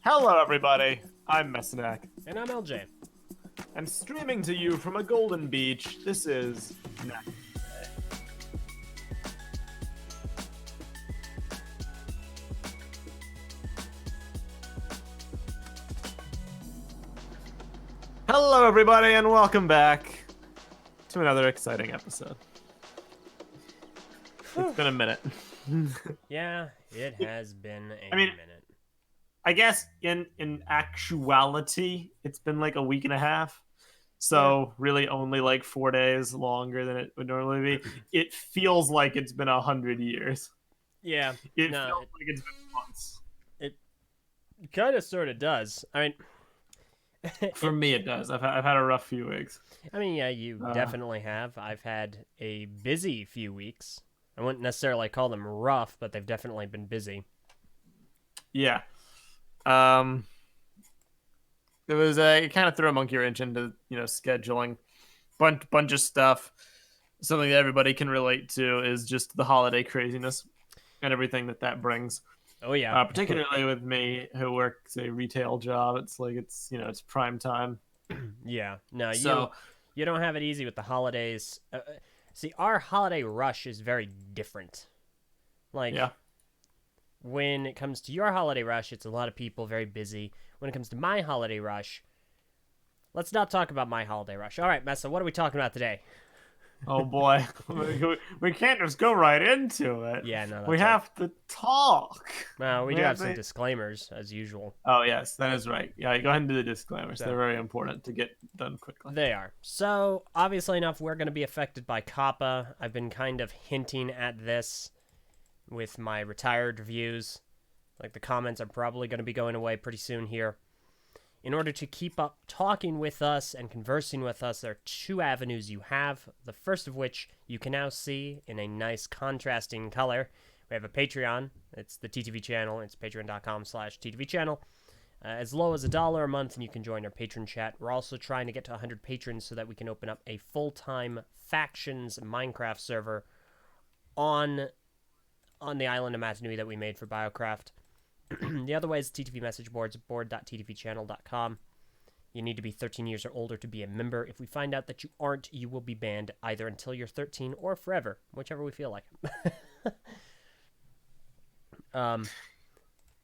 Hello, everybody. I'm Mesonak, And I'm LJ. and streaming to you from a golden beach, this is Neck. Hello, everybody, and welcome back to another exciting episode. It's been a minute. Yeah, it has been a I mean, minute. I guess in actuality, it's been like a week and a half. So really only like 4 days longer than it would normally be. It feels like it's been 100 years. Yeah, It no, feels like it's been months. it kind of sort of does. For me, it does. I've had a rough few weeks. Yeah, you definitely have. I've had a busy few weeks. I wouldn't necessarily call them rough, but they've definitely been busy. Yeah. It was it kind of threw a monkey wrench into scheduling, bunch of stuff. Something that everybody can relate to is just the holiday craziness and everything that brings. Oh yeah, Particularly with me who works a retail job, it's like it's prime time. yeah. No, So you don't have it easy with the holidays. See, our holiday rush is very different. Like yeah, when it comes to your holiday rush, it's a lot of people very busy. When it comes to my holiday rush, let's not talk about my holiday rush. All right, Messa, what are we talking about today? oh boy, we can't just go right into it. Yeah, no, We that's right. have to talk. Well, we We do have have some to. disclaimers, as usual. Oh yes, that is right. Yeah, go ahead and do the disclaimers. So, They're very important to get done quickly. they are. So, obviously enough, we're going to be affected by COPPA. I've been kind of hinting at this with my retired reviews. Like, the comments are probably going to be going away pretty soon here. In order to keep up talking with us and conversing with us, there are two avenues you have. The first of which you can now see in a nice contrasting color. We have a Patreon. It's the TTV channel. It's patreon.com/TTV channel. As low as $1 a month, and you can join our patron chat. We're also trying to get to 100 patrons so that we can open up a full-time factions Minecraft server on the island of Matanui that we made for BioKraft. The other way is TTV message boards, board.ttvchannel.com. You need to be 13 years or older to be a member. If we find out that you aren't, you will be banned either until you're 13 or forever, whichever we feel like.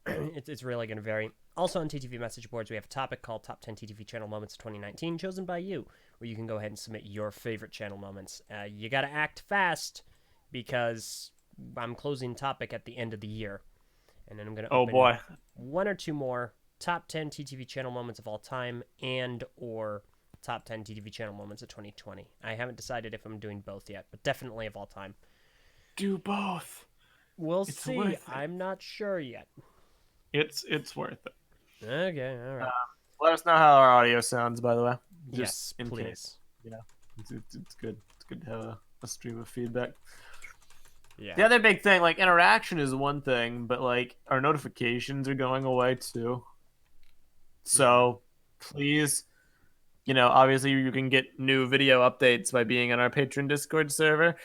It's really going to vary. Also on TTV message boards, we have a topic called Top 10 TTV Channel Moments of 2019, chosen by you, where you can go ahead and submit your favorite channel moments. You got to act fast because I'm closing topic at the end of the year. And then I'm going to Oh open boy, one or two more top 10 TTV channel moments of all time and or top 10 TTV channel moments of 2020. I haven't decided if I'm doing both yet, but definitely of all time. do both. We'll It's see. worth it. I'm not sure yet. It's worth it. Okay, all right. Let us know how our audio sounds, by the way. Yes, in please. case. Yeah, it's good. It's good to have a stream of feedback. Yeah. The other big thing, like interaction is one thing, but like our notifications are going away too. So please, obviously you can get new video updates by being on our Patreon Discord server,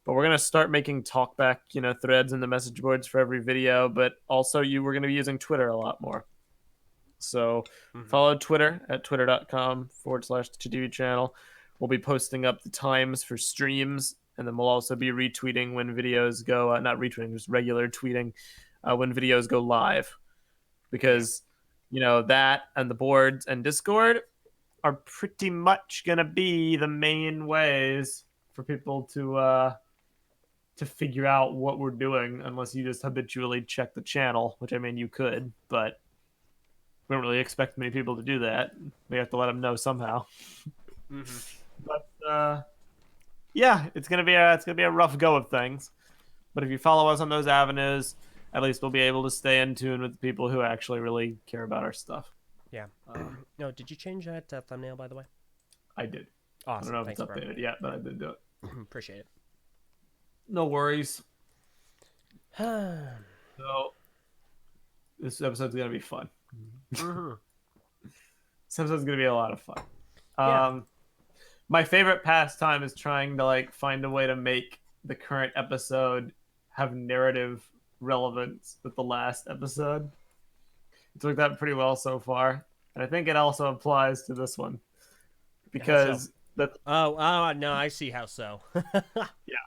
but we're gonna start making talkback, threads in the message boards for every video. But also, we're gonna be using Twitter a lot more. So follow Twitter at twitter.com/TTV channel. We'll be posting up the times for streams, and then we'll also be retweeting when videos go, not retweeting, just regular tweeting when videos go live. Because, that and the boards and Discord are pretty much going to be the main ways for people to figure out what we're doing, unless you just habitually check the channel, which I mean, you could, but we don't really expect many people to do that. We have to let them know somehow. But yeah, it's gonna be a rough go of things. But if you follow us on those avenues, at least we'll be able to stay in tune with the people who actually really care about our stuff. Yeah. No, did you change that thumbnail, by the way? I did. Awesome. I don't know if Thanks, it's updated yet, but I did do it. Appreciate it. No worries. So this episode's gonna be fun. This episode's gonna be a lot of fun. Yeah. My favorite pastime is trying to find a way to make the current episode have narrative relevance with the last episode. It's worked out pretty well so far, and I think it also applies to this one How so? because the Oh, no, I see how so. yeah,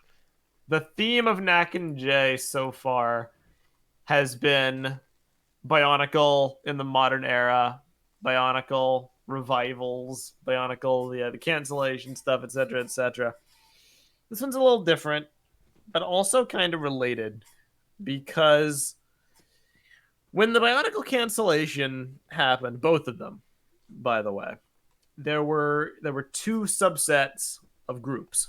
the theme of Knack and Jay so far has been Bionicle in the modern era, Bionicle revivals, Bionicle, yeah, the cancellation stuff, etc., etc. This one's a little different, but also kind of related because when the Bionicle cancellation happened, both of them, by the way, there were two subsets of groups.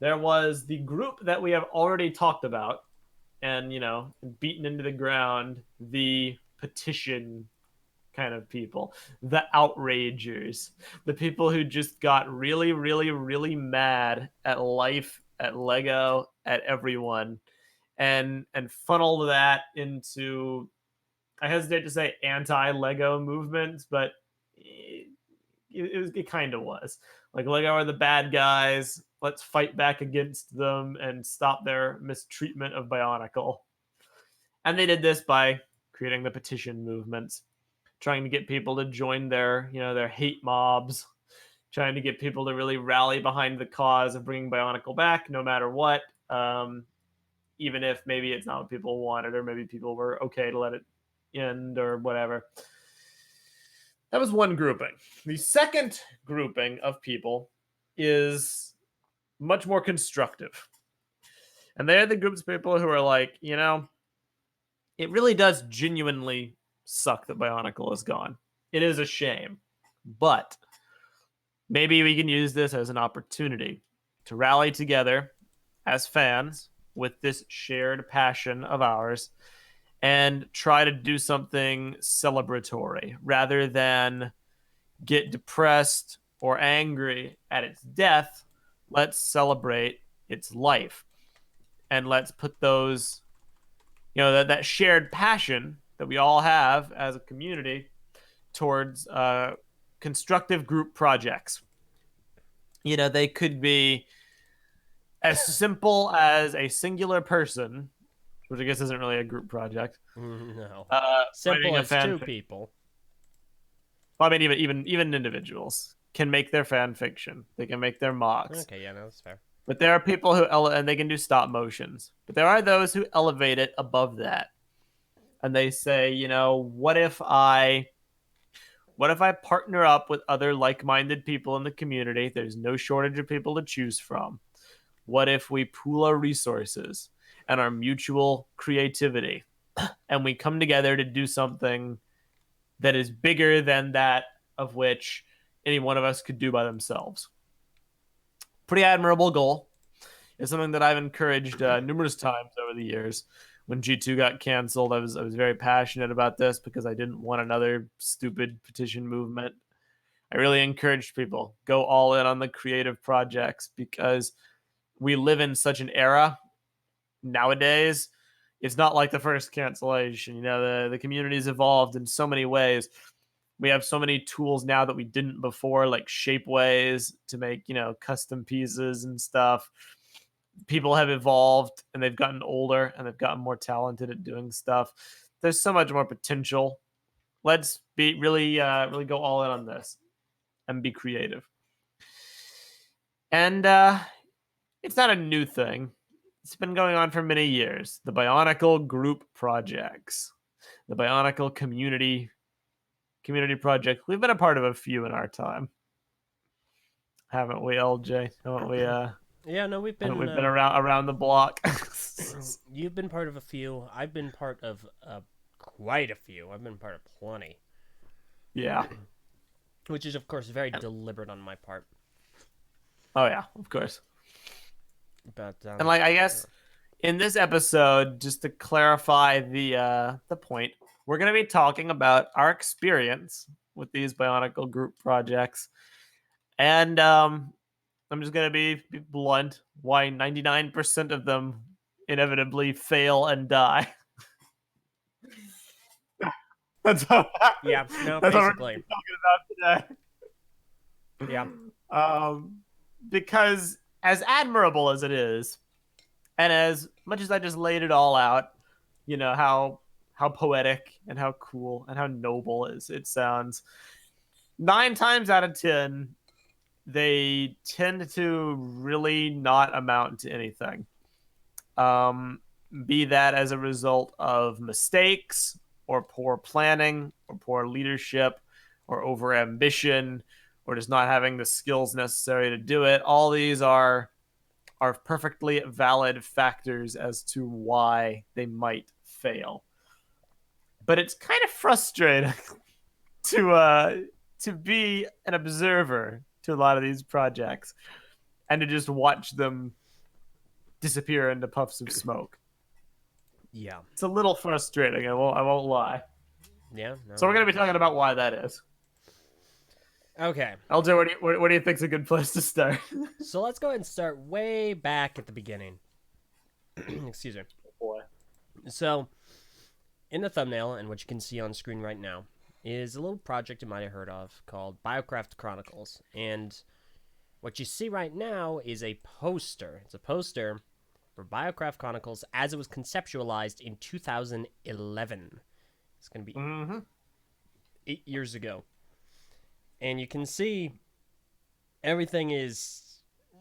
There was the group that we have already talked about and beaten into the ground, the petition kind of people, the outragers, the people who just got really, really, really mad at life, at Lego, at everyone, and funneled that into, I hesitate to say anti-Lego movements, but it kind of was like Lego are the bad guys. Let's fight back against them and stop their mistreatment of Bionicle. And they did this by creating the petition movements, trying to get people to join their hate mobs, trying to get people to really rally behind the cause of bringing Bionicle back, no matter what. Even if maybe it's not what people wanted, or maybe people were okay to let it end, or whatever. That was one grouping. The second grouping of people is much more constructive. And they're the groups of people who are like, it really does genuinely suck that Bionicle is gone. It is a shame. But maybe we can use this as an opportunity to rally together as fans with this shared passion of ours and try to do something celebratory rather than get depressed or angry at its death. Let's celebrate its life, and let's put those, that shared passion that we all have as a community towards constructive group projects. They could be as simple as a singular person, which I guess isn't really a group project. No. Writing Simple a as two fanfic. people. Well, I mean, even individuals can make their fan fiction. They can make their mocks. Okay, yeah, no, that's fair. But there are people and they can do stop motions. But there are those who elevate it above that, and they say, what if I partner up with other like-minded people in the community? There's no shortage of people to choose from. What if we pool our resources and our mutual creativity, and we come together to do something that is bigger than that of which any one of us could do by themselves? Pretty admirable goal. It's something that I've encouraged numerous times over the years. When G2 got canceled, I was very passionate about this because I didn't want another stupid petition movement. I really encouraged people, go all in on the creative projects, because we live in such an era nowadays. It's not like the first cancellation. The community's evolved in so many ways. We have so many tools now that we didn't before, like shapeways to make custom pieces and stuff. People have evolved and they've gotten older and they've gotten more talented at doing stuff. There's so much more potential. Let's be really go all in on this and be creative. And it's not a new thing. It's been going on for many years. The Bionicle group projects, the Bionicle community project. We've been a part of a few in our time, haven't we, LJ? Haven't we? Yeah, no, Haven't we been around the block? You've been part of a few. I've been part of quite a few. I've been part of plenty. Yeah. Which is, of course, very deliberate on my part. Oh yeah, of course. But and I guess in this episode, just to clarify the point, we're going to be talking about our experience with these Bionicle group projects, and I'm just going to be blunt. Why 99% of them inevitably fail and die. That's what yeah, no, that's what basically. we're talking about today. Yeah. Because as admirable as it is, and as much as I just laid it all out, how how poetic and how cool and how noble it sounds. 9 times out of 10, they tend to really not amount to anything. Um, be that as a result of mistakes or poor planning or poor leadership or over ambition or just not having the skills necessary to do it. All these are perfectly valid factors as to why they might fail. But it's kind of frustrating to to be an observer to a lot of these projects and to just watch them disappear into puffs of smoke. Yeah. It's a little frustrating. I won't lie. Yeah. So we're No. gonna be talking about why that is. Okay. LJ, what do you think's a good place to start? So let's go ahead and start way back at the beginning. Excuse me. Boy. So, in the thumbnail, and what you can see on screen right now, is a little project you might have heard of called BioKraft Chronicles. And what you see right now is a poster. It's a poster for BioKraft Chronicles as it was conceptualized in 2011. It's going to be 8 years ago. And you can see everything is,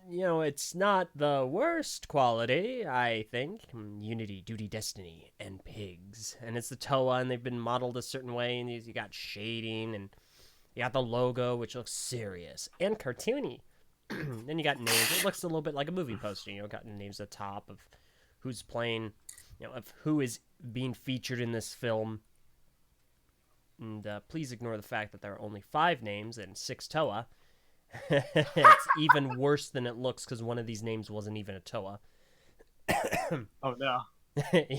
it's not the worst quality, I think. Unity, Duty, Destiny, and Pigs. And it's the Toa, and they've been modeled a certain way, and you got shading, and you got the logo, which looks serious and cartoony. Then you got names. It looks a little bit like a movie poster, got names at the top of who's playing, of who is being featured in this film. And please ignore the fact that there are only 5 names and 6 Toa. It's even worse than it looks because one of these names wasn't even a Toa. Oh no.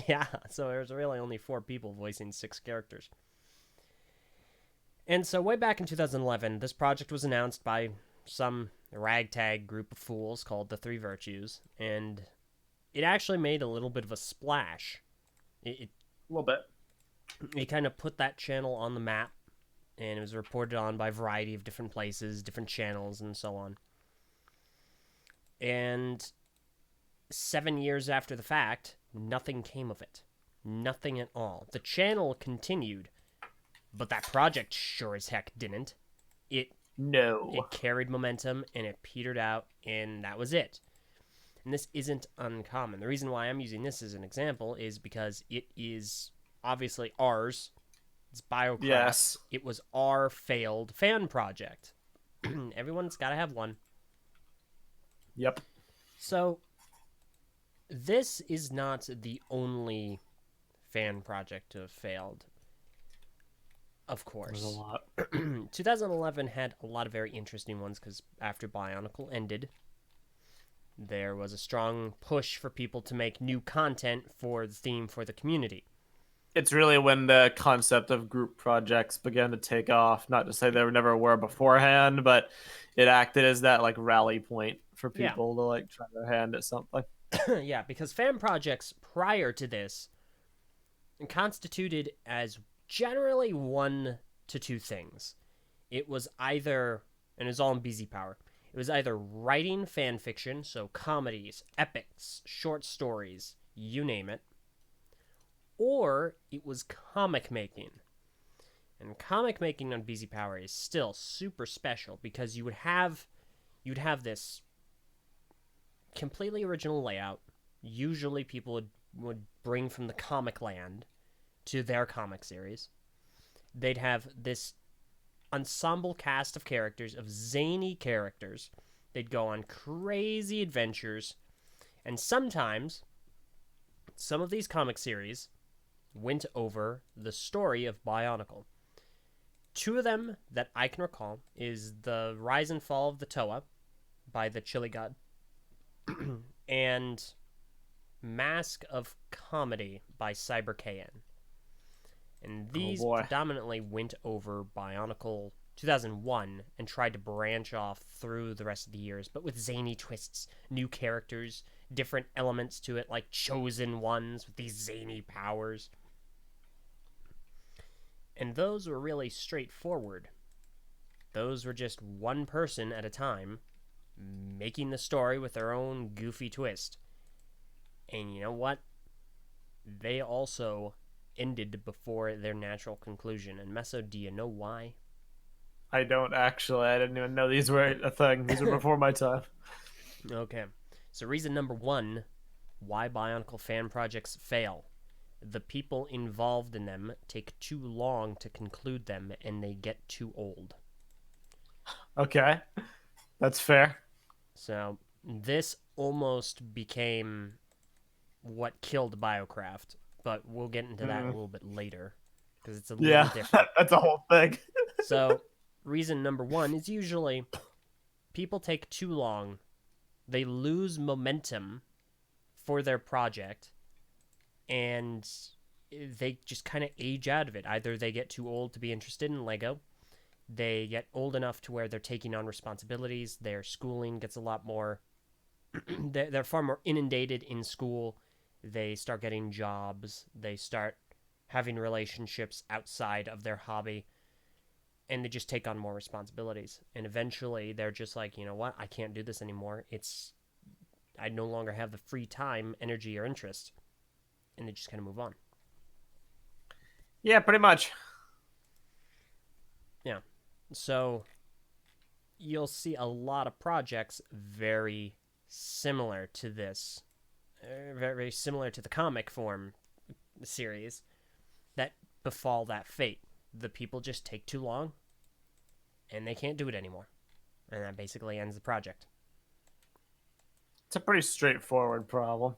Yeah, so there's really only 4 people voicing 6 characters. And so way back in 2011, this project was announced by some ragtag group of fools called the Three Virtues, and it actually made a little bit of a splash. A little bit. It kind of put that channel on the map, and it was reported on by a variety of different places, different channels, and so on. And 7 years after the fact, nothing came of it. Nothing at all. The channel continued, but that project sure as heck didn't. It carried momentum, and it petered out, and that was it. And this isn't uncommon. The reason why I'm using this as an example is because it is obviously ours. It's BioKraft. Yes. It was our failed fan project. Everyone's got to have one. Yep. So, this is not the only fan project to have failed. Of course. There's a lot. 2011 had a lot of very interesting ones because after BioNICLE ended, there was a strong push for people to make new content for the theme for the community. It's really when the concept of group projects began to take off. Not to say they never were beforehand, but it acted as that like rally point for people to like try their hand at something. Yeah, because fan projects prior to this constituted as generally 1 to 2 things. It was either, and it's all in BZ Power, it was either writing fan fiction, so comedies, epics, short stories, you name it, or it was comic making. And comic making on BZ Power is still super special because you'd have this completely original layout. Usually people would bring from the comic land to their comic series. They'd have this ensemble cast of characters, of zany characters. They'd go on crazy adventures. And sometimes some of these comic series went over the story of BioNICLE. 2 of them that I can recall is The Rise and Fall of the Toa by the Chili God and Mask of Comedy by Cyber KN. And these predominantly went over BioNICLE 2001 and tried to branch off through the rest of the years, but with zany twists, new characters, different elements to it, like chosen ones with these zany powers. And those were really straightforward. Those were just one person at a time making the story with their own goofy twist. And you know what? They also ended before their natural conclusion. And Meso, do you know why? I don't actually. I didn't even know these were a thing. These were before my time. Okay. So reason number one, why Bionicle fan projects fail. The people involved in them take too long to conclude them, and they get too old. Okay, that's fair. So this almost became what killed BioKraft, but we'll get into that a Mm. little bit later because it's a little Yeah, different. that's a whole thing. So reason number one is usually people take too long. They lose momentum for their project, and they just kind of age out of it. Either they get too old to be interested in Lego, they get old enough to where they're taking on responsibilities, their schooling gets a lot more, they're far more inundated in school, they start getting jobs, they start having relationships outside of their hobby, and they just take on more responsibilities. And eventually they're just like, you know what, I can't do this anymore. I no longer have the free time, energy, or interest. And they just kind of move on. Yeah, pretty much. Yeah. So you'll see a lot of projects very similar to this, very, very similar to the comic form series that befall that fate. The people just take too long and they can't do it anymore. And that basically ends the project. It's a pretty straightforward problem.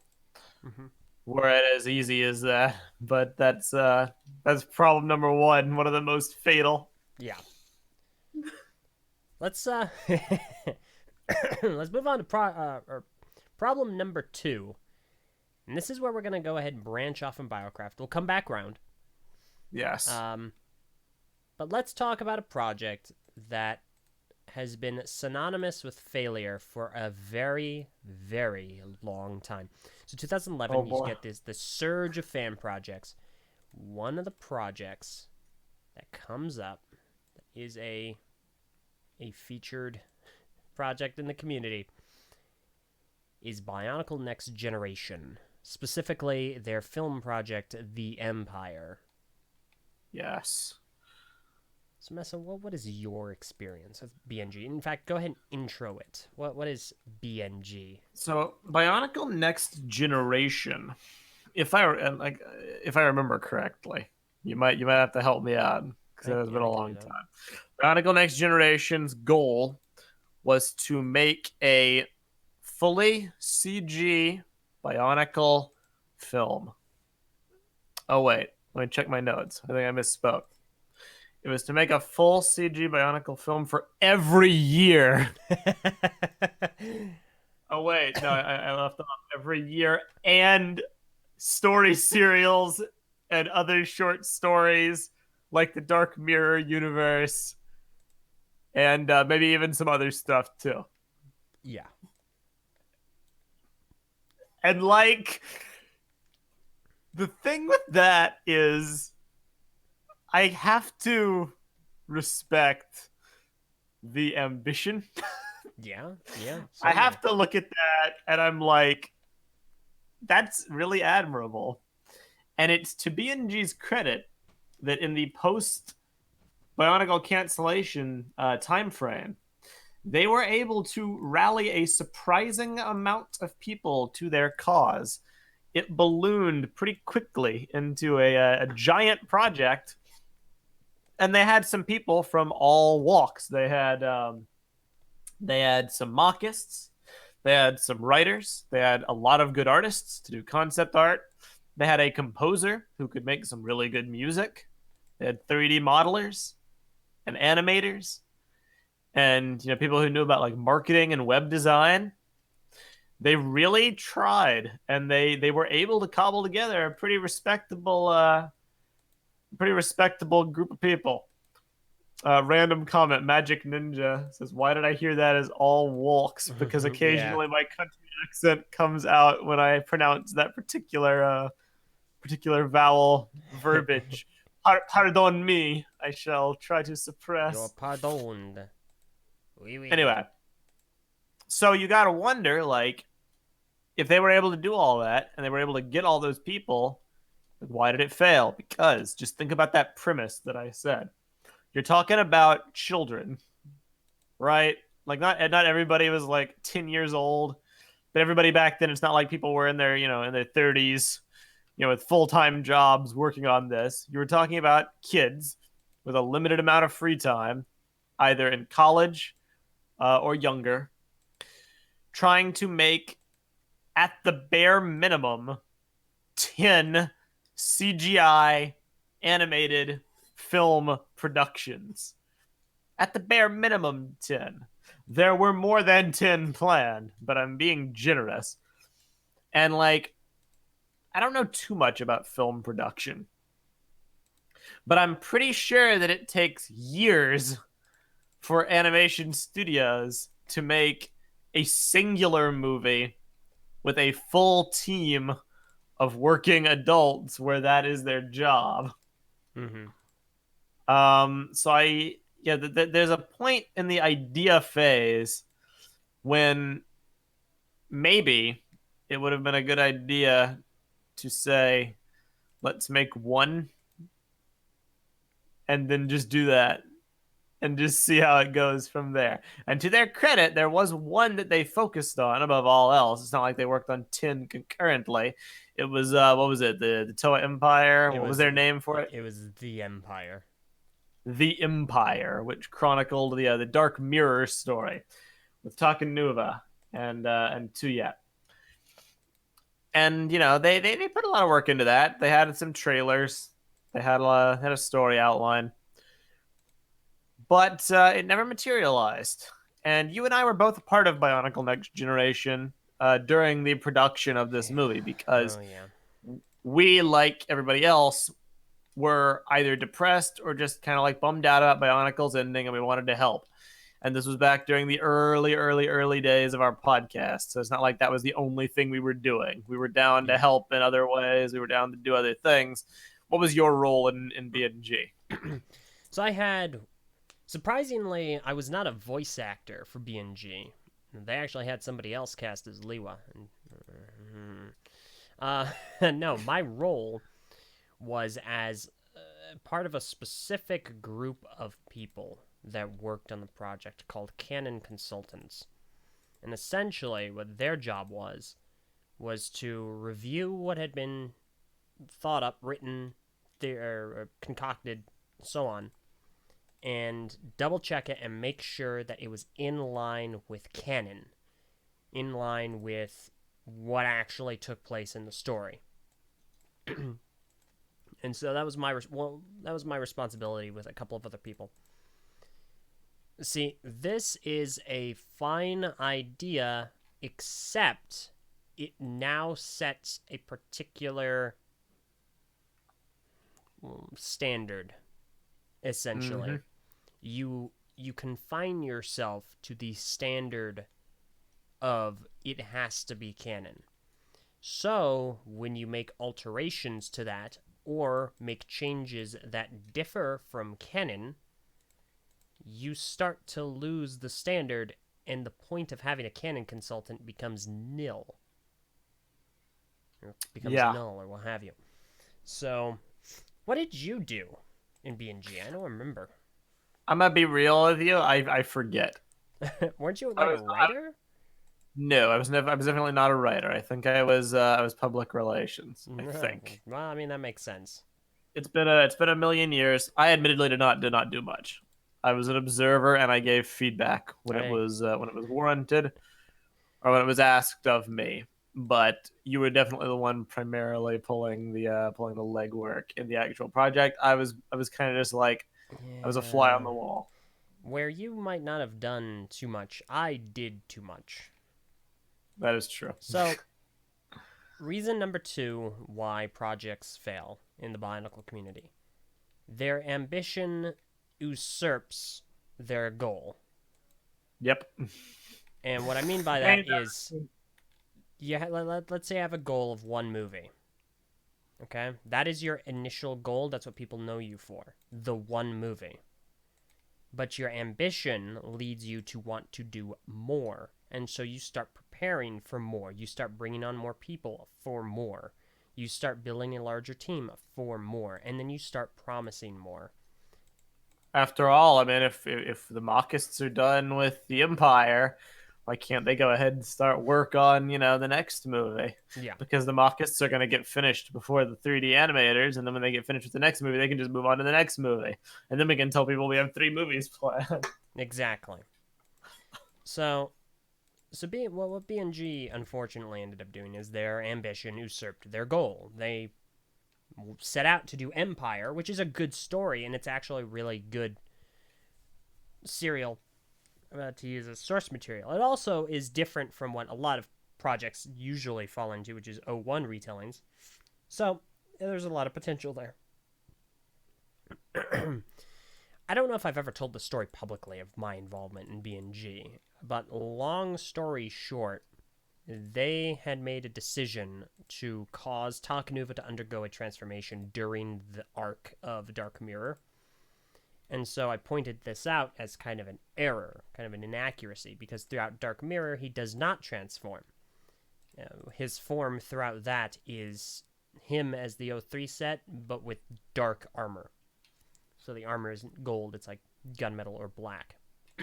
Mm-hmm. Were it as easy as that, but that's problem number one of the most fatal. Yeah. Let's let's move on to problem number two. And this is where we're going to go ahead and branch off from BioKraft. We'll come back around. Yes. But let's talk about a project that has been synonymous with failure for a very, very long time. So 2011, you get this surge of fan projects. One of the projects that comes up is a featured project in the community is Bionicle Next Generation. Specifically, their film project, The Empire. Yes. So, Mesa, what is your experience with BNG? In fact, go ahead and intro it. What is BNG? So, Bionicle Next Generation, if I remember correctly, you might have to help me out because it has been a long time. Bionicle Next Generation's goal was to make a fully CG Bionicle film. Oh wait, let me check my notes. I think I misspoke. It was to make a full CG Bionicle film for every year. Oh wait, no, I left off every year, and story serials and other short stories like the Dark Mirror universe, and maybe even some other stuff too. Yeah. And like, the thing with that is, I have to respect the ambition. Yeah. Certainly. I have to look at that and I'm like, that's really admirable. And it's to BNG's credit that in the post Bionicle cancellation time frame, they were able to rally a surprising amount of people to their cause. It ballooned pretty quickly into a giant project, and they had some people from all walks. They had some mockists, they had some writers, they had a lot of good artists to do concept art. They had a composer who could make some really good music. They had 3D modelers and animators, and people who knew about like marketing and web design. They really tried, and they were able to cobble together a pretty respectable group of people. Random comment, Magic Ninja says, "Why did I hear that as all walks? Because occasionally my country accent comes out when I pronounce that particular vowel verbiage. Pardon me. I shall try to suppress." You're pardoned. Oui, oui. Anyway, so you gotta wonder, like, if they were able to do all that and they were able to get all those people, Why did it fail? Because just think about that premise that I said. You're talking about children, right? Like not everybody was like 10 years old, but everybody back then, it's not like people were in their, in their 30s, with full-time jobs working on this. You were talking about kids with a limited amount of free time, either in college or younger, trying to make at the bare minimum 10 CGI animated film productions. At the bare minimum, 10. There were more than 10 planned, but I'm being generous. And like, I don't know too much about film production, but I'm pretty sure that it takes years for animation studios to make a singular movie with a full team of working adults where that is their job. Mm-hmm. So there's a point in the idea phase when maybe it would have been a good idea to say, let's make one and then just do that and just see how it goes from there. And to their credit, there was one that they focused on above all else. It's not like they worked on 10 concurrently. It was what was it? The Toa Empire. It What was was their name for it? it was the Empire. The Empire, which chronicled the Dark Mirror story with Takanuva and Tuya. And they put a lot of work into that. They had some trailers. They had a story outline, but it never materialized. And you and I were both a part of Bionicle Next Generation during the production of this movie because Oh yeah. we, like everybody else, were either depressed or just kind of like bummed out about Bionicle's ending, and we wanted to help. And this was back during the early days of our podcast. So it's not like that was the only thing we were doing. We were down to Yeah. help in other ways. We were down to do other things. What was your role in BNG? So I had, surprisingly, I was not a voice actor for BNG. They actually had somebody else cast as Liwa. No, my role was as part of a specific group of people that worked on the project called Canon Consultants. And essentially, what their job was to review what had been thought up, written, concocted, so on, and double check it and make sure that it was in line with canon, in line with what actually took place in the story. And so that was my responsibility with a couple of other people. See, this is a fine idea, except it now sets a particular standard. Essentially, Mm-hmm. you confine yourself to the standard of it has to be canon. So when you make alterations to that or make changes that differ from canon, you start to lose the standard, and the point of having a canon consultant becomes nil. Or becomes Yeah. null, or what have you. So, what did you do in BNG? I don't remember. I'm gonna be real with you. I forget. Weren't you I like a was writer? No, I was never. I was definitely not a writer. I think I was public relations. I No. think Well, I mean that makes sense. it's been a million years. I admittedly did not do much. I was an observer and I gave feedback Hey, when it was warranted or when it was asked of me. But you were definitely the one primarily pulling the legwork in the actual project. I was kind of just like I was a fly on yeah. the wall. Where you might not have done too much, I did too much. That is true. So, reason number two why projects fail in the Bionicle community: their ambition usurps their goal. Yep. And what I mean by that Ain't is, let's say I have a goal of one movie. Okay? That is your initial goal. That's what people know you for. The one movie. But your ambition leads you to want to do more. And so you start preparing for more. You start bringing on more people for more. You start building a larger team for more, and then you start promising more. After all, I mean, if the Machists are done with the Empire, why can't they go ahead and start work on the next movie? Yeah. Because the Machists are going to get finished before the 3D animators, and then when they get finished with the next movie, they can just move on to the next movie, and then we can tell people we have 3 movies planned. Exactly. So what BNG unfortunately ended up doing is their ambition usurped their goal. They set out to do Empire, which is a good story, and it's actually really good serial to use as source material. It also is different from what a lot of projects usually fall into, which is 01 retellings. So there's a lot of potential there. I don't know if I've ever told the story publicly of my involvement in BNG, but long story short, they had made a decision to cause Takanuva to undergo a transformation during the arc of Dark Mirror. And so I pointed this out as kind of an error, kind of an inaccuracy, because throughout Dark Mirror, he does not transform. His form throughout that is him as the 03 set, but with dark armor. So the armor isn't gold, it's like gunmetal or black.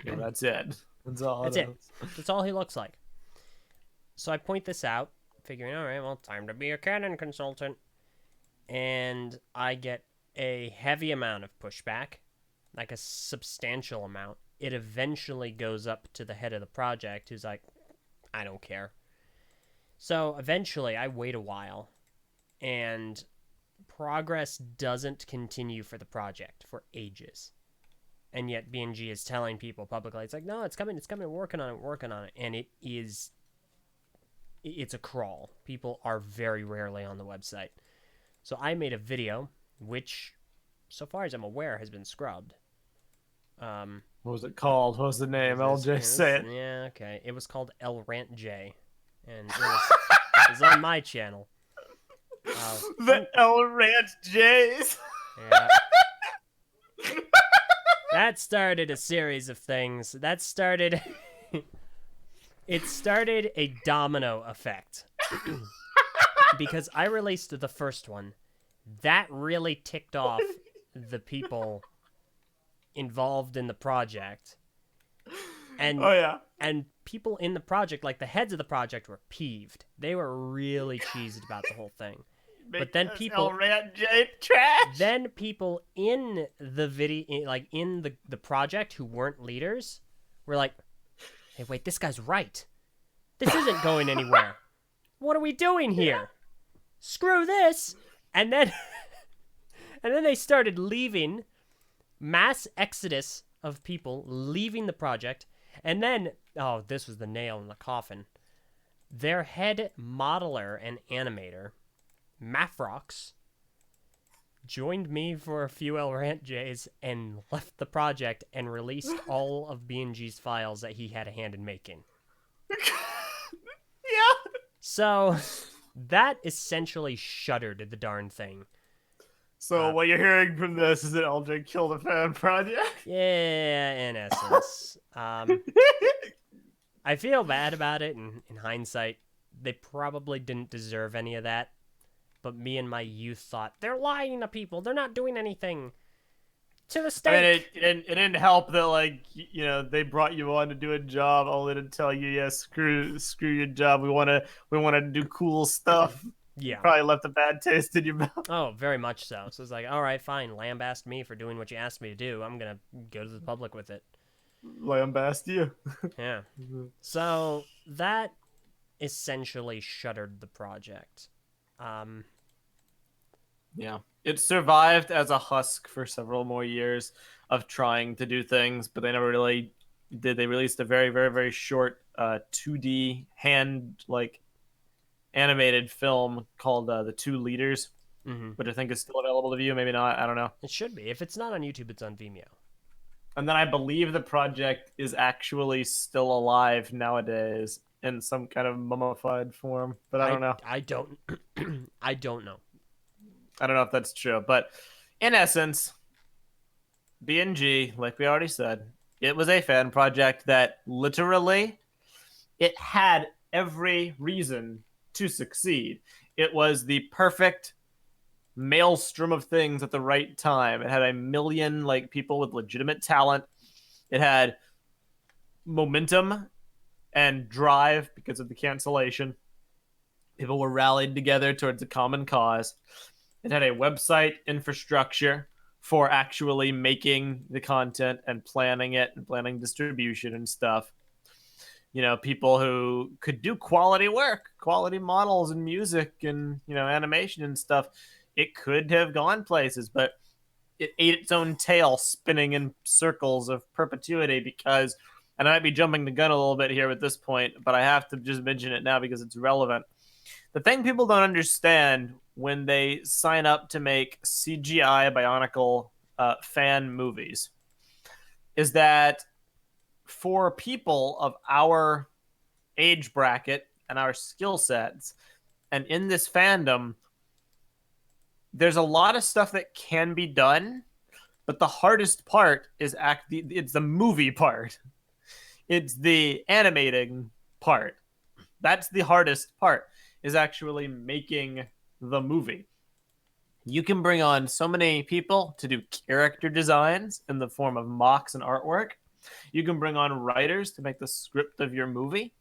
Yeah, that's it. That's all. That's it. That's all he looks like. So I point this out, figuring, all right, well, time to be a canon consultant. And I get a heavy amount of pushback, like a substantial amount. It eventually goes up to the head of the project, who's like, I don't care. So eventually I wait a while, and progress doesn't continue for the project for ages. And yet BNG is telling people publicly, it's like, no, it's coming, we're working on it. And it's a crawl. People are very rarely on the website. So I made a video, which, so far as I'm aware, has been scrubbed. What was it called? What was the name? LJ, say it. Yeah, okay. It was called Eljay, and it was on my channel. The Eljay. Yeah. That started a series of things. It started a domino effect. Because I released the first one. That really ticked off the people involved in the project. And and people in the project, like the heads of the project, were peeved. They were really cheesed about the whole thing. But then people in the video, like in the project, who weren't leaders, were like, hey, wait, this guy's right. This isn't going anywhere. What are we doing here? Screw this. And then they started leaving, mass exodus of people leaving the project. And then, oh, this was the nail in the coffin. Their head modeler and animator, Mafrox, joined me for a few Eljay's and left the project and released all of BNG's files that he had a hand in making. Yeah. So that essentially shuttered the darn thing. So what you're hearing from this is that LJ killed a fan project? Yeah, in essence. I feel bad about it in hindsight. They probably didn't deserve any of that. But me and my youth thought, they're lying to people. They're not doing anything. To the stake. I mean, it didn't help that, like, they brought you on to do a job only to tell you, yeah, screw your job. We want to do cool stuff. Yeah. You probably left a bad taste in your mouth. Oh, very much so. So it's like, all right, fine. Lambast me for doing what you asked me to do. I'm going to go to the public with it. Lambast you. Yeah. So that essentially shuttered the project. Yeah. It survived as a husk for several more years of trying to do things, but they never really did. They released a very, very, very short 2D hand, like, animated film called The Two Leaders, which I think is still available to view. Maybe not. I don't know. It should be. If it's not on YouTube, it's on Vimeo. And then I believe the project is actually still alive nowadays in some kind of mummified form, but I don't know. I don't I don't know. I don't know if that's true, but in essence, BNG, like we already said, it was a fan project that literally, it had every reason to succeed. It was the perfect maelstrom of things at the right time. It had a million like people with legitimate talent. It had momentum and drive because of the cancellation. People were rallied together towards a common cause. It had a website infrastructure for actually making the content and planning it and planning distribution and stuff. You know, people who could do quality work, quality models and music and, you know, animation and stuff. It could have gone places, but it ate its own tail spinning in circles of perpetuity because, and I might be jumping the gun a little bit here at this point, but I have to just mention it now because it's relevant. The thing people don't understand when they sign up to make CGI BioNicle fan movies is that for people of our age bracket and our skill sets, and in this fandom, there's a lot of stuff that can be done, but the hardest part is it's the movie part. It's the animating part. That's the hardest part, is actually making the movie. You can bring on so many people to do character designs in the form of mocks and artwork. You can bring on writers to make the script of your movie.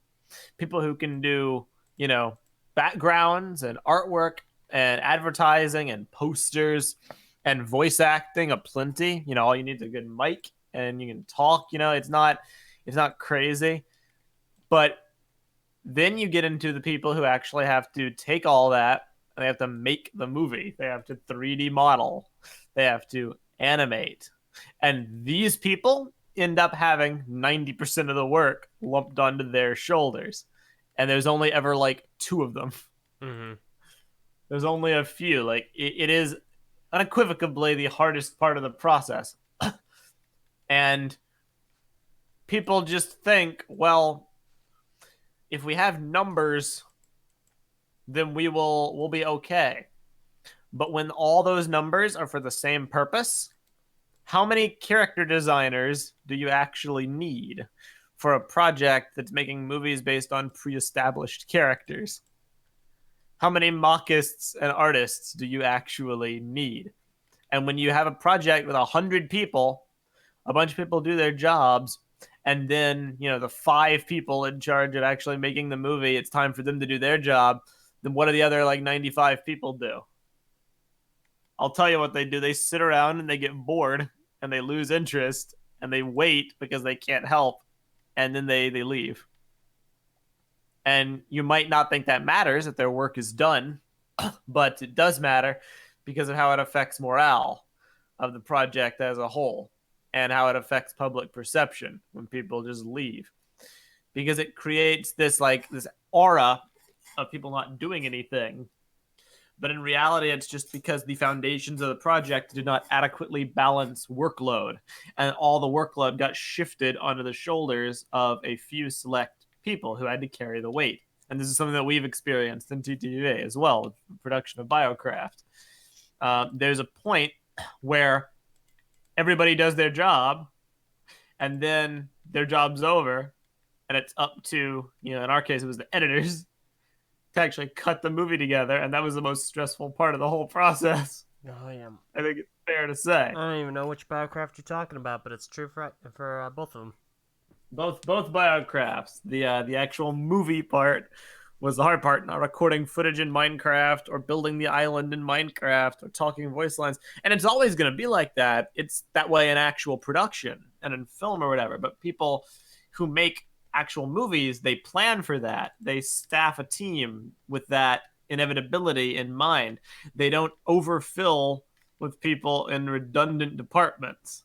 People who can do, you know, backgrounds and artwork and advertising and posters and voice acting aplenty. You know, all you need is a good mic and you can talk. You know, it's not crazy. But then you get into the people who actually have to take all that and they have to make the movie. They have to 3D model. They have to animate. And these people end up having 90% of the work lumped onto their shoulders. And there's only ever like two of them. Mm-hmm. There's only a few. Like it is unequivocally the hardest part of the process. And people just think, well, if we have numbers, then we'll be okay. But when all those numbers are for the same purpose, how many character designers do you actually need for a project that's making movies based on pre-established characters? How many mockists and artists do you actually need? And when you have a project with 100 people, a bunch of people do their jobs, and then, you know, the 5 people in charge of actually making the movie, it's time for them to do their job, then what do the other like 95 people do? I'll tell you what they do. They sit around and they get bored and they lose interest and they wait because they can't help, and then they leave. And you might not think that matters that their work is done, but it does matter because of how it affects morale of the project as a whole and how it affects public perception when people just leave. Because it creates this like this aura of people not doing anything. But in reality, it's just because the foundations of the project did not adequately balance workload. And all the workload got shifted onto the shoulders of a few select people who had to carry the weight. And this is something that we've experienced in TTUA as well, with the production of BioKraft. There's a point where everybody does their job, and then their job's over, and it's up to, you know, in our case, it was the editors to actually cut the movie together, and that was the most stressful part of the whole process. Oh yeah. I think it's fair to say. I don't even know which BioKraft you're talking about, but it's true for both of them. Both BioKrafts. The actual movie part was the hard part, not recording footage in Minecraft or building the island in Minecraft or talking voice lines. And it's always going to be like that. It's that way in actual production and in film or whatever. But people who make actual movies, they plan for that. They staff a team with that inevitability in mind. They don't overfill with people in redundant departments.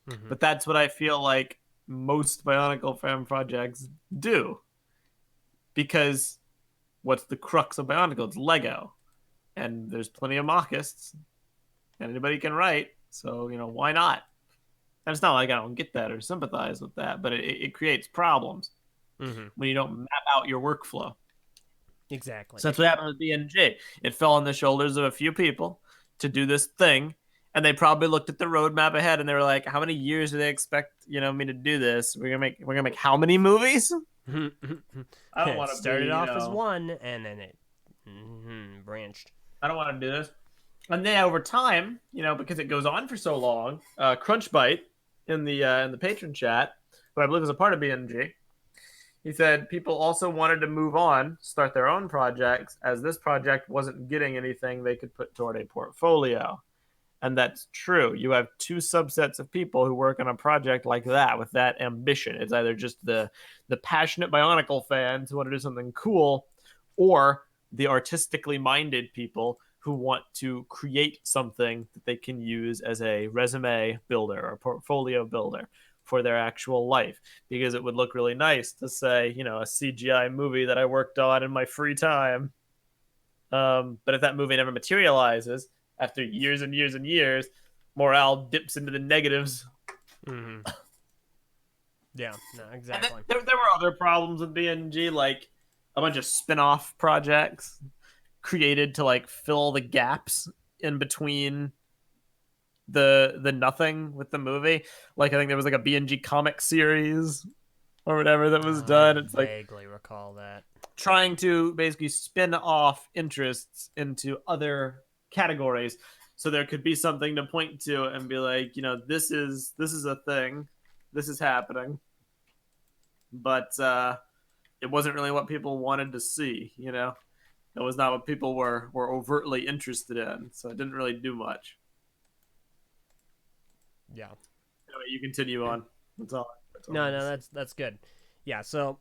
Mm-hmm. But that's what I feel like most Bionicle fan projects do. Because what's the crux of Bionicle? It's Lego. And there's plenty of mockists. And anybody can write. So, you know, why not? And it's not like I don't get that or sympathize with that, but it creates problems when you don't map out your workflow. Exactly. So that's what happened with BNJ. It fell on the shoulders of a few people to do this thing, and they probably looked at the roadmap ahead and they were like, "How many years do they expect, you know, me to do this? We're gonna make how many movies?" I don't It want to started be, off as one, and then it branched. I don't want to do this. And then over time, because it goes on for so long, Crunchbite in the patron chat, who I believe is a part of BNG, he said people also wanted to move on, start their own projects, as this project wasn't getting anything they could put toward a portfolio. And that's true. You have two subsets of people who work on a project like that with that ambition. It's either just the passionate Bionicle fans who want to do something cool, or the artistically minded people who want to create something that they can use as a resume builder or portfolio builder for their actual life, because it would look really nice to say, a CGI movie that I worked on in my free time. But if that movie never materializes after years and years and years, morale dips into the negatives. Mm-hmm. Yeah, no, And then exactly. there were other problems with BNG, like a bunch of spin-off projects created to like fill the gaps in between the nothing with the movie. Like I think there was like a BNG comic series or whatever that was I done. It's like vaguely recall that. trying to basically spin off interests into other categories, so there could be something to point to and be like, this is a thing, this is happening, but it wasn't really what people wanted to see. It was not what people were overtly interested in, so it didn't really do much. Yeah. Anyway, you continue on. That's all I No, have to no, say. that's good. Yeah, so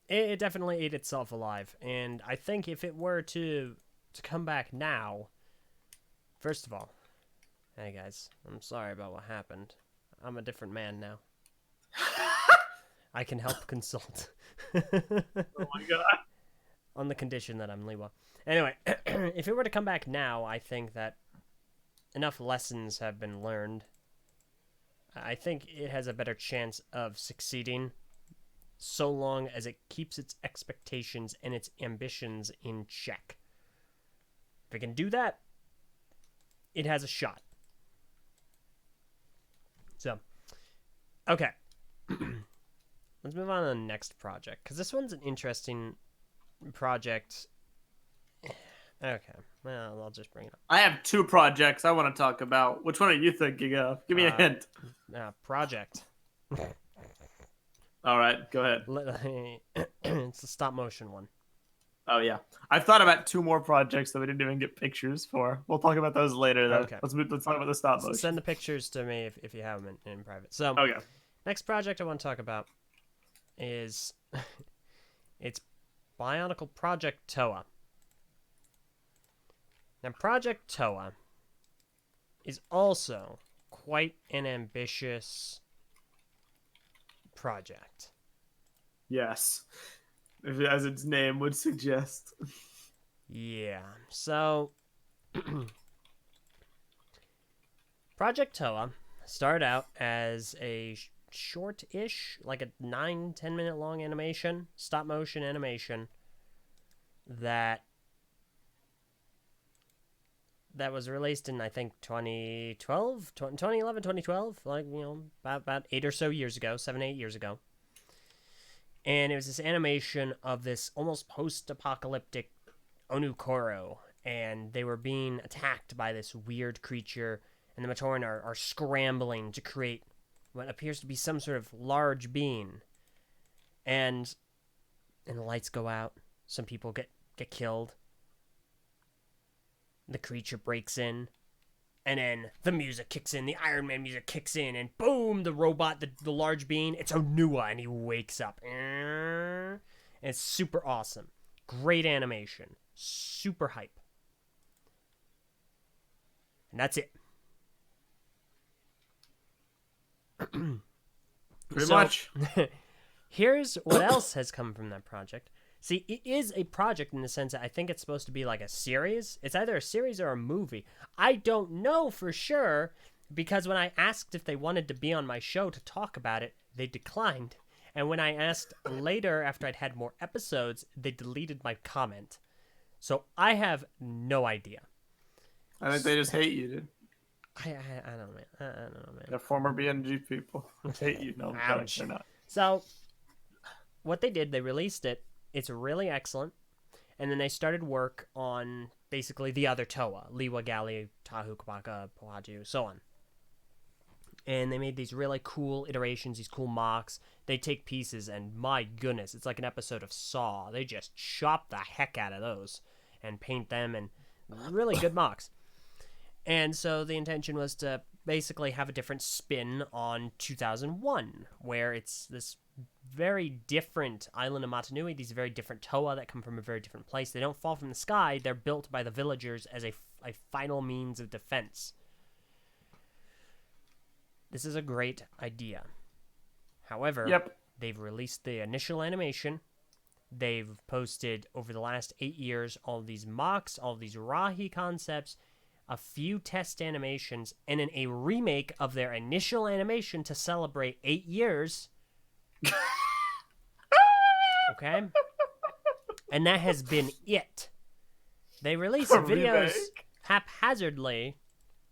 it definitely ate itself alive, and I think if it were to come back now, first of all, hey guys, I'm sorry about what happened. I'm a different man now. I can help consult. Oh my god. On the condition that I'm Liwa. Anyway, if it were to come back now, I think that enough lessons have been learned. I think it has a better chance of succeeding so long as it keeps its expectations and its ambitions in check. If it can do that, it has a shot. So, okay. Let's move on to the next project, because this one's an interesting project. Okay, well, I'll just bring it up. I have two projects I want to talk about. Which one are you thinking of? Give me a hint. Project. All right, go ahead. It's the stop motion one. Oh yeah, I've thought about two more projects that we didn't even get pictures for. We'll talk about those later, though. Okay. Let's talk about the stop motion. Send the pictures to me if you have them in private. So, Okay. next project I want to talk about is it's Bionicle Project Toa. Now, Project Toa is also quite an ambitious project. Yes, as its name would suggest. Yeah. So, Project Toa started out as a short-ish, like a 9-10 minute long animation, stop motion animation that was released in, I think, 2012, 2011, 2012, like, about 8 or so years ago, 7-8 years ago. And it was this animation of this almost post-apocalyptic Onukoro, and they were being attacked by this weird creature, and the Matoran are scrambling to create what appears to be some sort of large being. And the lights go out, some people get killed. The creature breaks in, and then the music kicks in, the Iron Man music kicks in, and boom, the robot, the large being, it's Onua, and he wakes up. And it's super awesome. Great animation. Super hype. And that's it. Pretty much. Here's what else has come from that project. See, it is a project in the sense that I think it's supposed to be like a series. It's either a series or a movie. I don't know for sure, because when I asked if they wanted to be on my show to talk about it, they declined. And when I asked later, after I'd had more episodes, they deleted my comment. So I have no idea. I think they just hate you, dude. I don't know, man. I don't know, man. They're former BNG people. They hate you. No, Ouch. they're not. So, what they did, they released it. It's really excellent. And then they started work on basically the other Toa, Liwa, Gali, Tahu, Kabaka, Pohaju, so on. And they made these really cool iterations, these cool mocks. They take pieces, and my goodness, it's like an episode of Saw. They just chop the heck out of those and paint them, and really good mocks. And so the intention was to basically have a different spin on 2001, where it's this very different island of Matanui, these very different Toa that come from a very different place. They don't fall from the sky, they're built by the villagers as a final means of defense. This is a great idea. However, they've released the initial animation. They've posted over the last 8 years all these mocks, all these Rahi concepts, a few test animations, and then a remake of their initial animation to celebrate 8 years. Okay? And that has been it. They release videos haphazardly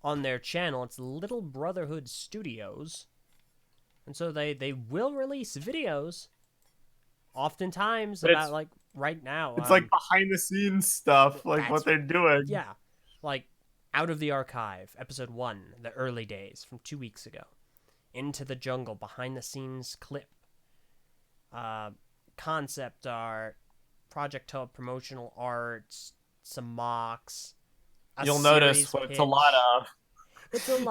on their channel. It's Little Brotherhood Studios. And so they will release videos oftentimes about, like, right now. It's like behind the scenes stuff, like what they're doing. Yeah. Like Out of the Archive, episode 1, the early days from 2 weeks ago. Into the Jungle, behind the scenes clip. Concept art, Project Hub promotional art, some mocks. You'll notice what it's a lot of.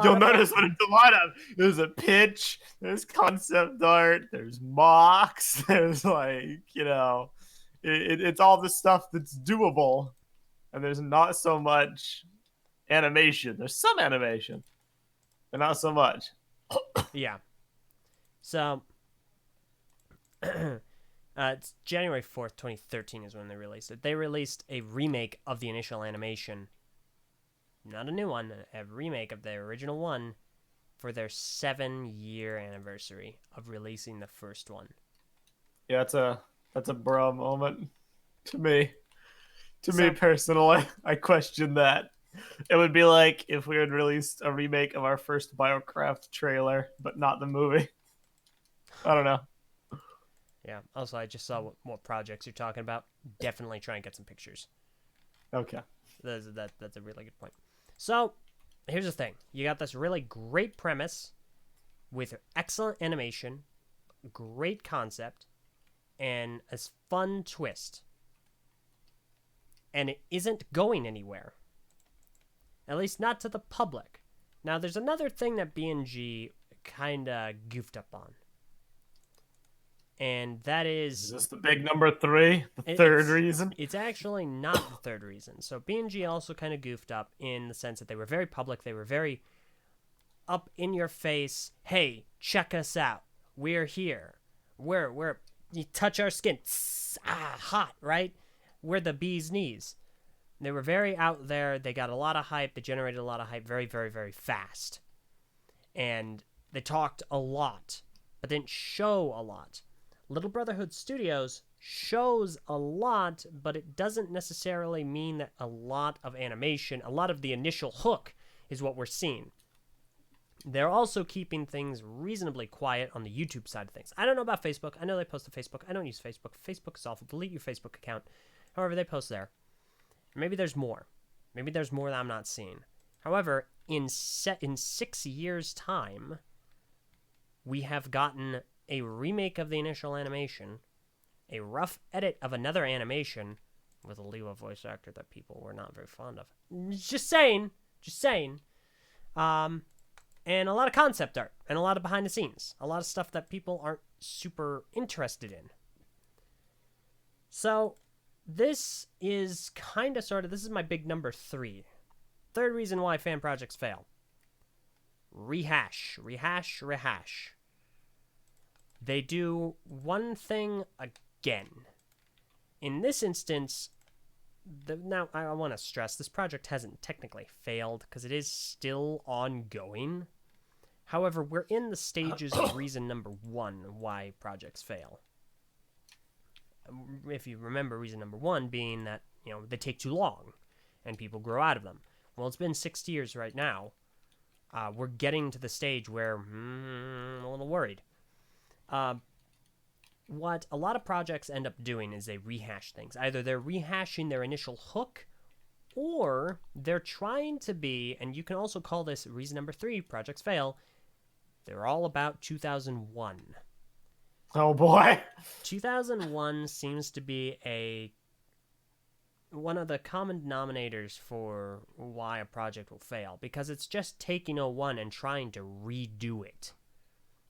You'll notice what it's a lot of. There's a pitch, there's concept art, there's mocks, there's it's all the stuff that's doable. And there's not so much animation. There's some animation, but not so much. Yeah. So, it's January 4th, 2013 is when they released it. They released a remake of the initial animation. Not a new one, a remake of the original one for their 7-year anniversary of releasing the first one. Yeah, that's a bro moment to me. To me personally, I question that. It would be like if we had released a remake of our first BioKraft trailer, but not the movie. I don't know. Yeah. Also, I just saw what projects you're talking about. Definitely try and get some pictures. Okay. That's a really good point. So, here's the thing. You got this really great premise with excellent animation, great concept, and a fun twist. And it isn't going anywhere. At least not to the public. Now, there's another thing that BNG kind of goofed up on. And that is... Is this the big number 3? The third reason? It's actually not the third reason. So BNG also kind of goofed up in the sense that they were very public. They were very up in your face. Hey, check us out. We're here. We're you touch our skin. Tss, hot, right? We're the bee's knees. They were very out there. They got a lot of hype. They generated a lot of hype very, very, very fast. And they talked a lot, but didn't show a lot. Little Brotherhood Studios shows a lot, but it doesn't necessarily mean that a lot of animation, a lot of the initial hook is what we're seeing. They're also keeping things reasonably quiet on the YouTube side of things. I don't know about Facebook. I know they post to Facebook. I don't use Facebook. Facebook is awful. Delete your Facebook account. However, they post there. Maybe there's more. Maybe there's more that I'm not seeing. However, in 6 years' time, we have gotten a remake of the initial animation, a rough edit of another animation with a Liwa voice actor that people were not very fond of. Just saying. And a lot of concept art and a lot of behind the scenes. A lot of stuff that people aren't super interested in. So, this is kind of sort of, this is my big number 3. Third reason why fan projects fail. Rehash. They do one thing again. In this instance, now I want to stress, this project hasn't technically failed because it is still ongoing. However, we're in the stages of reason number 1 why projects fail. If you remember reason number 1 being that, they take too long and people grow out of them. Well, it's been 6 years right now. We're getting to the stage where I'm a little worried. what a lot of projects end up doing is they rehash things. Either they're rehashing their initial hook, or they're trying to be, and you can also call this reason number 3, projects fail, they're all about 2001. Oh boy. 2001 seems to be a one of the common denominators for why a project will fail, because it's just taking '01 and trying to redo it.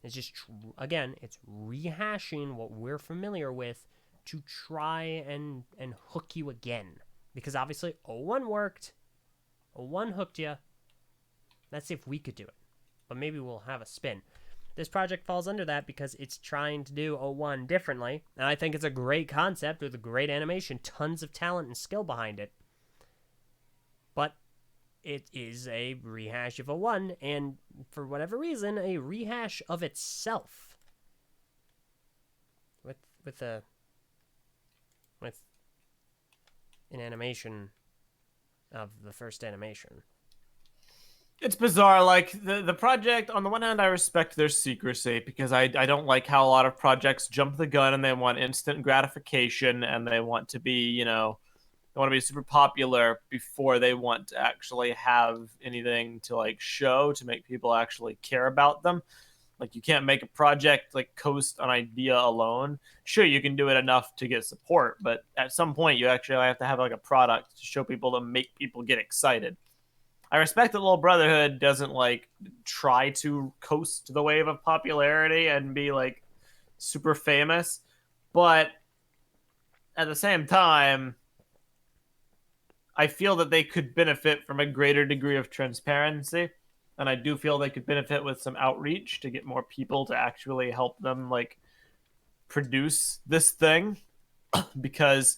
It's just, again, it's rehashing what we're familiar with to try and hook you again. Because obviously '01 worked, '01 hooked you. Let's see if we could do it. But maybe we'll have a spin. This project falls under that because it's trying to do '01 differently. And I think it's a great concept with a great animation, tons of talent and skill behind it. But it is a rehash of '01, and for whatever reason, a rehash of itself. With an animation of the first animation. It's bizarre. Like the project, on the one hand, I respect their secrecy because I don't like how a lot of projects jump the gun and they want instant gratification and they want to be, they want to be super popular before they want to actually have anything to like show to make people actually care about them. Like you can't make a project like coast on idea alone. Sure, you can do it enough to get support, but at some point you actually have to have like a product to show people to make people get excited. I respect that Little Brotherhood doesn't like try to coast the wave of popularity and be like super famous, but at the same time, I feel that they could benefit from a greater degree of transparency. And I do feel they could benefit with some outreach to get more people to actually help them like produce this thing because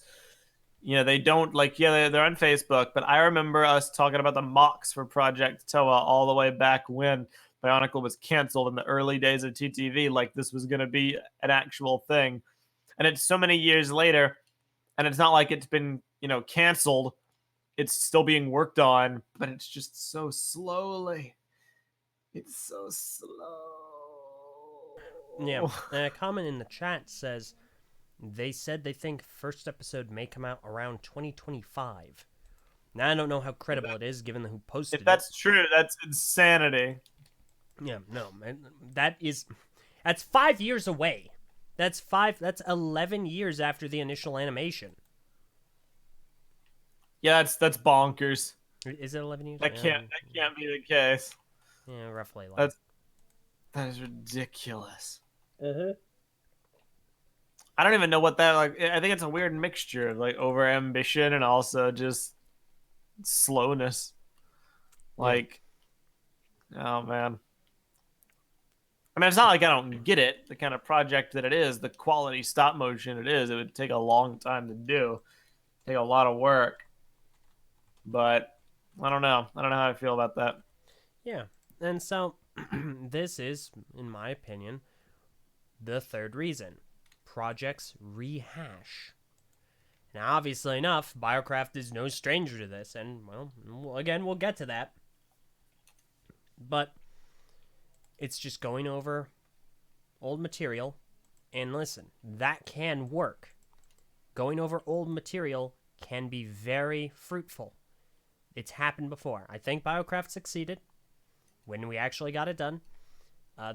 they don't like they're on Facebook, but I remember us talking about the mocks for Project Toa all the way back when BioNicle was canceled in the early days of TTV, like this was going to be an actual thing. And it's so many years later, and it's not like it's been canceled. It's still being worked on, but it's just so slowly. It's so Yeah. slow. A comment in the chat says they said they think first episode may come out around 2025. Now I don't know how credible it is given who posted If it. that's true, that's insanity. Yeah, no, man, that's 5 years away. That's 11 years after the initial animation. Yeah, that's bonkers. Is it 11 years? That can't be the case. Yeah, roughly. Like. That is ridiculous. I don't even know what that like. I think it's a weird mixture of like over ambition and also just slowness. Like, oh man. I mean, it's not like I don't get it. The kind of project that it is, the quality stop motion it is, it would take a long time to do, take a lot of work. But I don't know. I don't know how I feel about that. Yeah, and so this is, in my opinion, the third reason: projects rehash. Now, obviously enough, BioKraft is no stranger to this, and well, again, we'll get to that. But it's just going over old material, and listen, that can work. Going over old material can be very fruitful. It's happened before. I think BioKraft succeeded when we actually got it done.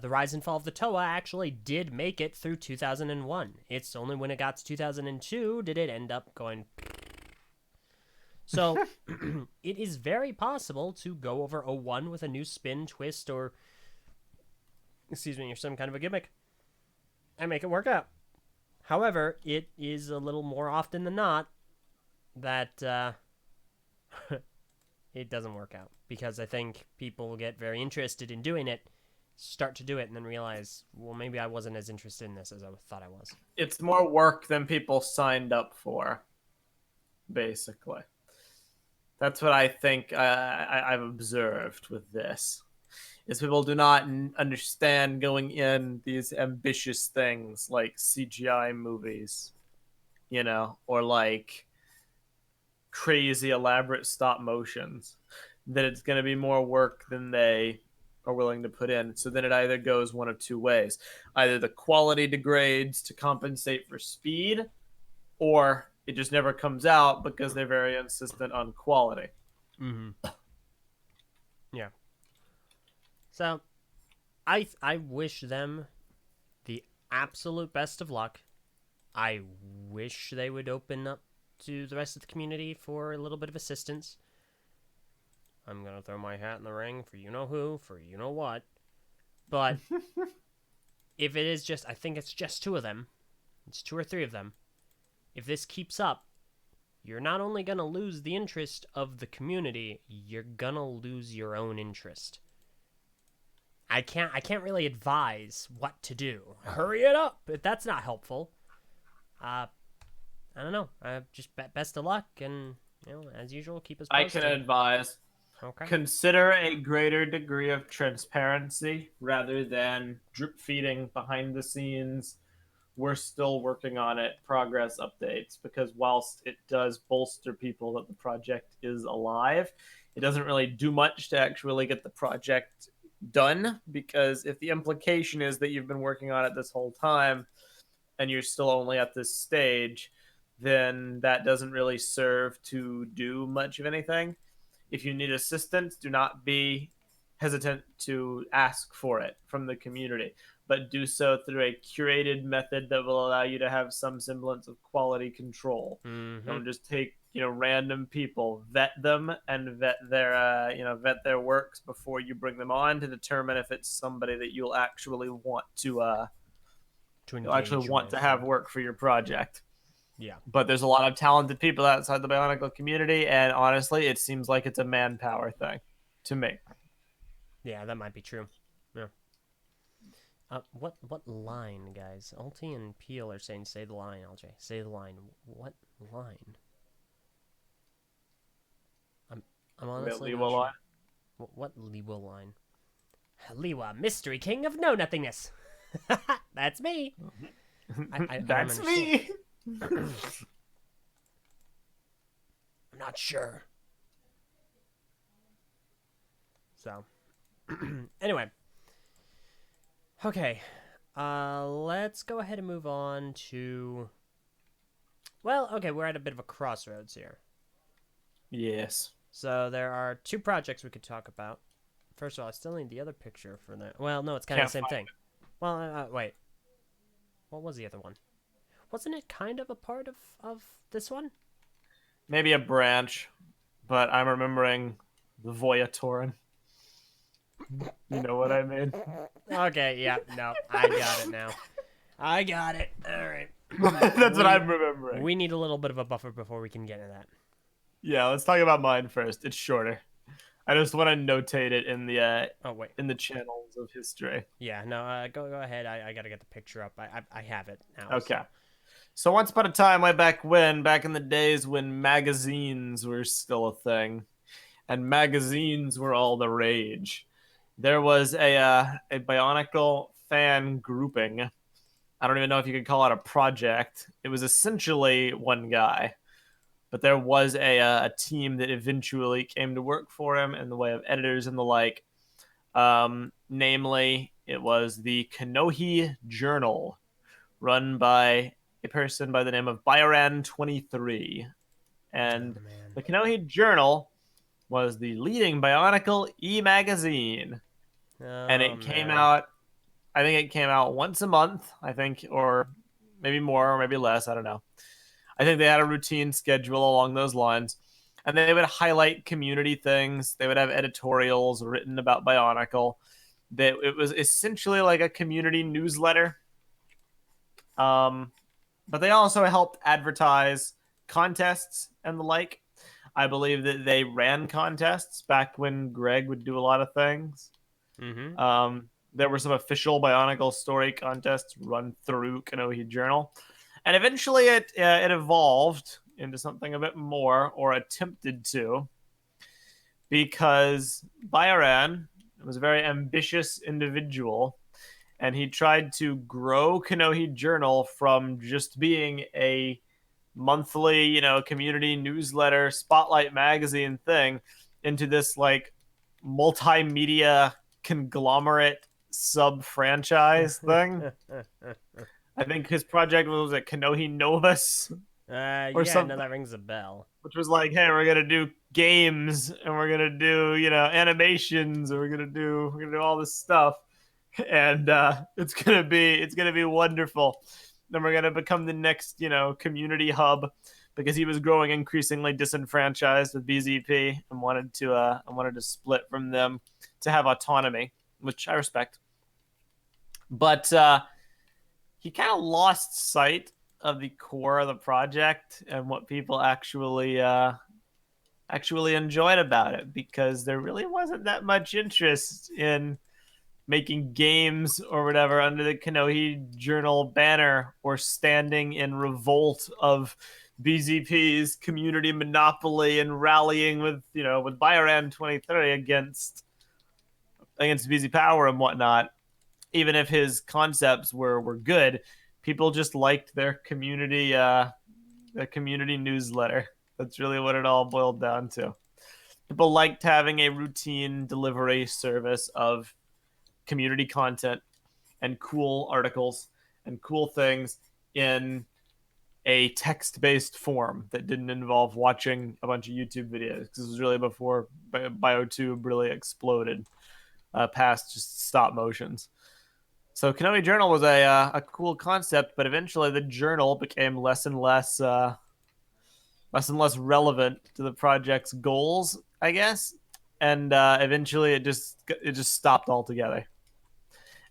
The Rise and Fall of the Toa actually did make it through 2001. It's only when it got to 2002 did it end up going. So it is very possible to go over '01 with a new spin, twist, or some kind of a gimmick and make it work out. However, it is a little more often than not that it doesn't work out, because I think people will get very interested in doing it, start to do it, and then realize, well, maybe I wasn't as interested in this as I thought I was. It's more work than people signed up for, basically. That's what I think I've observed with this. Is people do not understand going in these ambitious things like CGI movies, or like crazy elaborate stop motions, that it's going to be more work than they are willing to put in. So then it either goes one of two ways. Either the quality degrades to compensate for speed, or it just never comes out because they're very insistent on quality. Mm-hmm. Yeah. So I wish them the absolute best of luck. I wish they would open up to the rest of the community for a little bit of assistance. I'm gonna throw my hat in the ring for you know who, for you know what. But if it is just, I think it's just two of them. It's two or three of them. If this keeps up, you're not only gonna lose the interest of the community, you're gonna lose your own interest. I can't really advise what to do. Hurry it up if that's not helpful. I don't know. Just best of luck, and as usual, keep us I posted. can advise. Okay. Consider a greater degree of transparency rather than drip feeding behind the scenes. We're still working on it, progress updates, because whilst it does bolster people that the project is alive, it doesn't really do much to actually get the project done, because if the implication is that you've been working on it this whole time and you're still only at this stage, then that doesn't really serve to do much of anything. If you need assistance, do not be hesitant to ask for it from the community, but do so through a curated method that will allow you to have some semblance of quality control. Mm-hmm. Don't just take random people, vet them and vet their works before you bring them on to determine if it's somebody that you'll actually want to have work for your project. Yeah. But there's a lot of talented people outside the Bionicle community, and honestly, it seems like it's a manpower thing to me. Yeah, that might be true. Yeah. What line, guys? Alti and Peel are saying, say the line, Eljay. Say the line. What line? I'm honestly not sure. What Liwa line? Liwa, Mystery King of Know Nothingness. That's me. That's me. I'm not sure. So, anyway. Okay. Let's go ahead and move on to... Well, okay, we're at a bit of a crossroads here. Yes. So there are two projects we could talk about. First of all, I still need the other picture for that. Well, no, it's kind of the same thing. Well, wait. What was the other one? Wasn't it kind of a part of this one? Maybe a branch, but I'm remembering the Voyatorin. You know what I mean? Okay, yeah, no, I got it now. I got it. All right. That's what I'm remembering. We need a little bit of a buffer before we can get into that. Yeah, let's talk about mine first. It's shorter. I just want to notate it in the in the channels of history. Yeah, no, go ahead. I gotta get the picture up. I have it now. Okay. So once upon a time, back in the days when magazines were still a thing, and magazines were all the rage, there was a Bionicle fan grouping. I don't even know if you could call it a project. It was essentially one guy. But there was a team that eventually came to work for him in the way of editors and the like. Namely, it was the Konami Journal, run by a person by the name of Bioran23. And the Konami Journal was the leading Bionicle e-magazine. And it came out, I think it came out once a month, or maybe more, or maybe less, I don't know. I think they had a routine schedule along those lines. And they would highlight community things. They would have editorials written about Bionicle. It was essentially like a community newsletter. But they also helped advertise contests and the like. I believe that they ran contests back when Greg would do a lot of things. Mm-hmm. There were some official Bionicle story contests run through Konami Journal. And eventually it evolved into something a bit more, or attempted to, because Bioran was a very ambitious individual, and he tried to grow Konami Journal from just being a monthly, community newsletter, spotlight magazine thing into this like multimedia conglomerate sub-franchise thing. I think his project was at Konohi Novus or Yeah, no, something, that rings a bell. which was like, hey, we're gonna do games and we're gonna do animations and we're gonna do all this stuff, and it's gonna be wonderful. Then we're gonna become the next community hub, because he was growing increasingly disenfranchised with BZP and wanted to split from them to have autonomy, which I respect. But he kind of lost sight of the core of the project and what people actually enjoyed about it, because there really wasn't that much interest in making games or whatever under the Konohi Journal banner, or standing in revolt of BZP's community monopoly and rallying with Bioran 23 against BZ Power and whatnot. Even if his concepts were good, people just liked their community newsletter. That's really what it all boiled down to. People liked having a routine delivery service of community content and cool articles and cool things in a text-based form that didn't involve watching a bunch of YouTube videos, because this was really before BioTube really exploded past just stop motions. So Konami Journal was a cool concept, but eventually the journal became less and less relevant to the project's goals, I guess, and eventually it just stopped altogether,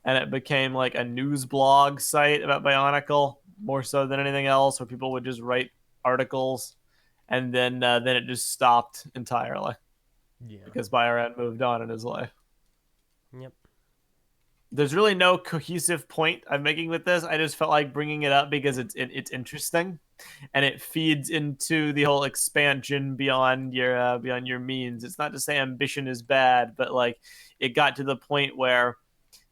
and it became like a news blog site about Bionicle more so than anything else, where people would just write articles, and then it just stopped entirely. Yeah. Because Bioran moved on in his life. Yep. There's really no cohesive point I'm making with this. I just felt like bringing it up because it's interesting, and it feeds into the whole expansion beyond your means. It's not to say ambition is bad, but like it got to the point where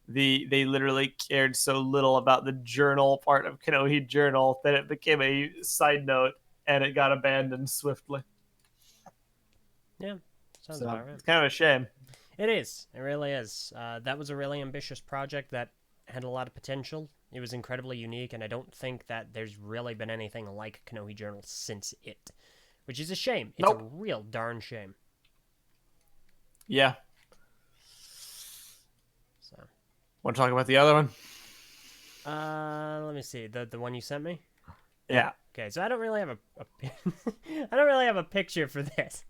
they literally cared so little about the journal part of Konohi Journal that it became a side note, and it got abandoned swiftly. Yeah, sounds about right. It's kind of a shame. It is. It really is. That was a really ambitious project that had a lot of potential. It was incredibly unique, and I don't think that there's really been anything like Konohi Journal since it, which is a shame. It's Nope. a real darn shame. Yeah. So, Want to talk about the other one? let me see. The one you sent me? Yeah. Okay, so I don't really have I don't really have a picture for this.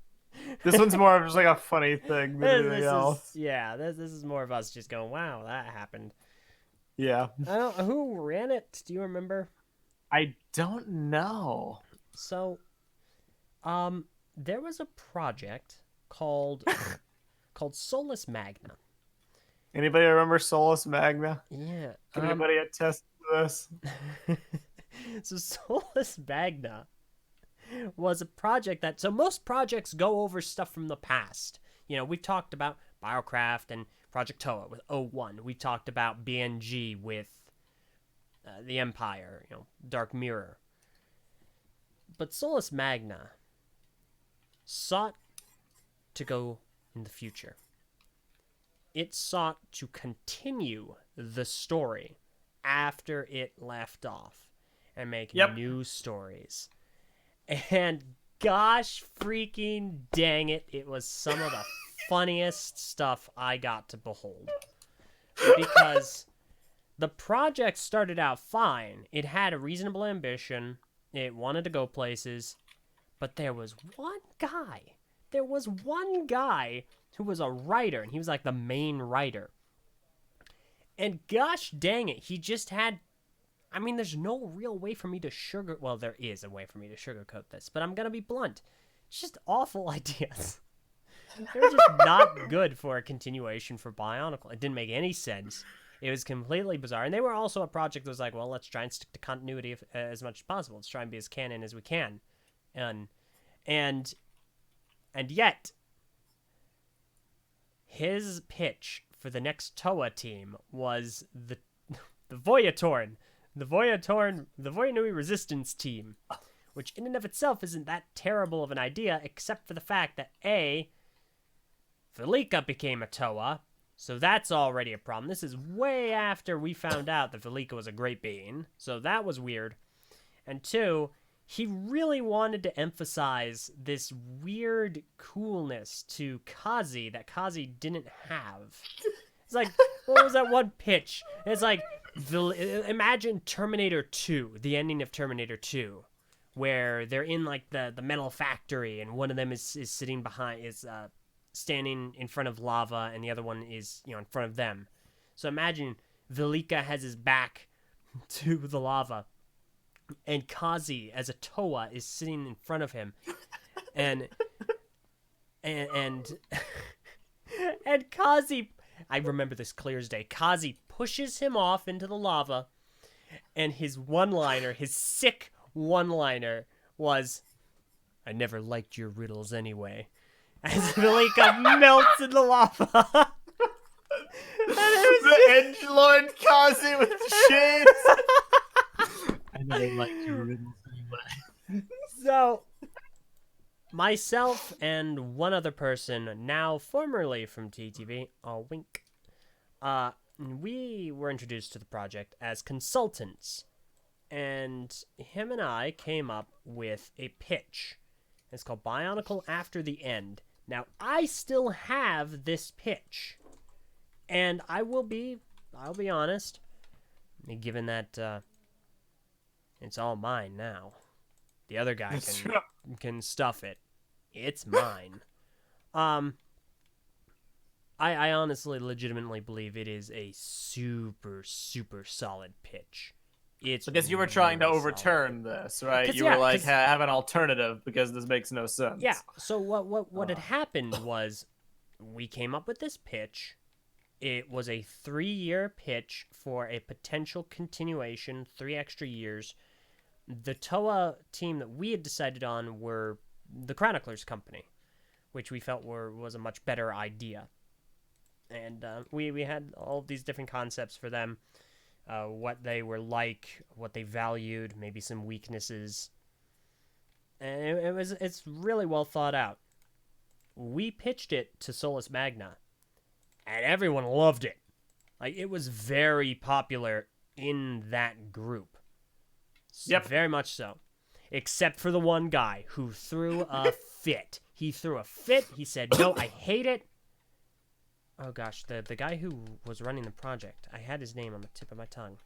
This one's more of just like a funny thing than anything else. This is more of us just going, wow, that happened. Yeah. I don't who ran it. Do you remember? I don't know. So, there was a project called Solus Magna. Anybody remember Solus Magna? Yeah. Can anybody attest to this? So Solus Magna was a project that, so most projects go over stuff from the past. We've talked about BioKraft and Project Toa with 01. We talked about BNG with the Empire, Dark Mirror. But Solus Magna sought to go in the future. It sought to continue the story after it left off and make new stories. And gosh freaking dang it, it was some of the funniest stuff I got to behold. Because the project started out fine. It had a reasonable ambition. It wanted to go places. But there was one guy. Who was a writer, and he was like the main writer. And gosh dang it, he just had... there's no real way for me to well, there is a way for me to sugarcoat this, but I'm gonna be blunt. It's just awful ideas. They were just not good for a continuation for Bionicle. It didn't make any sense. It was completely bizarre. And they were also a project that was like, well, let's try and stick to continuity as much as possible. Let's try and be as canon as we can. And yet, his pitch for the next Toa team was the Voyatorn. The Voyanui Resistance team, which in and of itself isn't that terrible of an idea, except for the fact that A, Felica became a Toa, So that's already a problem. This is way after we found out that Velika was a great being. So that was weird. And two, he really wanted to emphasize this weird coolness to Kazi that Kazi didn't have. It's like, what was that one pitch? It's like, imagine Terminator 2, the ending of Terminator 2, where they're in like the metal factory and one of them is sitting behind, standing in front of lava and the other one is, in front of them. So imagine Velika has his back to the lava and Kazi as a Toa is sitting in front of him, and and Kazi, I remember this clear as day. Kazi pushes him off into the lava, and his one-liner, his sick one-liner was, "I never liked your riddles anyway," as Velika melts in the lava. The edgelord Kazi with the shades. I never liked your riddles anyway. So, myself and one other person, now formerly from TTV, wink, we were introduced to the project as consultants, and him and I came up with a pitch. It's called BIONICLE After the End. Now, I still have this pitch, and I'll be honest, given that it's all mine now. The other guy can stuff it. It's mine. I honestly, legitimately believe it is a super, super solid pitch. It's because you were trying to really overturn solid. this, right? You Yeah, were like, have an alternative because this makes no sense. Yeah. So what had happened was we came up with this pitch. It was a 3-year pitch for a potential continuation, 3 extra years. The Toa team that we had decided on were the Chroniclers company, which we felt was a much better idea. And we had all of these different concepts for them, what they were like, what they valued, maybe some weaknesses. And it's really well thought out. We pitched it to Solus Magna, and everyone loved it. Like, it was very popular in that group. Yep. Very much so. Except for the one guy who threw a fit. He threw a fit. He said, "No, I hate it." Oh gosh, the guy who was running the project. I had his name on the tip of my tongue.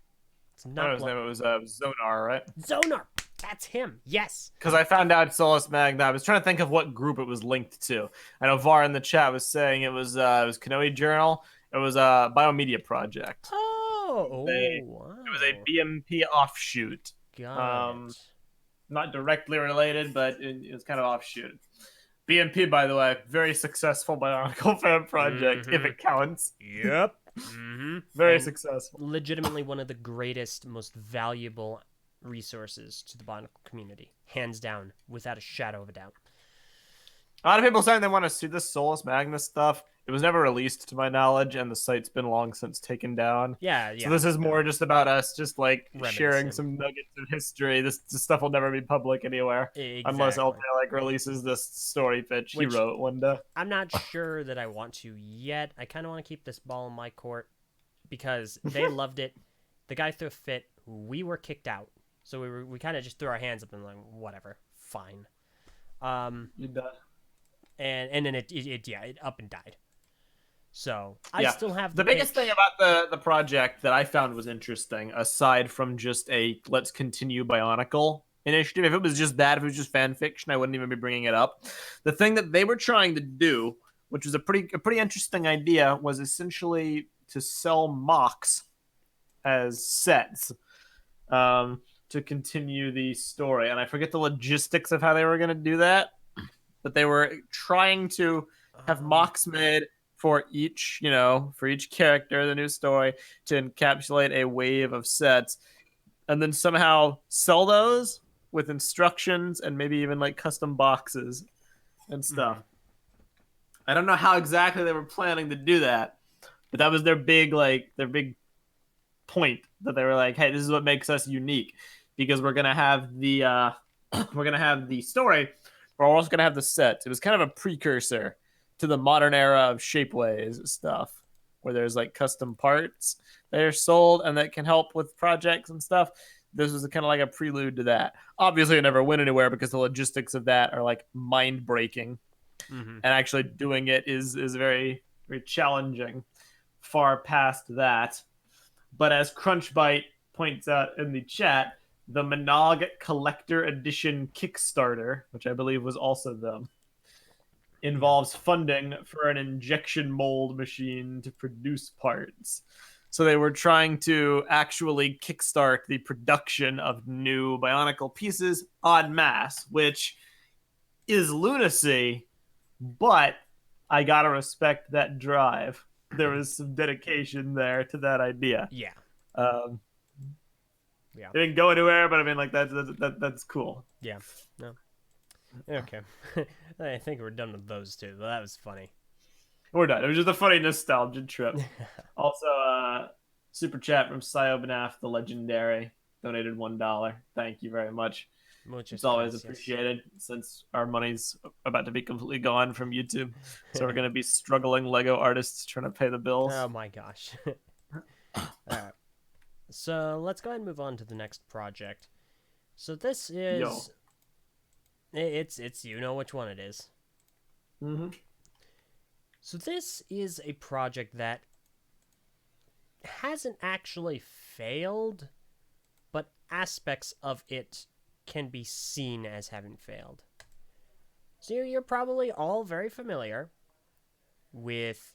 It's not His name was Zonar, right? Zonar. That's him. Yes. Because I found out Solus Magna. I was trying to think of what group it was linked to. I know Var in the chat was saying it was Konami Journal. It was a Biomedia project. Oh, wow. It was a BMP offshoot. Got it. Not directly related, but it was kind of offshoot. BMP, by the way, very successful Bionicle fan project, if it counts. Yep. Very successful. Legitimately one of the greatest, most valuable resources to the Bionicle community. Hands down, without a shadow of a doubt. A lot of people saying they want to see this Solus Magna stuff. It was never released to my knowledge, and the site's been long since taken down. Yeah. So this is more just about us just like sharing Reminiscing. some nuggets of history. This stuff will never be public anywhere. Exactly. Unless Eljay like releases this story pitch he wrote one day. I'm not sure that I want to yet. I kind of want to keep this ball in my court because they loved it. The guy threw a fit. We were kicked out. So we kind of just threw our hands up and like, whatever, fine. You done. And then it up and died. So I still have the biggest thing about the project that I found was interesting, aside from just a let's continue Bionicle initiative. If it was just that, if it was just fan fiction, I wouldn't even be bringing it up. The thing that they were trying to do, which was a pretty interesting idea, was essentially to sell mocks as sets to continue the story. And I forget the logistics of how they were going to do that, but they were trying to have mocks made for each character in the new story to encapsulate a wave of sets, and then somehow sell those with instructions and maybe even like custom boxes and stuff. I don't know how exactly they were planning to do that, but that was their big point, that they were like, hey, this is what makes us unique, because we're gonna have the story, but we're also gonna have the sets. It was kind of a precursor to the modern era of shapeways stuff. where there's like custom parts that are sold and that can help with projects and stuff. This was kind of like a prelude to that. Obviously, it never went anywhere because the logistics of that are like mind breaking, Mm-hmm. and actually doing it is very very challenging. Far past that, but as Crunchbite points out in the chat, the Monog Collector Edition Kickstarter, which I believe was also them, Yeah. involves funding for an injection mold machine to produce parts. So they were trying to actually kickstart the production of new Bionicle pieces en masse, which is lunacy, but I gotta respect that drive. There was some dedication there to that idea. Yeah. Um, Yeah. it didn't go anywhere, but I mean, like that's cool. Yeah. No. Okay. I think we're done with those two. That was funny. We're done. It was just a funny nostalgia trip. Also, super chat from Syobanaf, the legendary, donated $1. Thank you very much. It's Muchas always gracias. appreciated since our money's about to be completely gone from YouTube. So we're gonna be struggling Lego artists trying to pay the bills. Oh my gosh. Alright. So let's go ahead and move on to the next project. So this Yo. is it's you know which one it is. Mm-hmm. So this is a project that hasn't actually failed, but aspects of it can be seen as having failed. So you're probably all very familiar with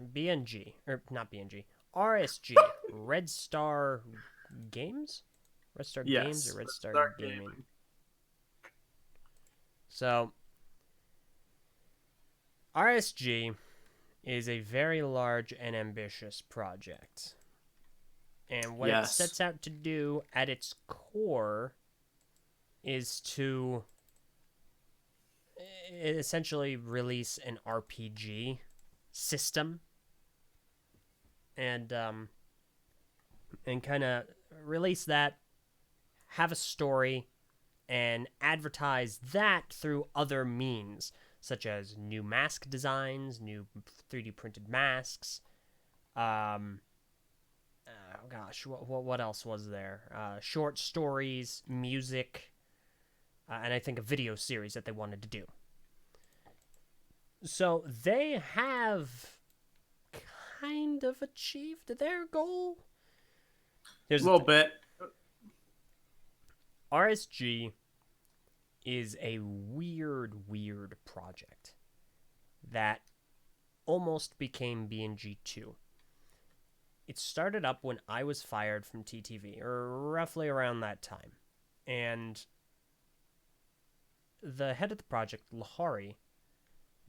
BNG, or not BNG, RSG, Red Star Games? Red Star Games or Yes. Red Let's Star start Gaming? gaming. So, RSG is a very large and ambitious project. And what it Yes. sets out to do at its core is to essentially release an RPG system and kind of release that, have a story, and advertise that through other means, such as new mask designs, new 3D printed masks. Oh gosh, what else was there? Short stories, music, and I think a video series that they wanted to do. So they have kind of achieved their goal. A Here's the little thing. bit. RSG is a weird project that almost became BNG2. It started up when I was fired from TTV, or roughly around that time. And the head of the project, Lahari,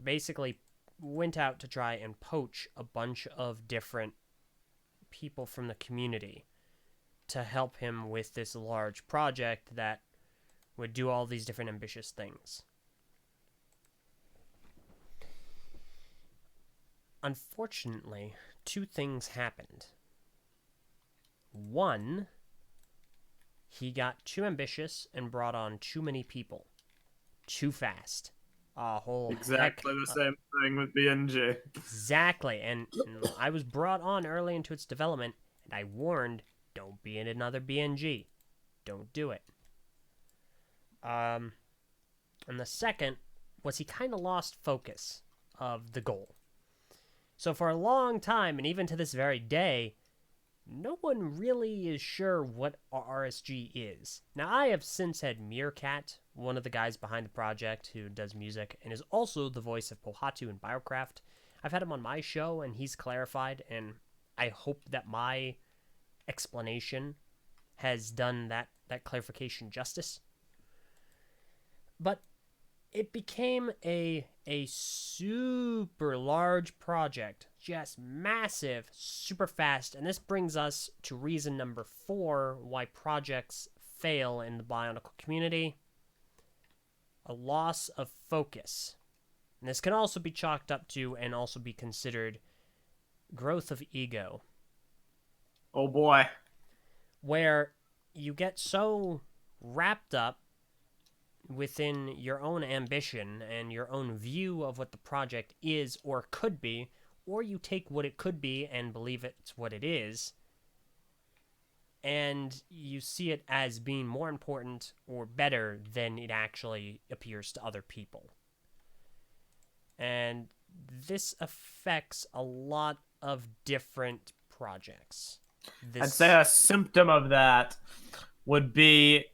basically went out to try and poach a bunch of different people from the community to help him with this large project that would do all these different ambitious things. Unfortunately, two things happened. One, he got too ambitious and brought on too many people too fast. A whole heck. Exactly the same thing with BNG. Exactly. And I was brought on early into its development, and I warned, don't be in another BNG. Don't do it. And the second was he kind of lost focus of the goal. So for a long time, and even to this very day, no one really is sure what RSG is. Now, I have since had Meerkat, one of the guys behind the project who does music, and is also the voice of Pohatu in BioKraft. I've had him on my show, and he's clarified, and I hope that my explanation has done that clarification justice. But it became a super large project, just massive, super fast, and this brings us to reason number 4 why projects fail in the Bionicle community: a loss of focus. And this can also be chalked up to and also be considered growth of ego, Oh boy. where you get so wrapped up within your own ambition and your own view of what the project is or could be, or you take what it could be and believe it's what it is, and you see it as being more important or better than it actually appears to other people. And this affects a lot of different projects. I'd say a symptom of that would be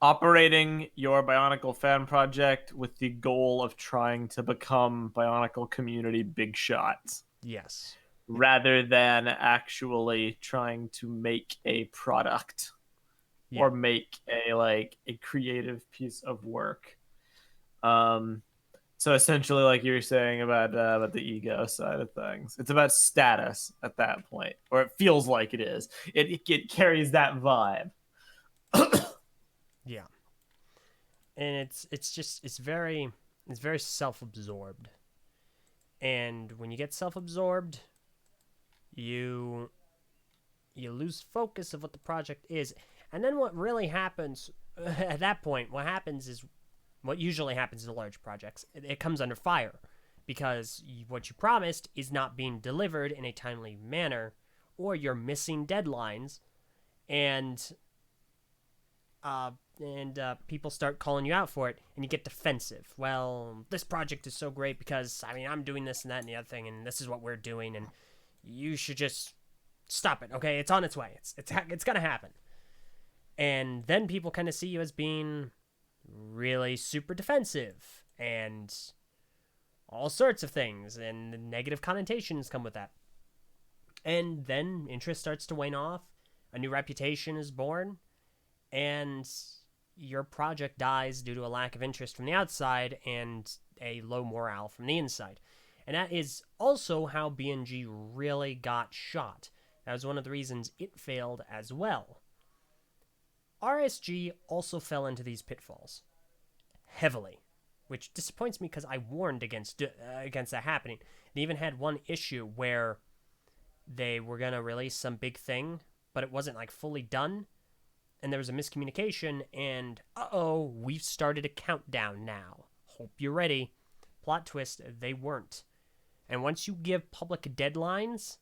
operating your Bionicle fan project with the goal of trying to become Bionicle community big shots. Yes. Rather than actually trying to make a product or make a creative piece of work. So essentially, like you were saying about the ego side of things, it's about status at that point, or it feels like it is. It carries that vibe. Yeah. And it's very self-absorbed. And when you get self-absorbed, you lose focus of what the project is. And then what really happens at that point, what usually happens in large projects, it comes under fire because what you promised is not being delivered in a timely manner, or you're missing deadlines, and people start calling you out for it, and you get defensive. Well, this project is so great because, I mean, I'm doing this and that and the other thing, and this is what we're doing, and you should just stop it, okay? It's on its way. It's gonna happen. And then people kind of see you as being really super defensive, and all sorts of things, and negative connotations come with that. And then interest starts to wane off, a new reputation is born, and your project dies due to a lack of interest from the outside and a low morale from the inside. And that is also how BNG really got shot. That was one of the reasons it failed as well. RSG also fell into these pitfalls heavily, which disappoints me because I warned against that happening. They even had one issue where they were going to release some big thing, but it wasn't like fully done, and there was a miscommunication, and we've started a countdown now. Hope you're ready. Plot twist, they weren't. And once you give public deadlines,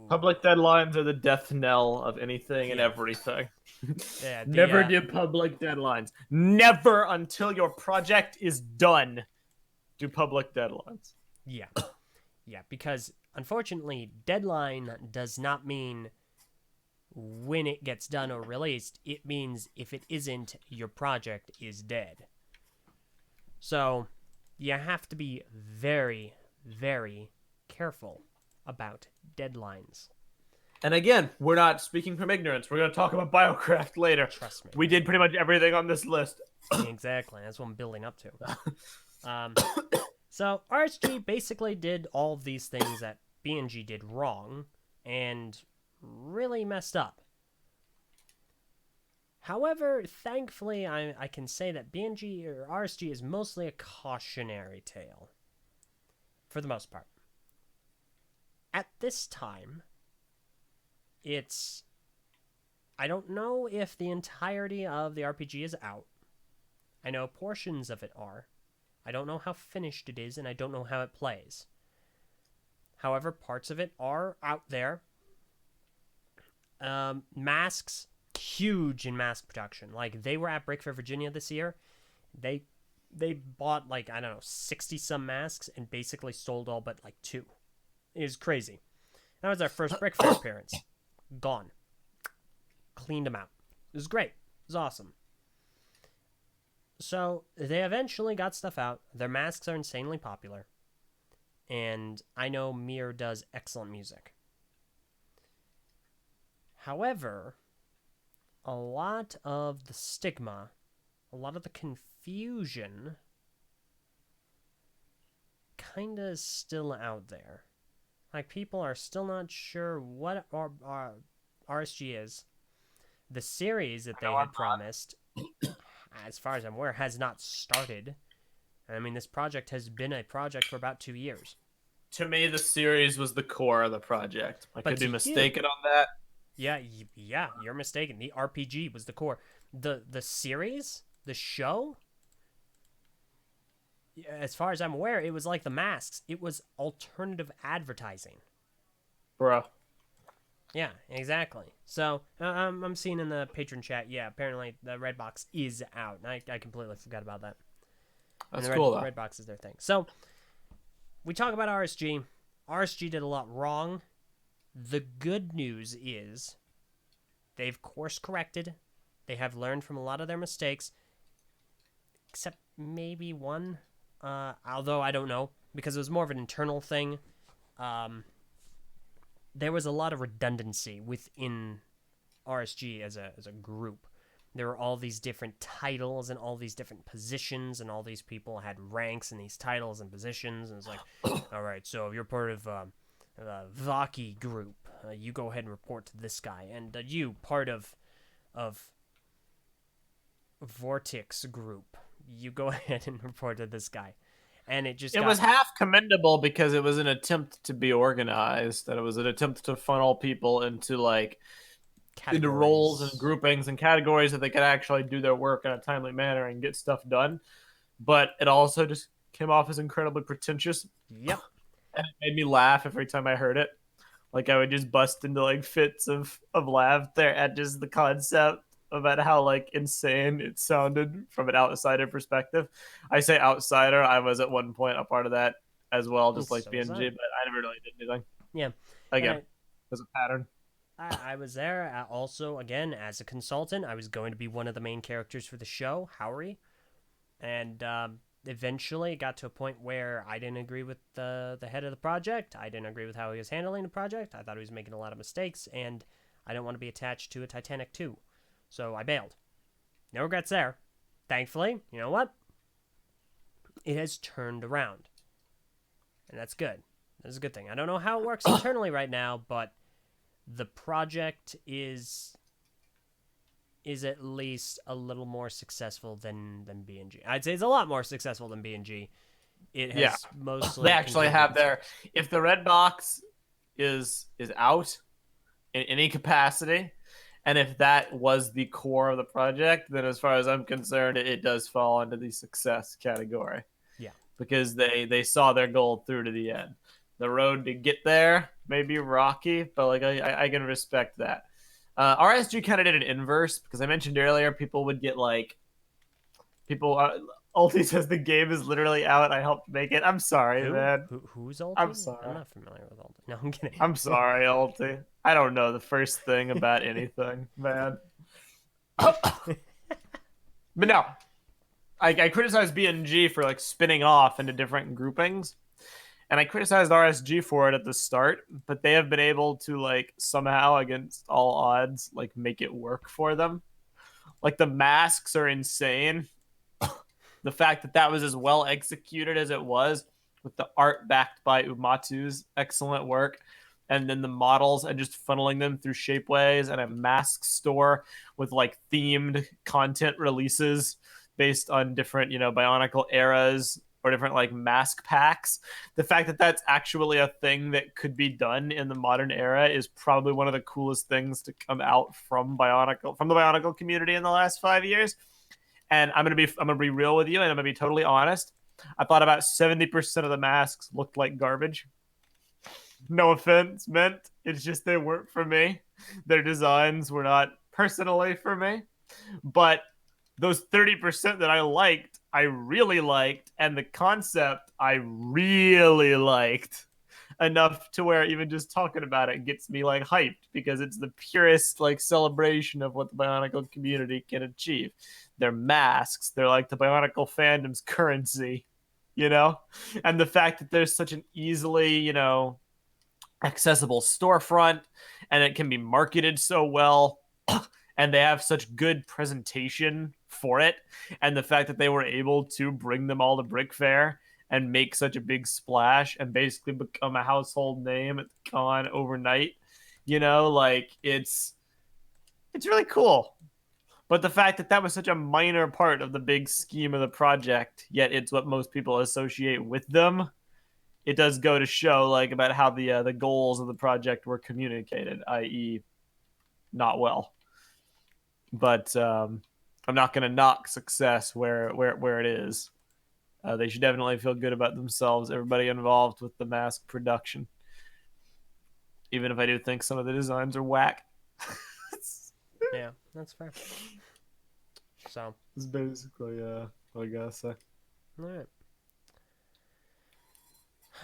Public deadlines are the death knell of anything and everything. Yeah, Never do public deadlines. Never until your project is done do public deadlines. Yeah. Yeah, because unfortunately, deadline does not mean when it gets done or released. It means if it isn't, your project is dead. So you have to be very, very careful about deadlines. And again, we're not speaking from ignorance. We're going to talk about BioKraft later. Trust me. We did pretty much everything on this list. Exactly. That's what I'm building up to. So RSG basically did all of these things that BNG did wrong and really messed up. However, thankfully, I can say that BNG or RSG is mostly a cautionary tale. For the most part. At this time, I don't know if the entirety of the RPG is out. I know portions of it are. I don't know how finished it is, and I don't know how it plays. However, parts of it are out there. Masks, huge in mask production. Like, they were at Break Fair Virginia this year. They bought, 60-some masks and basically sold all but, 2. It was crazy. That was our first Break Fair appearance. Gone. Cleaned them out. It was great. It was awesome. So, they eventually got stuff out. Their masks are insanely popular. And I know Mir does excellent music. However, a lot of the stigma, a lot of the confusion, kinda is still out there. Like, people are still not sure what our RSG is. The series that they had promised, as far as I'm aware, has not started. I mean, this project has been a project for about 2 years. To me, the series was the core of the project. I could be mistaken on that. Yeah, yeah, you're mistaken. The RPG was the core. The series, the show, as far as I'm aware, it was like the masks. It was alternative advertising. Bruh. Yeah, exactly. So I'm seeing in the patron chat. Yeah, apparently the red box is out. I completely forgot about that. And That's the cool though. red box is their thing. So we talk about RSG. RSG did a lot wrong. The good news is they've course corrected. They have learned from a lot of their mistakes, except maybe one. Although I don't know because it was more of an internal thing. Um, there was a lot of redundancy within RSG as a group. There were all these different titles and all these different positions, and all these people had ranks in these titles and positions. And it's like, all right, so if you're part of the Vaki group, you go ahead and report to this guy, and you part of Vortex group, you go ahead and report to this guy. And It was half commendable because it was an attempt to be organized, and it was an attempt to funnel people into like into roles and categories. groupings and categories that they could actually do their work in a timely manner and get stuff done. But it also just came off as incredibly pretentious, Yep. and it made me laugh every time I heard it. Like I would just bust into like fits of laughter at just the concept about how like insane it sounded from an outsider perspective. I say outsider. I was at one point a part of that as well, just like So was I. BNG, but I never really did anything. Yeah. Again, And there's a pattern. I was there also, again, as a consultant. I was going to be one of the main characters for the show, Howery. And eventually it got to a point where I didn't agree with the head of the project. I didn't agree with how he was handling the project. I thought he was making a lot of mistakes, and I didn't want to be attached to a Titanic 2. So I bailed. No regrets there. Thankfully, you know what? It has turned around. And that's good. That's a good thing. I don't know how it works internally right now, but the project is at least a little more successful than BNG. I'd say it's a lot more successful than BNG. It has Yeah, mostly they actually have their. If the red box is out in any capacity, and if that was the core of the project, then as far as I'm concerned, it does fall into the success category. Yeah. Because they saw their goal through to the end. The road to get there may be rocky, but like I can respect that. RSG kind of did an inverse because I mentioned earlier people would get like people. Ulti says the game is literally out. I helped make it. I'm sorry, man. Who's Ulti? I'm I'm sorry. not familiar with Ulti. No, I'm kidding. I'm sorry, Ulti. I don't know the first thing about anything, man. But no, I criticized BNG for like spinning off into different groupings, and I criticized RSG for it at the start, but they have been able to like somehow against all odds like make it work for them. Like the masks are insane. The fact that that was as well executed as it was, with the art backed by Umatu's excellent work, and then the models and just funneling them through Shapeways and a mask store with like themed content releases based on different, Bionicle eras or different like mask packs. The fact that that's actually a thing that could be done in the modern era is probably one of the coolest things to come out from the Bionicle community in the last 5 years. And I'm gonna be real with you, and I'm gonna be totally honest. I thought about 70% of the masks looked like garbage. No offense meant. It's just they weren't for me. Their designs were not personally for me. But those 30% that I liked, I really liked, and the concept I really liked enough to where even just talking about it gets me like hyped because it's the purest like celebration of what the Bionicle community can achieve. Their masks, they're like the Bionicle fandom's currency, you know? And the fact that there's such an easily, accessible storefront and it can be marketed so well and they have such good presentation for it, and the fact that they were able to bring them all to Brick Fair and make such a big splash and basically become a household name at the con overnight, like it's really cool. But the fact that that was such a minor part of the big scheme of the project, yet it's what most people associate with them, it does go to show like about how the goals of the project were communicated, i.e., not well. But I'm not going to knock success where it is. They should definitely feel good about themselves, everybody involved with the mask production. Even if I do think some of the designs are whack. Yeah, that's fair. So, It's basically, I guess. all right.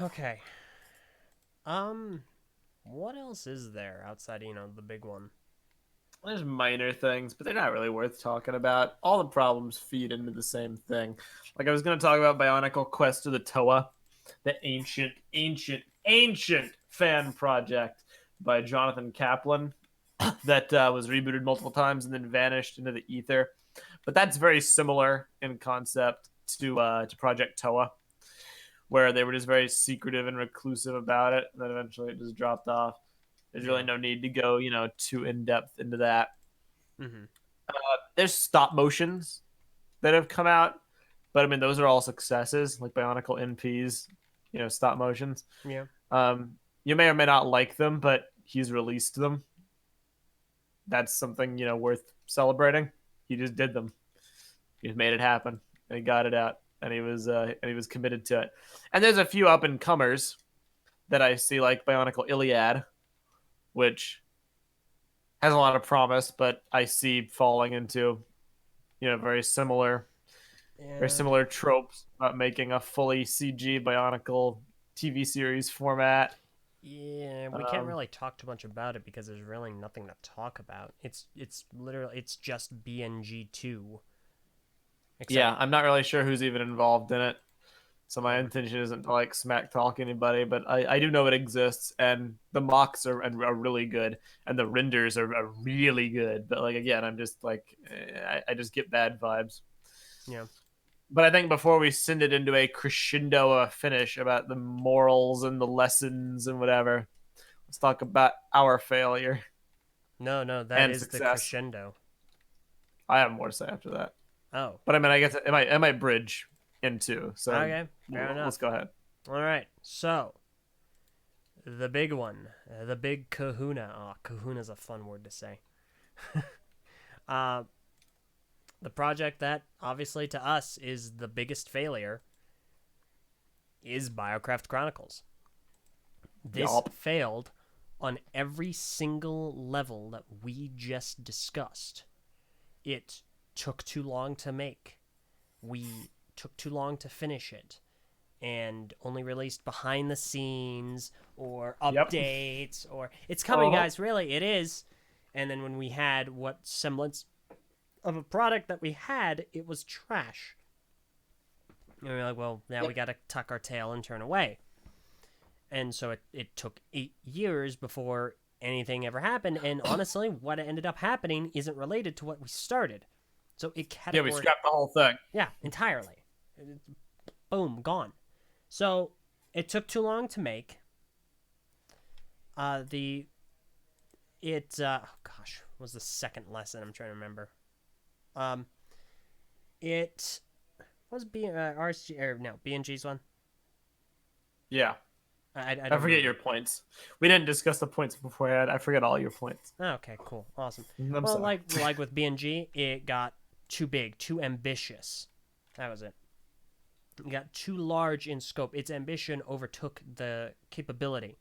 Okay. What else is there outside, the big one? There's minor things, but they're not really worth talking about. All the problems feed into the same thing. Like I was going to talk about Bionicle Quest of the Toa, the ancient fan project by Jonathan Kaplan that was rebooted multiple times and then vanished into the ether. But that's very similar in concept to Project Toa, where they were just very secretive and reclusive about it, and then eventually it just dropped off. There's really Yeah. no need to go, too in depth into that. Mm-hmm. There's stop motions that have come out, but I mean those are all successes, like Bionicle NPs, stop motions. Yeah. You may or may not like them, but he's released them. That's something worth celebrating. He just did them. He just made it happen, and he got it out, and he was committed to it. And there's a few up and comers that I see, like Bionicle Iliad, which has a lot of promise, but I see falling into very Yeah. similar tropes about making a fully CG Bionicle TV series format. Yeah, we can't Um, really talk too much about it because there's really nothing to talk about. It's literally it's just BNG2. Except yeah, I'm not really sure who's even involved in it. So my yeah. intention isn't to like smack talk anybody, but I do know it exists, and the mocks are really good, and the renders are really good. But like again, I'm just like I just get bad vibes. Yeah. But I think before we send it into a crescendo finish about the morals and the lessons and whatever, let's talk about our failure No, that and is the success. crescendo. I have more to say after that, Oh. but I mean, I guess it might bridge into. So Okay, fair let's enough. go ahead. All right. So, the big one, the big kahuna. Oh, kahuna's a fun word to say. uh the project that obviously to us is the biggest failure is BioKraft Chronicles. This Yup. failed on every single level that we just discussed. It took too long to make. We took too long to finish it. And only released behind the scenes or Yep. updates or it's coming, Uh-huh. guys, really, it is. And then when we had what semblance of a product that we had, it was trash. And we were like, well, now we Yep. got to tuck our tail and turn away. And so it took 8 years before anything ever happened. And honestly, what ended up happening isn't related to what we started. So it Yeah, we categorically, scrapped the whole thing. yeah, entirely. Boom, gone. So it took too long to make. The it oh gosh, what was the second lesson? I'm trying to remember. Um, it was RSG or no BNG's one. Yeah. I I don't forget remember. your points. We didn't discuss the points beforehand. I forget all your points. Oh, okay, cool, awesome. I'm Well, sorry. like with BNG, it got too big, too ambitious. That was it. It got too large in scope. Its ambition overtook the capability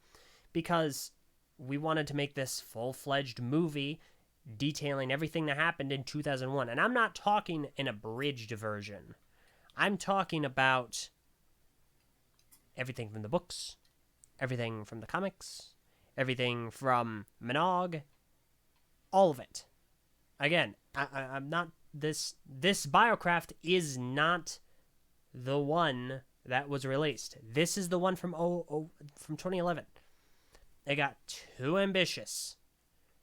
because we wanted to make this full-fledged movie detailing everything that happened in 2001. And I'm not talking an abridged version. I'm talking about everything from the books, everything from the comics, everything from Minogue, all of it. Again, I'm not this BioKraft is not the one that was released. This is the one from from 2011. It got too ambitious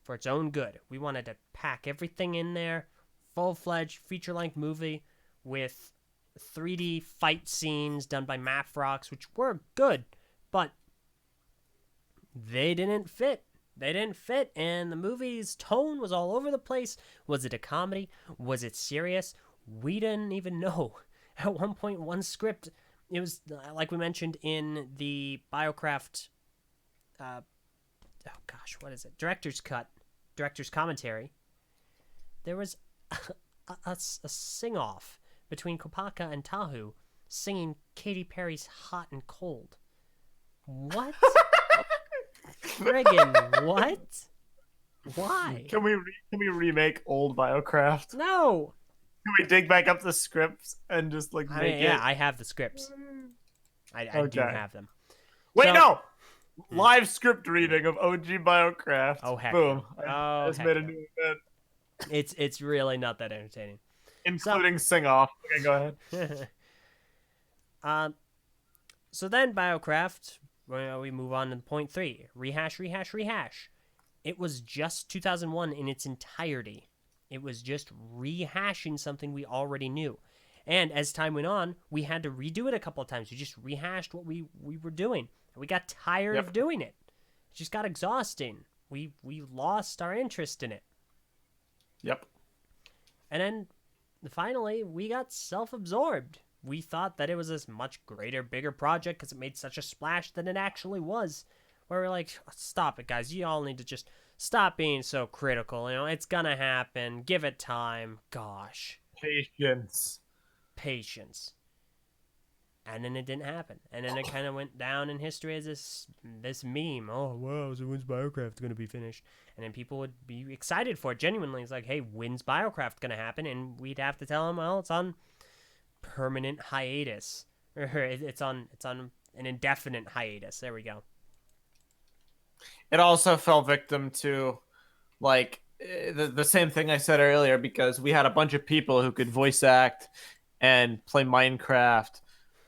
for its own good. We wanted to pack everything in there, full-fledged feature-length movie with 3D fight scenes done by Mapfrox, which were good, but they didn't fit. They didn't fit, and the movie's tone was all over the place. Was it a comedy? Was it serious? We didn't even know. At one point, one script, it was like we mentioned in the BioKraft, oh gosh, what is it? Director's cut. director's commentary, there was a sing-off between Kopaka and Tahu singing Katy Perry's Hot and Cold. What? Friggin' what? Why? Can we remake old BioKraft? No! Can we dig back up the scripts and just like I make mean, it? yeah, I have the scripts. I do Okay. have them. Wait, So- no! Live script reading of OG BioKraft. Oh, heck Boom. no. I Oh, just heck made a no. new event, It's really not that entertaining. including sing off. Okay, go ahead. So then BioKraft, we move on to point 3. Rehash. It was just 2001 in its entirety. It was just rehashing something we already knew. And as time went on, we had to redo it a couple of times. We just rehashed what we were doing. And we got tired of doing it. It just got exhausting. We lost our interest in it. Yep. And then finally, we got self-absorbed. We thought that it was this much greater, bigger project because it made such a splash than it actually was. Where we're like, stop it, guys. You all need to just stop being so critical. You know, it's gonna happen. Give it time. Gosh. Patience. And then it didn't happen. And then it kind of went down in history as this meme. Oh, wow, so when's BioKraft going to be finished? And then people would be excited for it. Genuinely, it's like, hey, when's BioKraft going to happen? And we'd have to tell them, well, it's on permanent hiatus. Or it's on an indefinite hiatus. There we go. It also fell victim to, like, the same thing I said earlier, because we had a bunch of people who could voice act and play Minecraft,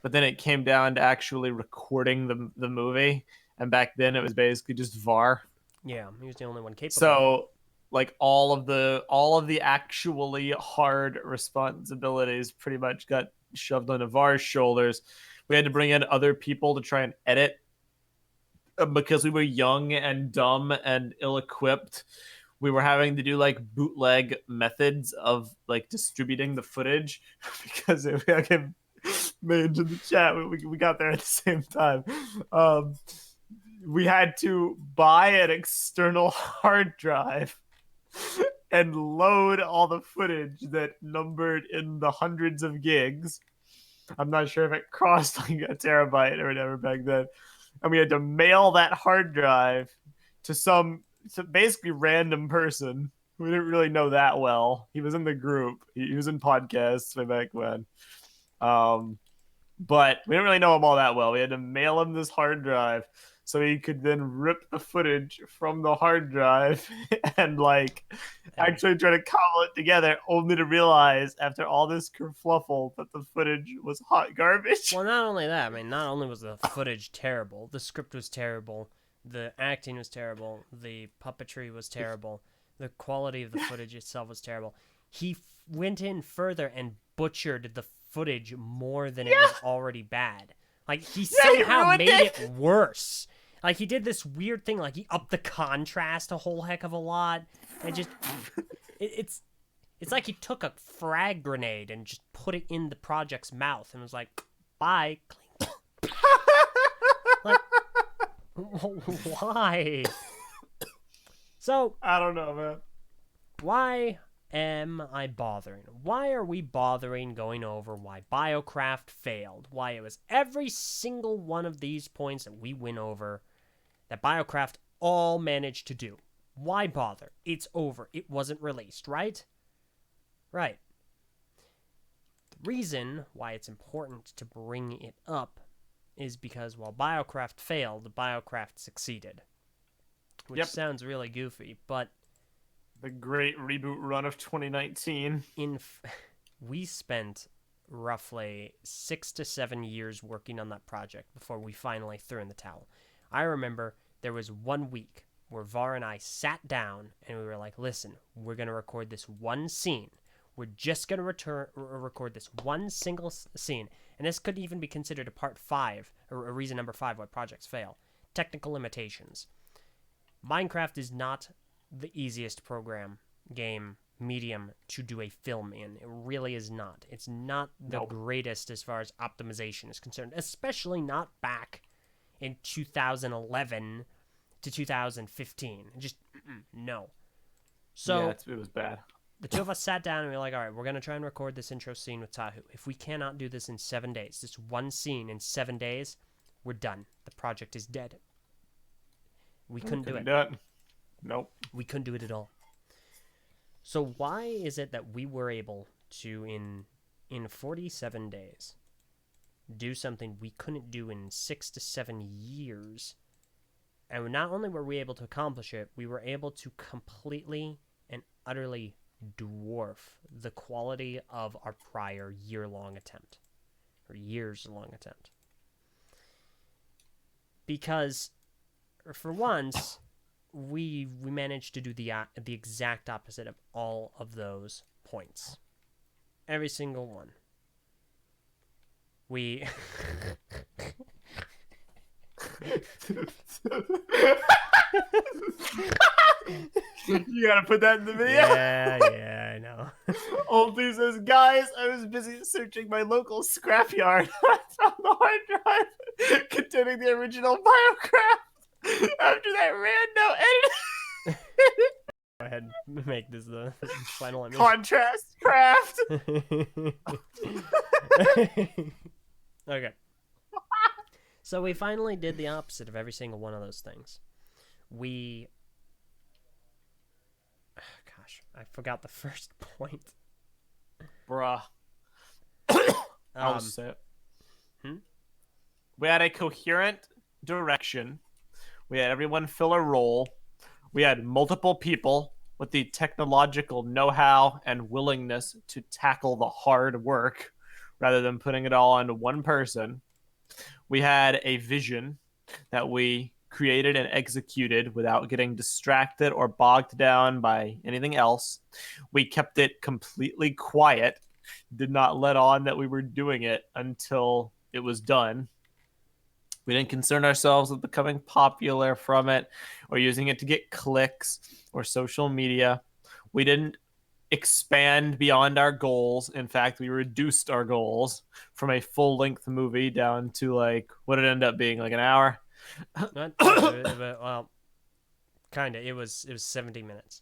but then it came down to actually recording the movie, and back then it was basically just VAR. Yeah, he was the only one capable. So, like, all of the actually hard responsibilities pretty much got shoved onto VAR's shoulders. We had to bring in other people to try and edit, because we were young and dumb and ill-equipped. We were having to do like bootleg methods of like distributing the footage, because if we can made in the chat, we got there at the same time. We had to buy an external hard drive and load all the footage that numbered in the hundreds of gigs. I'm not sure if it crossed like a terabyte or whatever back then. And we had to mail that hard drive to some basically random person who we didn't really know that well. He was in the group. He was in podcasts way back when. But we didn't really know him all that well. We had to mail him this hard drive so he could then rip the footage from the hard drive and like actually try to cobble it together, only to realize after all this kerfluffle that the footage was hot garbage. Well, not only that, I mean, not only was the footage terrible, the script was terrible, the acting was terrible, the puppetry was terrible, the quality of the footage itself was terrible. He went in further and butchered the footage more than it was already bad. Like, he somehow made it worse. Like, he did this weird thing, like, he upped the contrast a whole heck of a lot. And just, it's like he took a frag grenade and just put it in the project's mouth and was like, bye. Like, why? So, I don't know, man. Why am I bothering? Why are we bothering going over why BioKraft failed? Why it was every single one of these points that we went over that BioKraft all managed to do. Why bother? It's over. It wasn't released, right? Right. The reason why it's important to bring it up is because while BioKraft failed, BioKraft succeeded. Which sounds really goofy, but the great reboot run of 2019. We spent roughly 6 to 7 years working on that project before we finally threw in the towel. I remember there was 1 week where Var and I sat down and we were like, listen, we're going to record this one scene. We're just going to record this one single scene. And this could even be considered a part 5, or a reason number 5 why projects fail. Technical limitations. Minecraft is not the easiest game, medium to do a film in. It really is not. It's not the greatest as far as optimization is concerned, especially not back in 2011 to 2015. Just, no. Yeah, So it was bad. the two of us sat down and we were like, all right, we're going to try and record this intro scene with Tahu. If we cannot do this in 7 days, this one scene in 7 days, we're done. The project is dead. We couldn't do it. Do it. Nope. We couldn't do it at all. So why is it that we were able to, in 47 days, do something we couldn't do in 6 to 7 years? And not only were we able to accomplish it, we were able to completely and utterly dwarf the quality of our prior year-long attempt. Or years-long attempt. Because, for once, we managed to do the exact opposite of all of those points. Every single one. We... You gotta put that in the video. Yeah, I know. Old dude says, guys, I was busy searching my local scrapyard on the hard drive containing the original BioKraft. After that rando edit. Go ahead and make this the final image. Contrast craft. Okay. So we finally did the opposite of every single one of those things. We... Gosh, I forgot the first point. Bruh. I'll just say it. Hmm? We had a coherent direction. We had everyone fill a role. We had multiple people with the technological know-how and willingness to tackle the hard work rather than putting it all onto one person. We had a vision that we created and executed without getting distracted or bogged down by anything else. We kept it completely quiet, did not let on that we were doing it until it was done. We didn't concern ourselves with becoming popular from it or using it to get clicks or social media. We didn't expand beyond our goals. In fact, we reduced our goals from a full-length movie down to like what did it end up being, like an hour? Well, kind of. It was 70 minutes.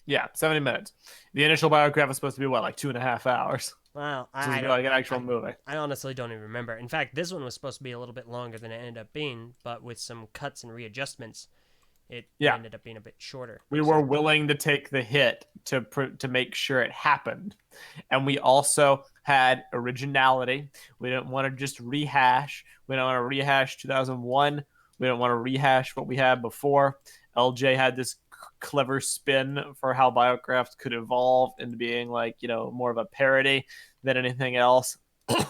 Yeah, 70 minutes. The initial BioKraft was supposed to be what, like 2.5 hours? Well, I like an actual movie. I honestly don't even remember. In fact, this one was supposed to be a little bit longer than it ended up being, but with some cuts and readjustments, it ended up being a bit shorter. We were willing to take the hit to make sure it happened. And we also had originality. We didn't want to just rehash. We don't want to rehash 2001. We don't want to rehash what we had before. LJ had this clever spin for how BioKraft could evolve into being like, you know, more of a parody than anything else. With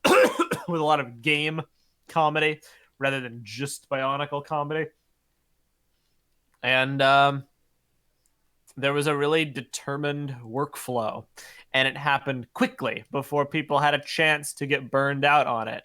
a lot of game comedy rather than just Bionicle comedy. And there was a really determined workflow, and it happened quickly before people had a chance to get burned out on it.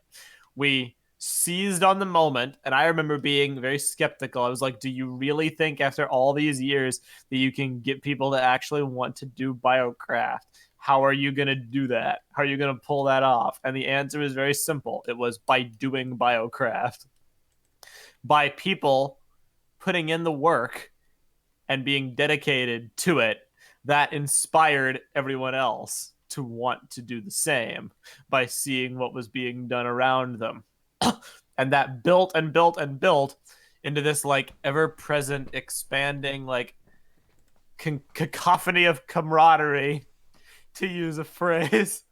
We seized on the moment, and I remember being very skeptical. I was like, do you really think after all these years that you can get people to actually want to do BioKraft? How are you going to do that? How are you going to pull that off? And the answer is very simple. It was by doing BioKraft. By people putting in the work and being dedicated to it, that inspired everyone else to want to do the same by seeing what was being done around them. And that built and built and built into this like ever-present expanding like cacophony of camaraderie, to use a phrase,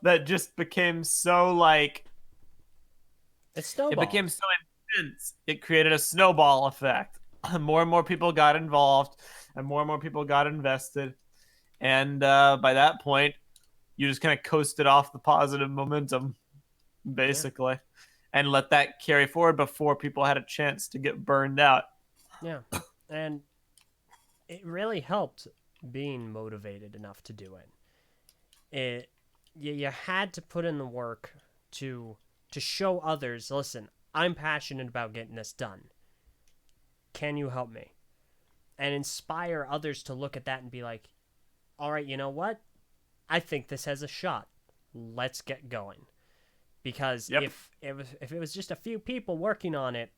that just became so like It became so intense. It created a snowball effect. More and more people got involved, and more people got invested. And by that point, you just kind of coasted off the positive momentum, basically, and let that carry forward before people had a chance to get burned out. Yeah, and it really helped being motivated enough to do it. You had to put in the work to show others, listen, I'm passionate about getting this done. Can you help me? And inspire others to look at that and be like, all right, you know what? I think this has a shot. Let's get going. Because if it was just a few people working on it,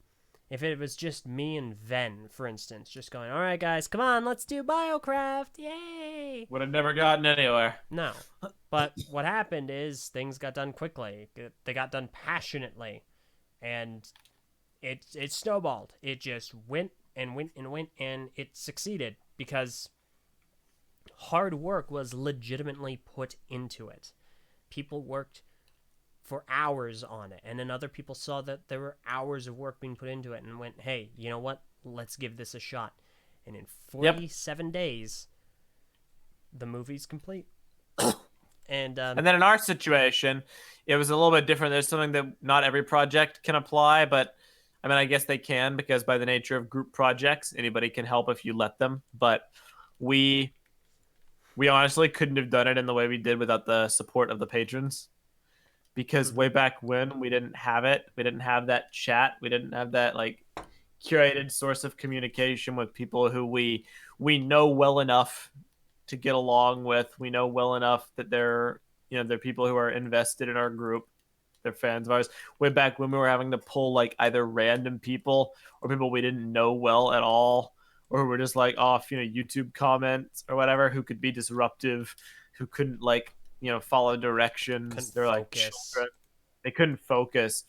If it was just me and Ven, for instance, just going, all right, guys, come on, let's do BioKraft, yay! Would have never gotten anywhere. No. But what happened is things got done quickly. They got done passionately. And it snowballed. It just went and went and went, and it succeeded because hard work was legitimately put into it. People worked for hours on it, and then other people saw that there were hours of work being put into it and went, hey, you know what? Let's give this a shot. And in 47 days, the movie's complete. And then in our situation, it was a little bit different. There's something that not every project can apply, but I mean, I guess they can because by the nature of group projects, anybody can help if you let them. But we honestly couldn't have done it in the way we did without the support of the patrons. Because way back when we didn't have it, we didn't have that chat, we didn't have that like curated source of communication with people who we know well enough to get along with. We know well enough that they're people who are invested in our group. They're fans of ours. Way back when we were having to pull like either random people or people we didn't know well at all, or who were just like off, YouTube comments or whatever, who could be disruptive, who couldn't like, follow directions. couldn't They're like focus. children. They couldn't focus.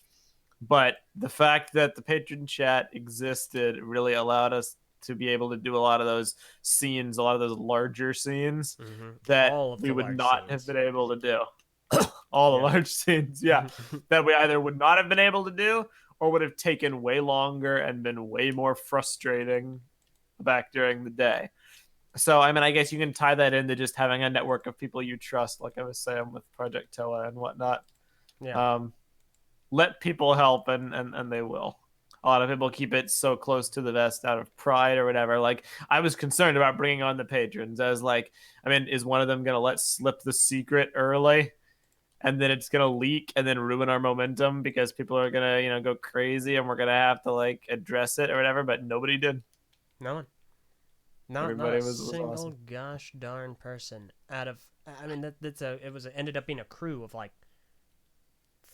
But the fact that the patron chat existed really allowed us to be able to do a lot of those scenes, a lot of those larger scenes that All of we the would large not scenes. have been able to do. All the large scenes, yeah, that we either would not have been able to do or would have taken way longer and been way more frustrating back during the day. So, I mean, I guess you can tie that into just having a network of people you trust, like I was saying with Project Toa and whatnot. Yeah. Let people help, and they will. A lot of people keep it so close to the vest out of pride or whatever. Like, I was concerned about bringing on the patrons. I was like, I mean, is one of them going to let slip the secret early? And then it's gonna leak and then ruin our momentum because people are gonna go crazy and we're gonna have to like address it or whatever. But nobody did. No one. Not Everybody a was single awesome. gosh darn person out of. I mean, it ended up being a crew of like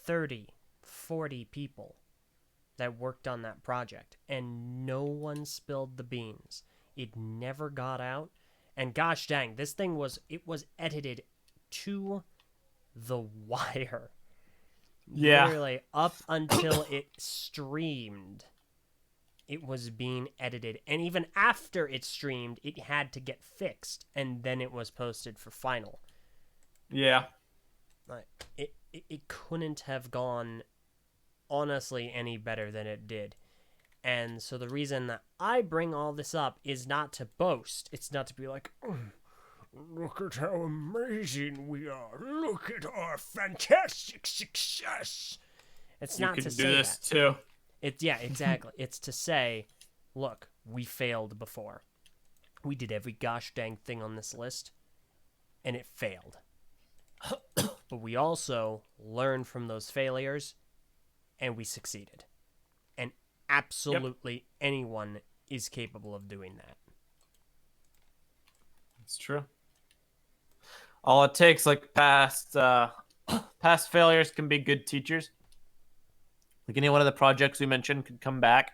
30, 40 people that worked on that project, and no one spilled the beans. It never got out, and gosh dang, this thing was edited to the wire. Yeah. Literally up until it streamed, it was being edited, and even after it streamed, it had to get fixed, and then it was posted for final. Yeah. Like it couldn't have gone honestly any better than it did. And so the reason that I bring all this up is not to boast. It's not to be like, oh, look at how amazing we are. Look at our fantastic success. It's You not can to do say this that. too. Yeah, exactly. It's to say, look, we failed before. We did every gosh dang thing on this list, and it failed. But we also learned from those failures, and we succeeded. And absolutely anyone is capable of doing that. It's true. All it takes, like past failures, can be good teachers. Like any one of the projects we mentioned could come back,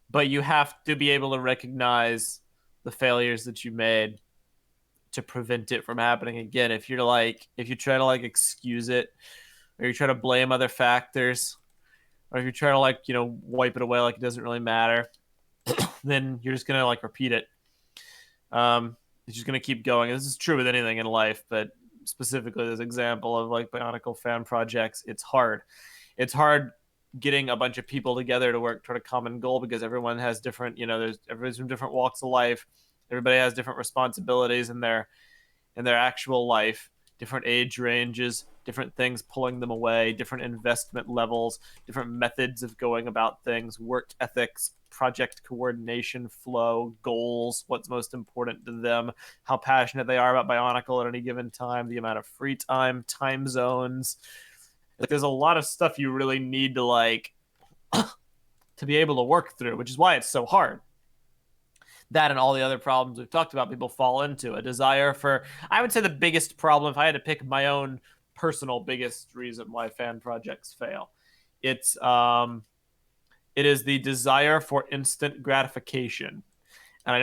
but you have to be able to recognize the failures that you made to prevent it from happening again. If you try to like excuse it, or you try to blame other factors, or if you try to like wipe it away like it doesn't really matter, then you're just gonna like repeat it. It's just gonna keep going. This is true with anything in life, but specifically this example of like Bionicle fan projects, it's hard. It's hard getting a bunch of people together to work toward a common goal because everyone has different, everybody's from different walks of life. Everybody has different responsibilities in their actual life, different age ranges, different things pulling them away, different investment levels, different methods of going about things, work ethics, project coordination, flow, goals, what's most important to them, how passionate they are about Bionicle at any given time, the amount of free time, time zones. Like, there's a lot of stuff you really need to like to be able to work through, which is why it's so hard. That and all the other problems we've talked about, people fall into a desire for, I would say the biggest problem, if I had to pick my own personal biggest reason why fan projects fail, it's It is the desire for instant gratification. And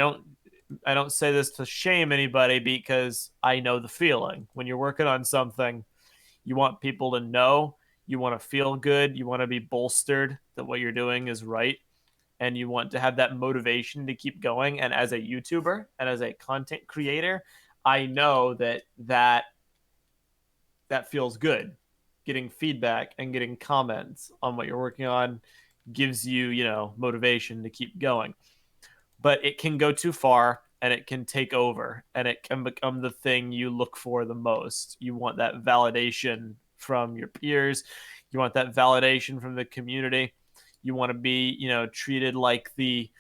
I don't say this to shame anybody because I know the feeling. When you're working on something, you want people to know, you want to feel good, you want to be bolstered that what you're doing is right, and you want to have that motivation to keep going. And as a YouTuber and as a content creator, I know that feels good. Getting feedback and getting comments on what you're working on gives you, motivation to keep going. But it can go too far and it can take over and it can become the thing you look for the most. You want that validation from your peers, you want that validation from the community. You want to be, treated like the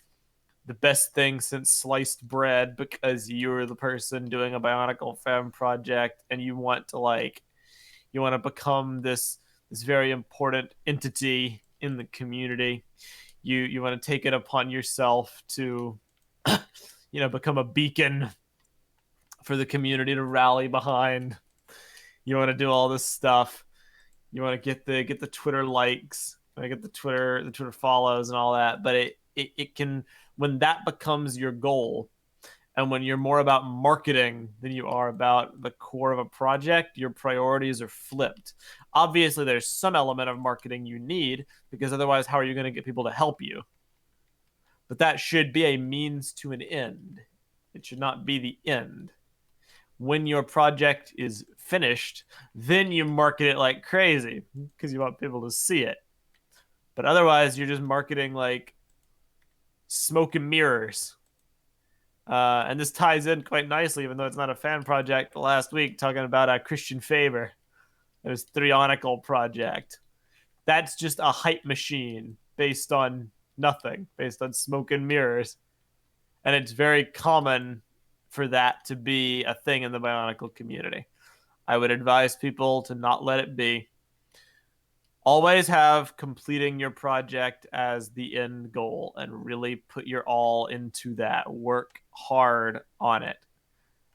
best thing since sliced bread because you're the person doing a Bionicle fan project, and you want to become this very important entity in the community. You want to take it upon yourself to become a beacon for the community to rally behind. You want to do all this stuff. You want to get the Twitter likes, get the Twitter follows and all that. But it can, when that becomes your goal, and when you're more about marketing than you are about the core of a project, your priorities are flipped. Obviously, there's some element of marketing you need, because otherwise, how are you going to get people to help you? But that should be a means to an end. It should not be the end. When your project is finished, then you market it like crazy because you want people to see it. But otherwise, you're just marketing like smoke and mirrors. And this ties in quite nicely, even though it's not a fan project, last week talking about Christian Faber and his BioNICLE project. That's just a hype machine based on nothing, based on smoke and mirrors. And it's very common for that to be a thing in the Bionicle community. I would advise people to not let it be. Always have completing your project as the end goal and really put your all into that. Work hard on it.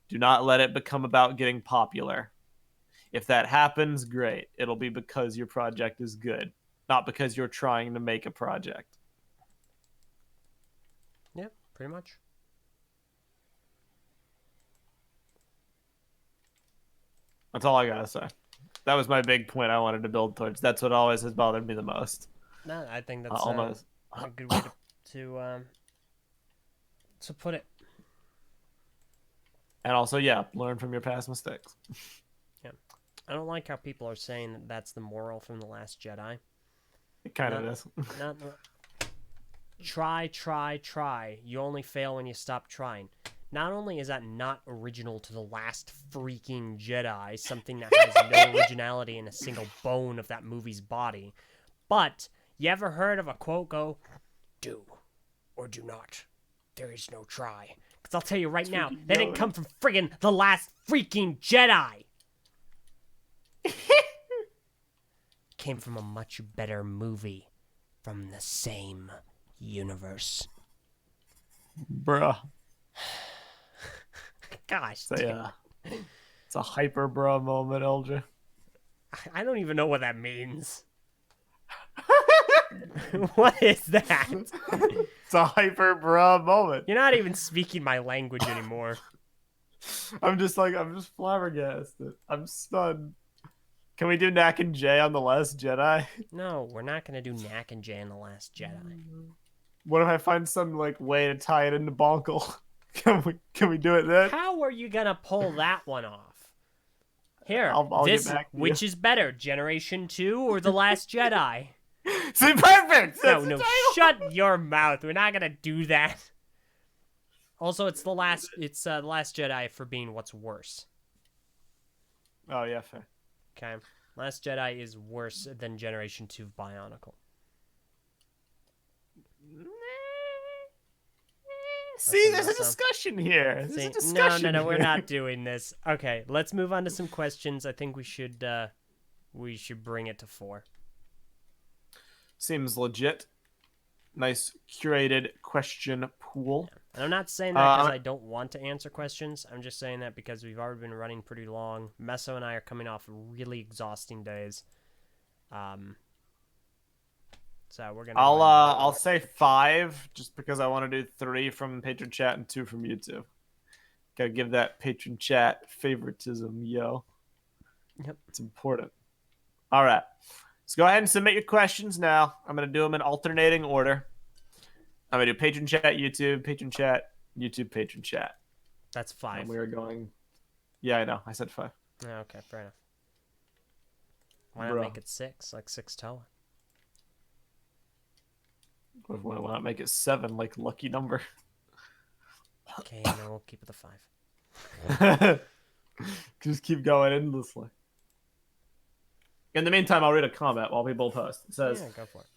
Do not let it become about getting popular. If that happens, great. It'll be because your project is good, not because you're trying to make a project. Yeah, pretty much. That's all I gotta say. That was my big point I wanted to build towards. That's what always has bothered me the most. No, I think that's Almost. a good way to put it. And also, yeah, learn from your past mistakes. Yeah, I don't like how people are saying that that's the moral from The Last Jedi. It kind of is. Not try. You only fail when you stop trying. Not only is that not original to The Last freaking Jedi, something that has no originality in a single bone of that movie's body, but you ever heard of a quote go, "Do or do not. There is no try." Because I'll tell you right now, that didn't come from friggin' The Last freaking Jedi. Came from a much better movie from the same universe. Bruh. Gosh, it's a hyper bruh moment, Eljay. I don't even know what that means. What is that? It's a hyper bruh moment. You're not even speaking my language anymore. I'm just flabbergasted. I'm stunned. Can we do Knack and Jay on The Last Jedi? No, we're not going to do Knack and Jay in The Last Jedi. What if I find some way to tie it into Bonkle? Can we do it then? How are you going to pull that one off? Here, I'll get back to which you. is better, Generation 2 or The Last Jedi? See, perfect! No, shut your mouth. We're not going to do that. Also, it's The Last Jedi for being what's worse. Oh, yeah, fair. Okay. Last Jedi is worse than Generation 2 Bionicle. See, there's a discussion here. There's a discussion No, we're not doing this. Okay, let's move on to some questions. I think we should bring it to 4. Seems legit. Nice curated question pool. Yeah. And I'm not saying that because I don't want to answer questions. I'm just saying that because we've already been running pretty long. Meso and I are coming off really exhausting days. So we're gonna go I'll say 5 just because I want to do 3 from patron chat and 2 from YouTube. Gotta give that patron chat favoritism, yo. Yep. It's important. All right. So go ahead and submit your questions now. I'm gonna do them in alternating order. I'm gonna do patron chat, YouTube, patron chat. That's 5. And we are going. Yeah, I know. I said 5. Okay, fair enough. Why not Bro. make it 6, like 6 total? Why not make it 7, like lucky number? Okay, no, we'll keep it the 5. Just keep going endlessly. In the meantime, I'll read a comment while people post. It says, Yeah, go for it.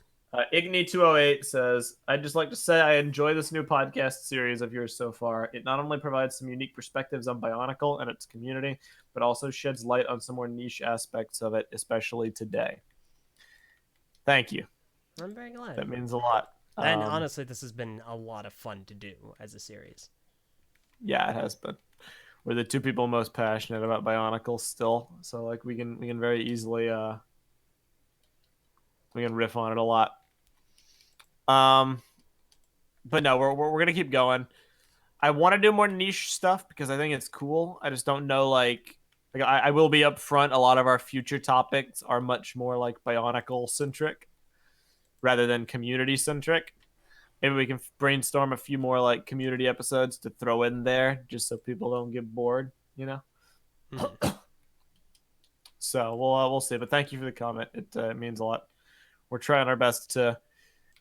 Igni208 says, I'd just like to say I enjoy this new podcast series of yours so far. It not only provides some unique perspectives on Bionicle and its community, but also sheds light on some more niche aspects of it, especially today. Thank you. I'm very glad. That means a lot. And honestly, this has been a lot of fun to do as a series. Yeah, it has been. We're the 2 people most passionate about Bionicle still, so like we can very easily we can riff on it a lot. But no, we're gonna keep going. I want to do more niche stuff because I think it's cool. I just don't know like I will be upfront. A lot of our future topics are much more like Bionicle centric rather than community centric. Maybe we can brainstorm a few more like community episodes to throw in there just so people don't get bored, you know. So we'll see. But thank you for the comment. It means a lot. We're trying our best to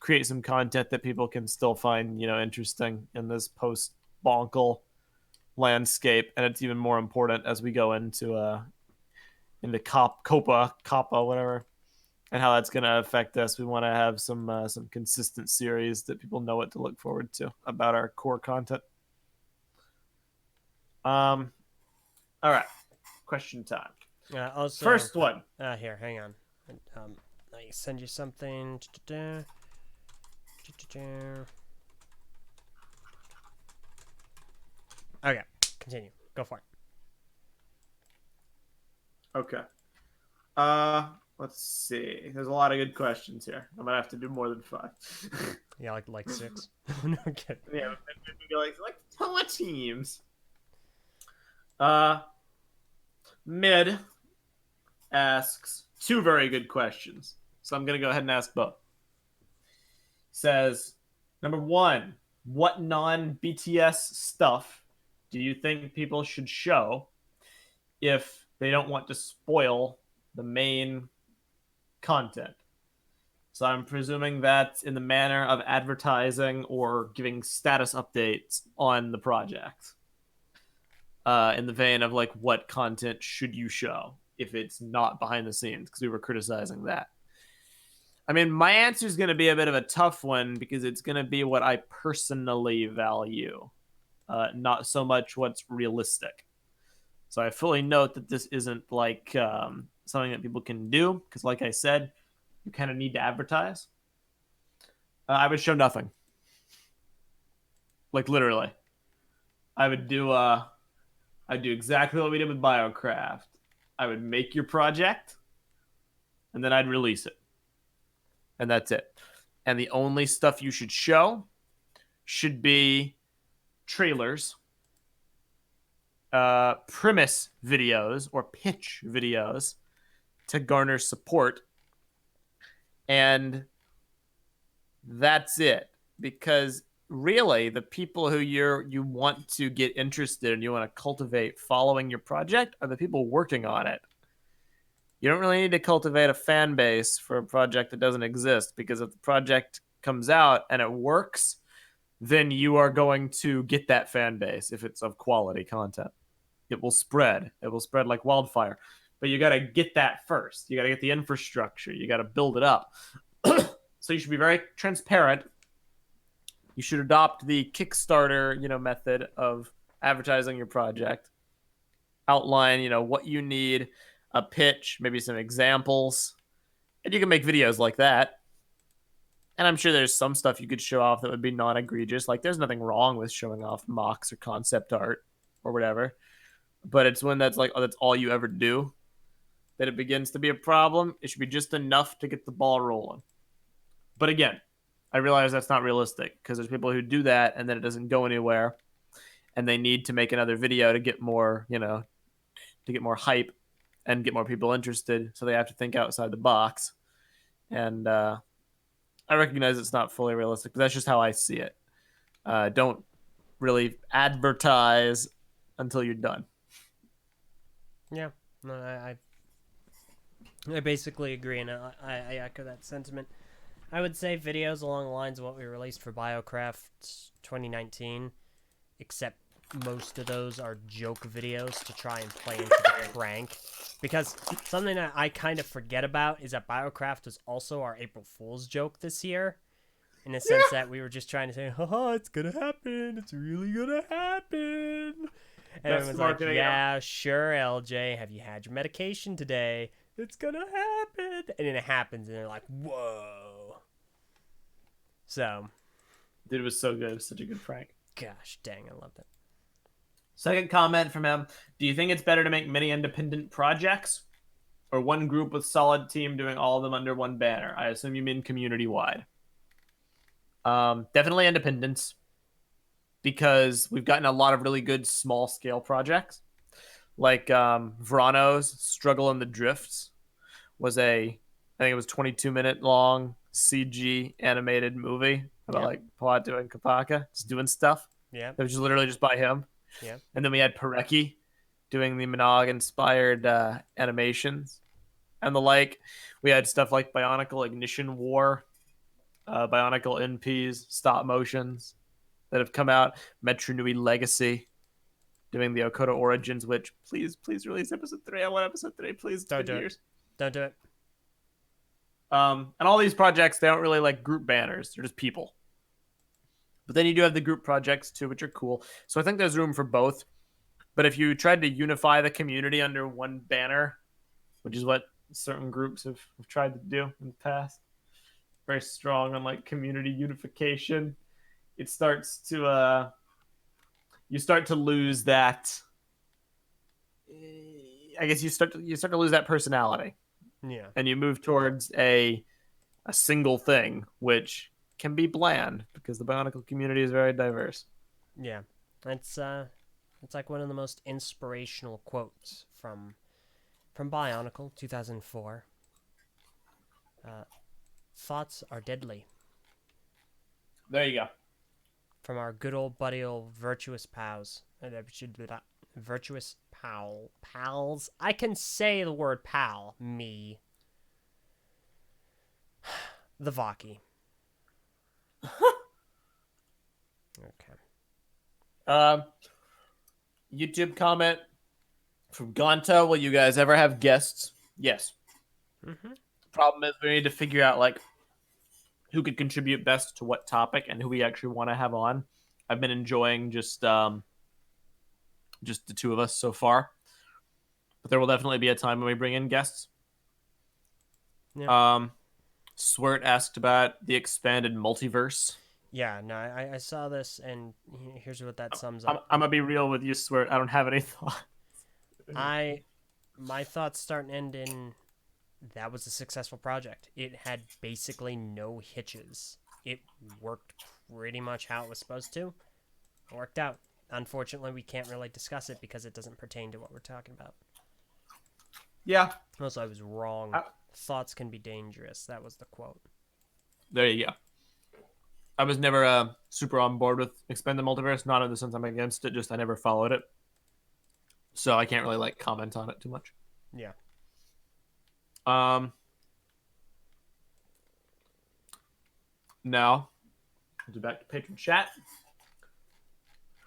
create some content that people can still find, you know, interesting in this post bonkle landscape, and it's even more important as we go into Copa, whatever, and how that's going to affect us. We want to have some consistent series that people know what to look forward to about our core content. All right, question time. Also, first one. Here, hang on. I send you something. Okay, continue. Go for it. Okay. Let's see. There's a lot of good questions here. I'm gonna have to do more than 5. Yeah, like 6. No, I'm kidding. Yeah, maybe like 4 teams. Mid asks 2 very good questions, so I'm gonna go ahead and ask both. Says, number 1, what non-BTS stuff do you think people should show if they don't want to spoil the main content? So I'm presuming that's in the manner of advertising or giving status updates on the project. In the vein of like, what content should you show if it's not behind the scenes? Because we were criticizing that. I mean, my answer is going to be a bit of a tough one because it's going to be what I personally value, not so much what's realistic. So I fully note that this isn't like something that people can do because, like I said, you kind of need to advertise. I would show nothing. Like literally, I would do I'd do exactly what we did with BioKraft. I would make your project, and then I'd release it, and that's it. And the only stuff you should show should be trailers, premise videos or pitch videos to garner support, and that's it. Because really, the people who you want to get interested and you want to cultivate following your project are the people working on it. You don't really need to cultivate a fan base for a project that doesn't exist, because if the project comes out and it works, then you are going to get that fan base if it's of quality content. It will spread. It will spread like wildfire. But you got to get that first. You got to get the infrastructure. You got to build it up. So you should be very transparent. You should adopt the Kickstarter, method of advertising your project. Outline, what you need, a pitch, maybe some examples, and you can make videos like that. And I'm sure there's some stuff you could show off that would be non-egregious. Like, there's nothing wrong with showing off mocks or concept art or whatever. But it's when that's like, oh, that's all you ever do, that it begins to be a problem. It should be just enough to get the ball rolling. But again, I realize that's not realistic because there's people who do that and then it doesn't go anywhere, and they need to make another video to get more, to get more hype and get more people interested. So they have to think outside the box. And I recognize it's not fully realistic, but that's just how I see it. Don't really advertise until you're done. Yeah, no, I basically agree, and I echo that sentiment. I would say videos along the lines of what we released for BioKraft 2019, except most of those are joke videos to try and play into the prank. Because something that I kind of forget about is that BioKraft was also our April Fool's joke this year. In the sense that we were just trying to say, haha, it's gonna happen. It's really gonna happen. And That's everyone's the like, marketing. yeah, sure, LJ. Have you had your medication today? It's gonna happen. And then it happens, and they're like, whoa. So, Dude, it was so good. It was such a good prank. gosh dang, I loved it. Second comment from him. Do you think it's better to make many independent projects or one group with solid team doing all of them under one banner? I assume you mean community wide. Definitely independence because we've gotten a lot of really good small scale projects. Like Vrano's Struggle in the Drifts was I think it was 22-minute long CG animated movie about Yeah, like Pato and Kapaka just doing stuff. yeah, That was just literally just by him. yeah. And then we had Parecki doing the Minogue inspired animations and the like. We had stuff like Bionicle Ignition War, Bionicle NPs, stop motions that have come out. Metro Nui Legacy doing the Okota Origins, which please release episode 3. I want episode 3, please. It's Don't been do it. years. Don't do it. And all these projects, they don't really like group banners. They're just people. But then you do have the group projects too, which are cool. So I think there's room for both. But if you tried to unify the community under one banner, which is what certain groups have tried to do in the past, very strong on like community unification, it starts to you start to lose that. I guess you start to lose that personality, Yeah, and you move towards a single thing, which can be bland because the Bionicle community is very diverse. yeah. It's like one of the most inspirational quotes from Bionicle 2004. Thoughts are deadly. There you go. From our good old buddy, old virtuous pals. Virtuous pals. I can say the word pal. Me. The Vaki. Okay. Um, YouTube comment from Gonto. Will you guys ever have guests? Yes. Mm-hmm. The problem is we need to figure out like who could contribute best to what topic and who we actually want to have on. I've been enjoying just the two of us so far, but there will definitely be a time when we bring in guests. Yeah. Swirt asked about the expanded multiverse. Yeah, no, I saw this, and here's what that sums I'm, up. I'm gonna be real with you, Swirt. I don't have any thoughts. My thoughts start and end in that was a successful project. It had basically no hitches. It worked pretty much how it was supposed to. It worked out. Unfortunately, we can't really discuss it because it doesn't pertain to what we're talking about. Yeah. Also, I was wrong. Thoughts can be dangerous. That was the quote. There you go. I was never super on board with expand the multiverse. Not in the sense I'm against it. Just I never followed it, so I can't really like comment on it too much. Yeah. Now, we'll do back to patron chat.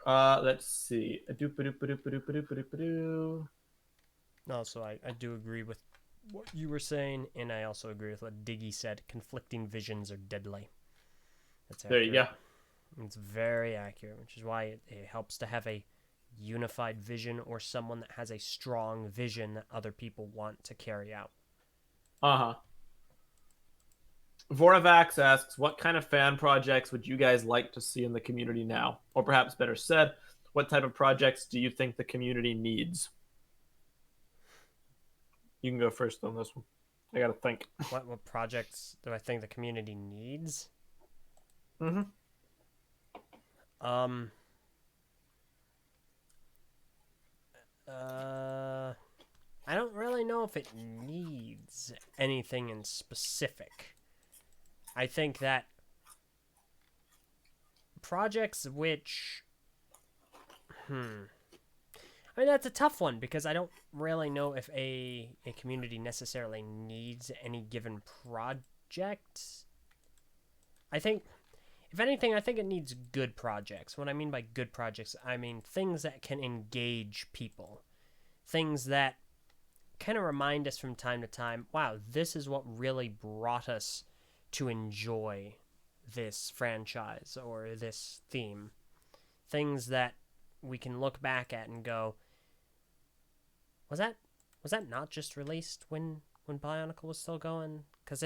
Let's see. Also, I do agree with what you were saying, and I also agree with what Diggy said. Conflicting visions are deadly. That's accurate. There you go. It's very accurate, which is why it helps to have a unified vision or someone that has a strong vision that other people want to carry out. Uh-huh. Voravax asks, what kind of fan projects would you guys like to see in the community now? Or perhaps better said, what type of projects do you think the community needs? You can go first on this one. I gotta think. What projects do I think the community needs? Mm-hmm. Um. Uh. I don't really know if it needs anything in specific. I think that projects which. I mean, that's a tough one because I don't really know if a community necessarily needs any given project. I think, if anything, I think it needs good projects. What I mean by good projects, I mean things that can engage people. Things that kind of remind us from time to time, wow, this is what really brought us to enjoy this franchise or this theme. Things that we can look back at and go, was that not just released when Bionicle was still going? Because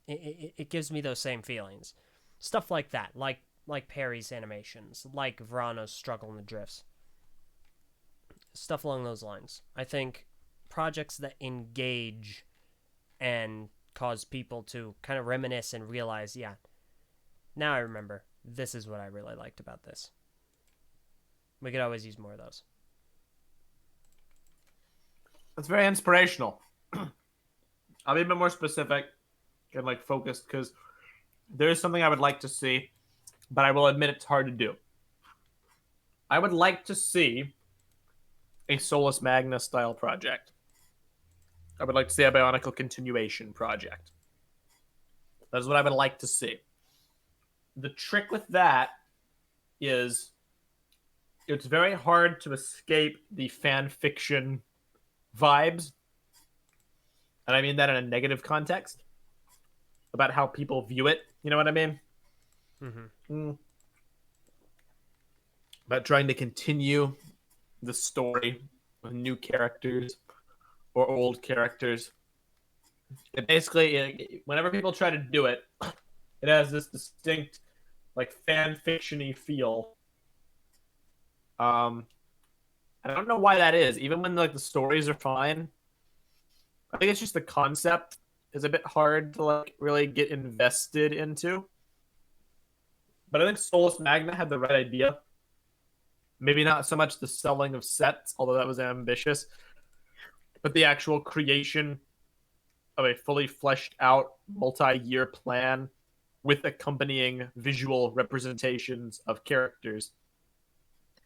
it gives me those same feelings. Stuff like that, like Perry's animations, like Verano's struggle in the drifts, stuff along those lines. I think projects that engage and cause people to kind of reminisce and realize, yeah, now I remember. This is what I really liked about this. We could always use more of those. That's very inspirational. I'll be a bit more specific and like focused because there is something I would like to see, but I will admit it's hard to do. I would like to see a Solus Magna style project. I would like to see a Bionicle continuation project. That is what I would like to see. The trick with that is it's very hard to escape the fan fiction vibes. And I mean that in a negative context about how people view it. You know what I mean? Mm-hmm. About trying to continue the story with new characters or old characters. It basically, whenever people try to do it, it has this distinct, like fan fiction-y feel. I don't know why that is. Even when like the stories are fine, I think it's just the concept is a bit hard to like really get invested into. But I think Solus Magna had the right idea. Maybe not so much the selling of sets, although that was ambitious, but the actual creation of a fully fleshed out multi-year plan with accompanying visual representations of characters.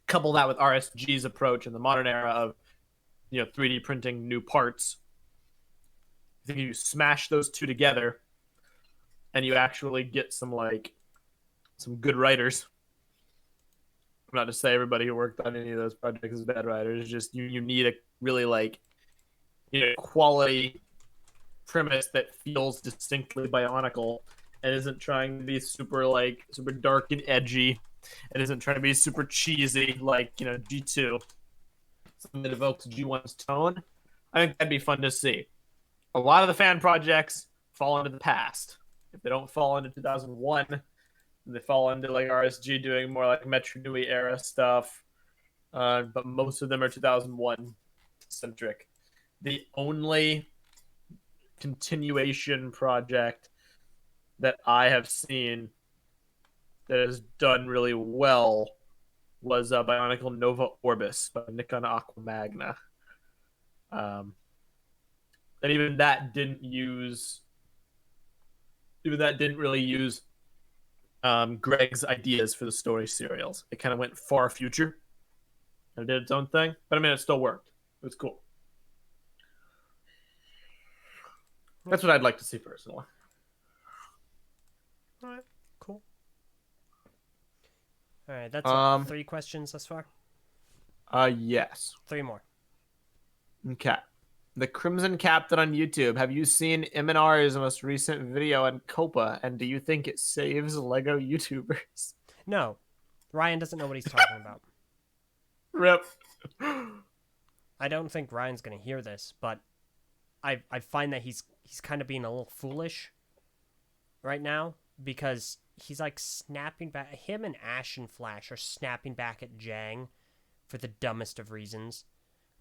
Couple that with RSG's approach in the modern era of 3D printing new parts. I think you smash those two together and you actually get some good writers. Not to say everybody who worked on any of those projects is bad writers. It's just you need a really quality premise that feels distinctly Bionicle and isn't trying to be super dark and edgy. It isn't trying to be super cheesy like G2. Something that evokes G1's tone. I think that'd be fun to see. A lot of the fan projects fall into the past. If they don't fall into 2001, they fall into like RSG doing more like Metro Nui era stuff. But most of them are 2001 centric. The only continuation project that I have seen that has done really well was Bionicle Nova Orbis by Nikon Aqua Magna. And even that didn't really use Greg's ideas for the story serials. It kind of went far future and did its own thing. But I mean, it still worked. It was cool. That's what I'd like to see personally. All right, cool. All right, that's 3 questions thus far. Yes. 3 more. Okay. The Crimson Captain on YouTube. Have you seen M&R's most recent video on Copa? And do you think it saves Lego YouTubers? No, Ryan doesn't know what he's talking about. Rip. I don't think Ryan's gonna hear this, but I find that he's kind of being a little foolish right now because he's like snapping back. Him and Ash and Flash are snapping back at Jang for the dumbest of reasons.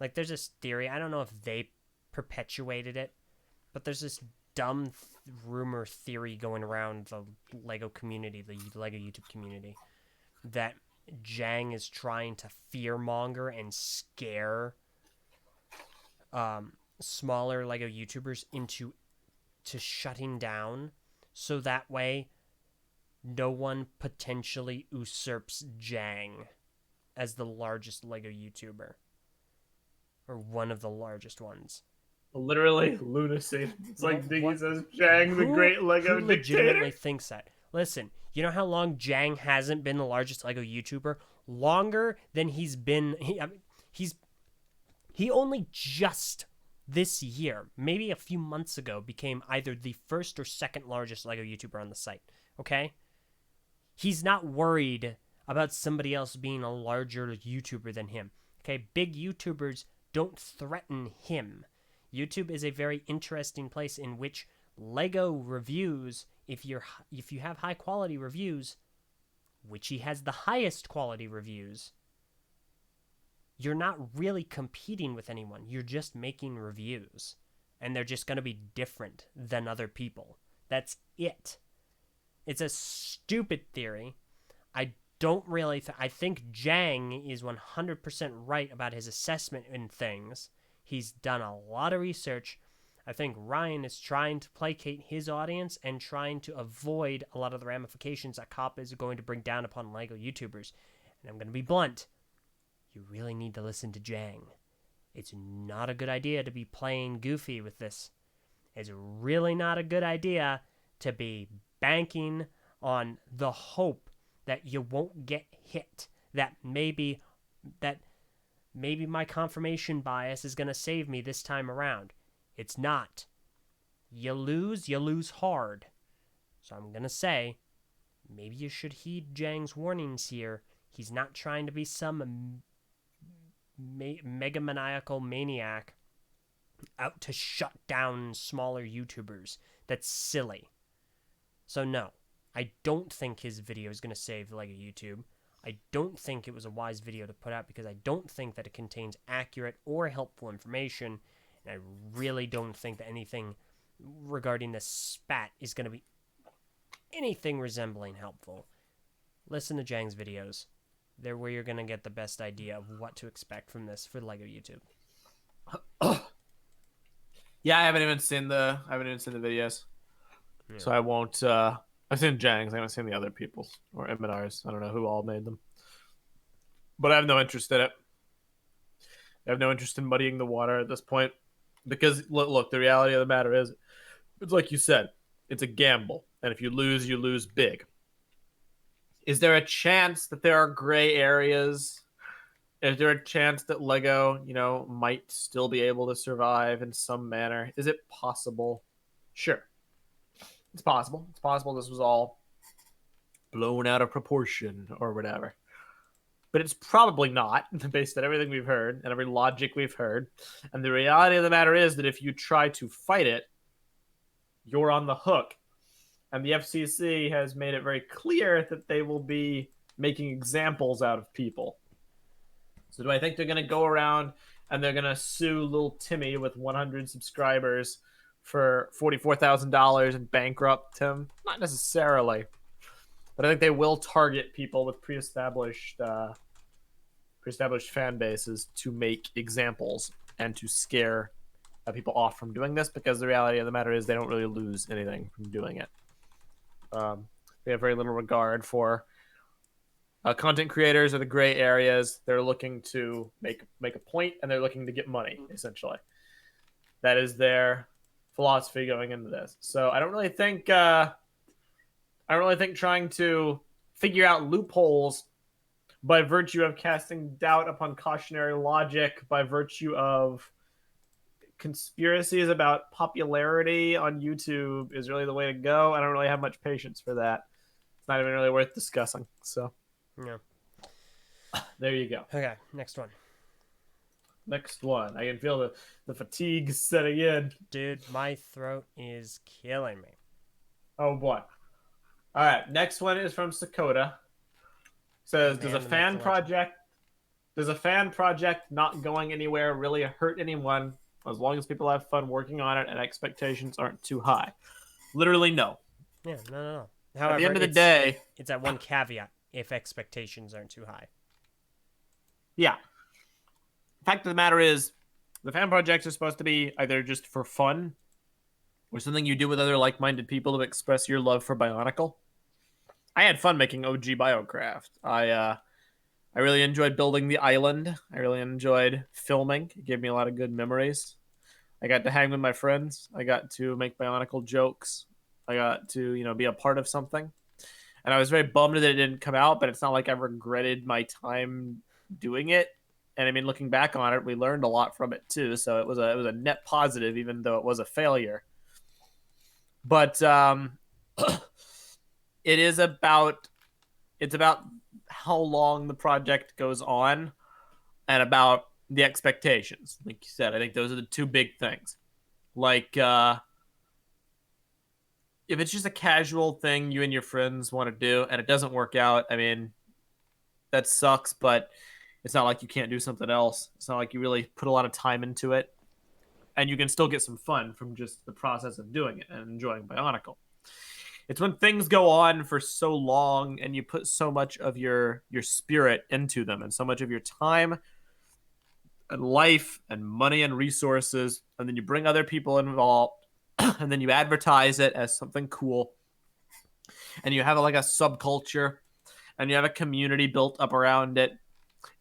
Like, there's this theory. I don't know if they perpetuated it, But there's this dumb rumor theory going around the Lego community, the Lego YouTube community, that Jang is trying to fearmonger and scare smaller Lego YouTubers into shutting down, so that way no one potentially usurps Jang as the largest Lego YouTuber, or one of the largest ones. Literally lunacy. It's like Diggy says, Jang, the great Lego who legitimately dictator. thinks that? Listen, you know how long Jang hasn't been the largest Lego YouTuber? Longer than he's been. He only just this year, maybe a few months ago, became either the first or second largest Lego YouTuber on the site. Okay, he's not worried about somebody else being a larger YouTuber than him. Okay, big YouTubers don't threaten him. YouTube is a very interesting place in which Lego reviews, if you have high quality reviews, which he has the highest quality reviews, you're not really competing with anyone. You're just making reviews, and they're just going to be different than other people. That's it. It's a stupid theory. I don't really I think Jang is 100% right about his assessment in things. He's done a lot of research. I think Ryan is trying to placate his audience and trying to avoid a lot of the ramifications that COP is going to bring down upon Lego YouTubers. And I'm going to be blunt. You really need to listen to Jang. It's not a good idea to be playing goofy with this. It's really not a good idea to be banking on the hope that you won't get hit. That maybe my confirmation bias is going to save me this time around. It's not. You lose hard. So I'm going to say, maybe you should heed Jang's warnings here. He's not trying to be some megamaniacal maniac out to shut down smaller YouTubers. That's silly. So no, I don't think his video is going to save Lego YouTube. I don't think it was a wise video to put out because I don't think that it contains accurate or helpful information. And I really don't think that anything regarding this spat is going to be anything resembling helpful. Listen to Jang's videos. They're where you're going to get the best idea of what to expect from this for Lego YouTube. Yeah, I haven't even seen the videos. Yeah. So I won't I've seen Jang's, I haven't seen the other people's or M&R's. I don't know who all made them. But I have no interest in it. I have no interest in muddying the water at this point. Because look, the reality of the matter is, it's like you said, it's a gamble. And if you lose big. Is there a chance that there are gray areas? Is there a chance that Lego, might still be able to survive in some manner? Is it possible? Sure. It's possible. It's possible this was all blown out of proportion or whatever. But it's probably not, based on everything we've heard and every logic we've heard. And the reality of the matter is that if you try to fight it, you're on the hook. And the FCC has made it very clear that they will be making examples out of people. So do I think they're going to go around and they're going to sue little Timmy with 100 subscribers for $44,000 and bankrupt him? Not necessarily. But I think they will target people with pre-established fan bases to make examples and to scare people off from doing this, because the reality of the matter is they don't really lose anything from doing it. They have very little regard for content creators or the gray areas. They're looking to make a point, and they're looking to get money, essentially. That is their philosophy going into this. So I don't really think trying to figure out loopholes by virtue of casting doubt upon cautionary logic, by virtue of conspiracies about popularity on YouTube is really the way to go. I don't really have much patience for that. It's not even really worth discussing. So, yeah. There you go. Okay, next one. I can feel the fatigue setting in. Dude, my throat is killing me. Oh, boy. All right, next one is from Sakota. Says, does a fan project not going anywhere really hurt anyone? as long as people have fun working on it and expectations aren't too high. Literally, no. Yeah, no. At the However, end of the day, it's that one caveat if expectations aren't too high. yeah. The fact of the matter is, the fan projects are supposed to be either just for fun or something you do with other like-minded people to express your love for Bionicle. I had fun making OG BioKraft. I really enjoyed building the island. I really enjoyed filming. It gave me a lot of good memories. I got to hang with my friends. I got to make Bionicle jokes. I got to, be a part of something. And I was very bummed that it didn't come out, but it's not like I regretted my time doing it. And I mean, looking back on it, we learned a lot from it too. So it was a net positive, even though it was a failure. But it is about it's about how long the project goes on and about the expectations. Like you said, I think those are the two big things. Like if it's just a casual thing you and your friends want to do and it doesn't work out, I mean, that sucks, but it's not like you can't do something else. It's not like you really put a lot of time into it. And you can still get some fun from just the process of doing it and enjoying Bionicle. It's when things go on for so long and you put so much of your spirit into them and so much of your time and life and money and resources, and then you bring other people involved, and then you advertise it as something cool, and you have like a subculture, and you have a community built up around it,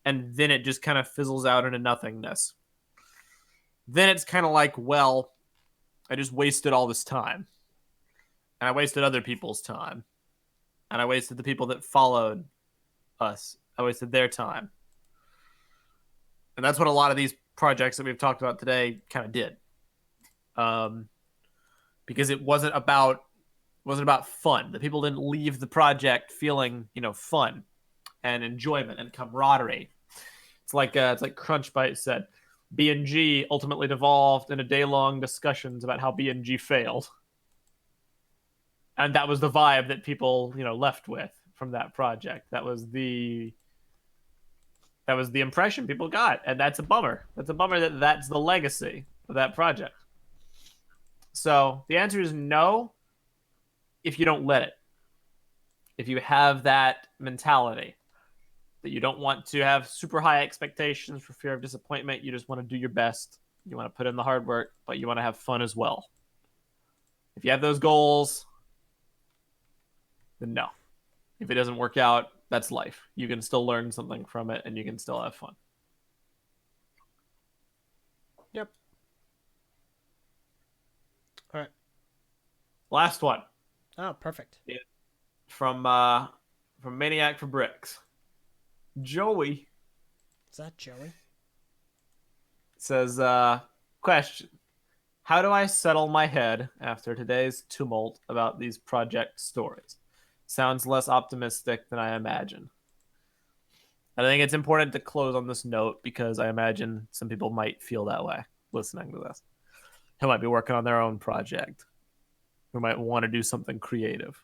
and then it just kind of fizzles out into nothingness. Then it's kind of like, well, I just wasted all this time, and I wasted other people's time, and I wasted the people that followed us. I wasted their time. And that's what a lot of these projects that we've talked about today kind of did. Because it wasn't about fun. The people didn't leave the project feeling, fun and enjoyment and camaraderie. It's like Crunchbite said, BNG ultimately devolved into day-long discussions about how BNG failed. And that was the vibe that people, left with from that project. That was the impression people got, and that's a bummer. That's a bummer that that's the legacy of that project. So the answer is no if you don't let it. If you have that mentality that you don't want to have super high expectations for fear of disappointment, you just want to do your best. You want to put in the hard work, but you want to have fun as well. If you have those goals, then no. If it doesn't work out, that's life. You can still learn something from it and you can still have fun. Yep. All right. Last one. Oh, perfect. From Maniac for Bricks. Joey. Is that Joey? Says, question. How do I settle my head after today's tumult about these project stories? Sounds less optimistic than I imagine. I think it's important to close on this note because I imagine some people might feel that way listening to this. Who might be working on their own project, who might want to do something creative,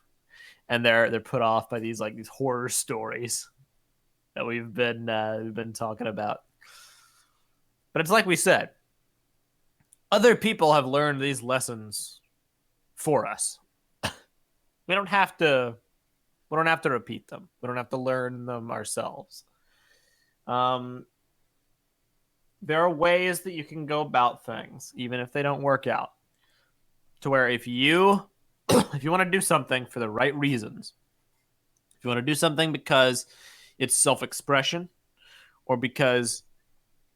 and they're put off by these horror stories that we've been talking about. But it's like we said, other people have learned these lessons for us. We don't have to repeat them. We don't have to learn them ourselves. There are ways that you can go about things, even if they don't work out, to where if you want to do something for the right reasons, if you want to do something because it's self-expression or because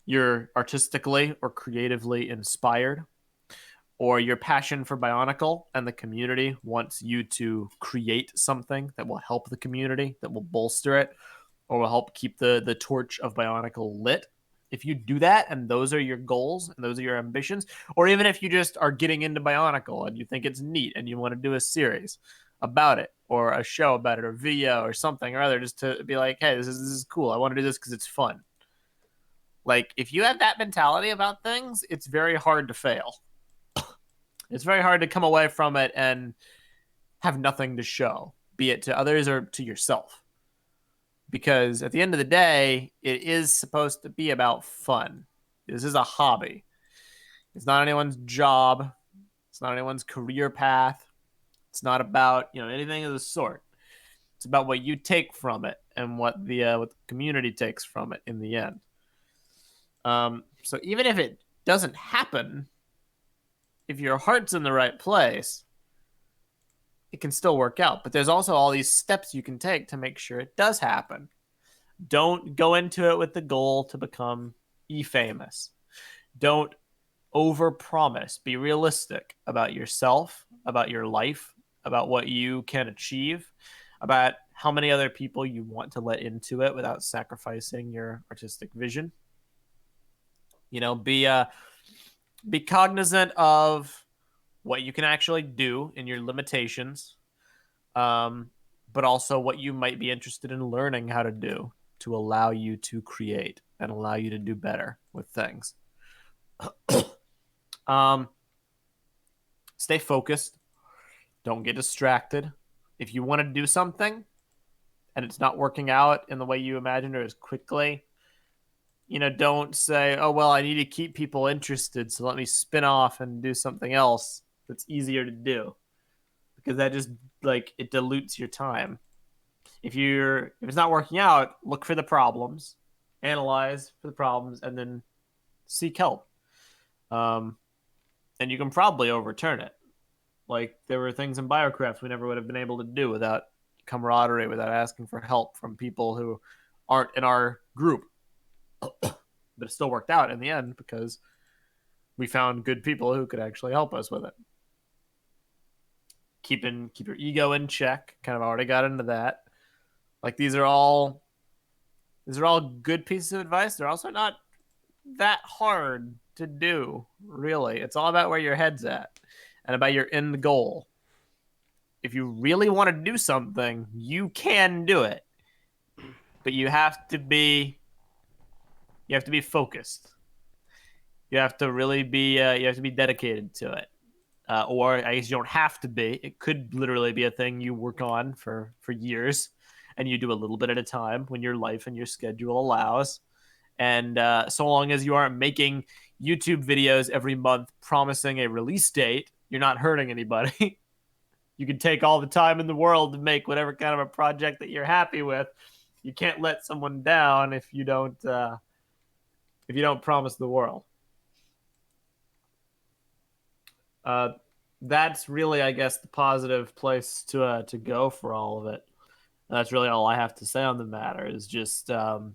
you're artistically or creatively inspired, or your passion for Bionicle and the community wants you to create something that will help the community, that will bolster it, or will help keep the torch of Bionicle lit. If you do that and those are your goals and those are your ambitions, or even if you just are getting into Bionicle and you think it's neat and you want to do a series about it or a show about it or video or something or other, just to be like, hey, this is cool. I want to do this because it's fun. Like, if you have that mentality about things, it's very hard to fail. It's very hard to come away from it and have nothing to show, be it to others or to yourself. Because at the end of the day, it is supposed to be about fun. This is a hobby. It's not anyone's job. It's not anyone's career path. It's not about, anything of the sort. It's about what you take from it and what the community takes from it in the end. So even if it doesn't happen, if your heart's in the right place, it can still work out. But there's also all these steps you can take to make sure it does happen. Don't go into it with the goal to become famous. Don't overpromise. Be realistic about yourself, about your life, about what you can achieve, about how many other people you want to let into it without sacrificing your artistic vision. Be cognizant of what you can actually do in your limitations, but also what you might be interested in learning how to do to allow you to create and allow you to do better with things. um, Stay focused. Don't get distracted. If you want to do something and it's not working out in the way you imagined or as quickly, don't say, oh, well, I need to keep people interested, so let me spin off and do something else that's easier to do. Because that just, it dilutes your time. If it's not working out, look for the problems, analyze for the problems, and then seek help. And you can probably overturn it. Like, there were things in BioKraft we never would have been able to do without camaraderie, without asking for help from people who aren't in our group. But it still worked out in the end because we found good people who could actually help us with it. Keep your ego in check. Kind of already got into that. Like, these are all good pieces of advice. They're also not that hard to do, really. It's all about where your head's at and about your end goal. If you really want to do something, you can do it. But you have to be focused. You have to really be dedicated to it. Or I guess you don't have to be. It could literally be a thing you work on for years, and you do a little bit at a time when your life and your schedule allows. And so long as you aren't making YouTube videos every month promising a release date, you're not hurting anybody. You can take all the time in the world to make whatever kind of a project that you're happy with. You can't let someone down if you don't promise the world. That's really, I guess, the positive place to go for all of it. And that's really all I have to say on the matter. Is just look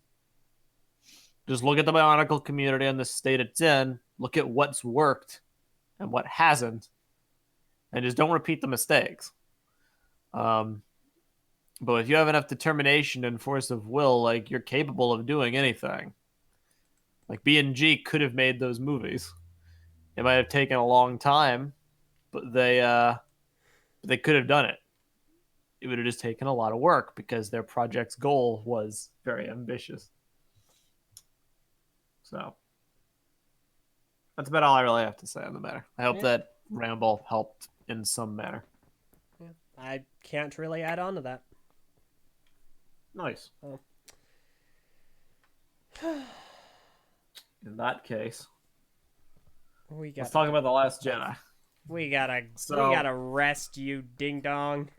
at the Bionicle community and the state it's in. Look at what's worked and what hasn't, and just don't repeat the mistakes. But if you have enough determination and force of will, like, you're capable of doing anything. Like, B&G could have made those movies. It might have taken a long time, but they could have done it. It would have just taken a lot of work because their project's goal was very ambitious. So that's about all I really have to say on the matter. I hope that ramble helped in some manner. Yeah. I can't really add on to that. Nice. Oh. In that case, let's talk talk about The Last Jedi. We gotta rest, you ding dong.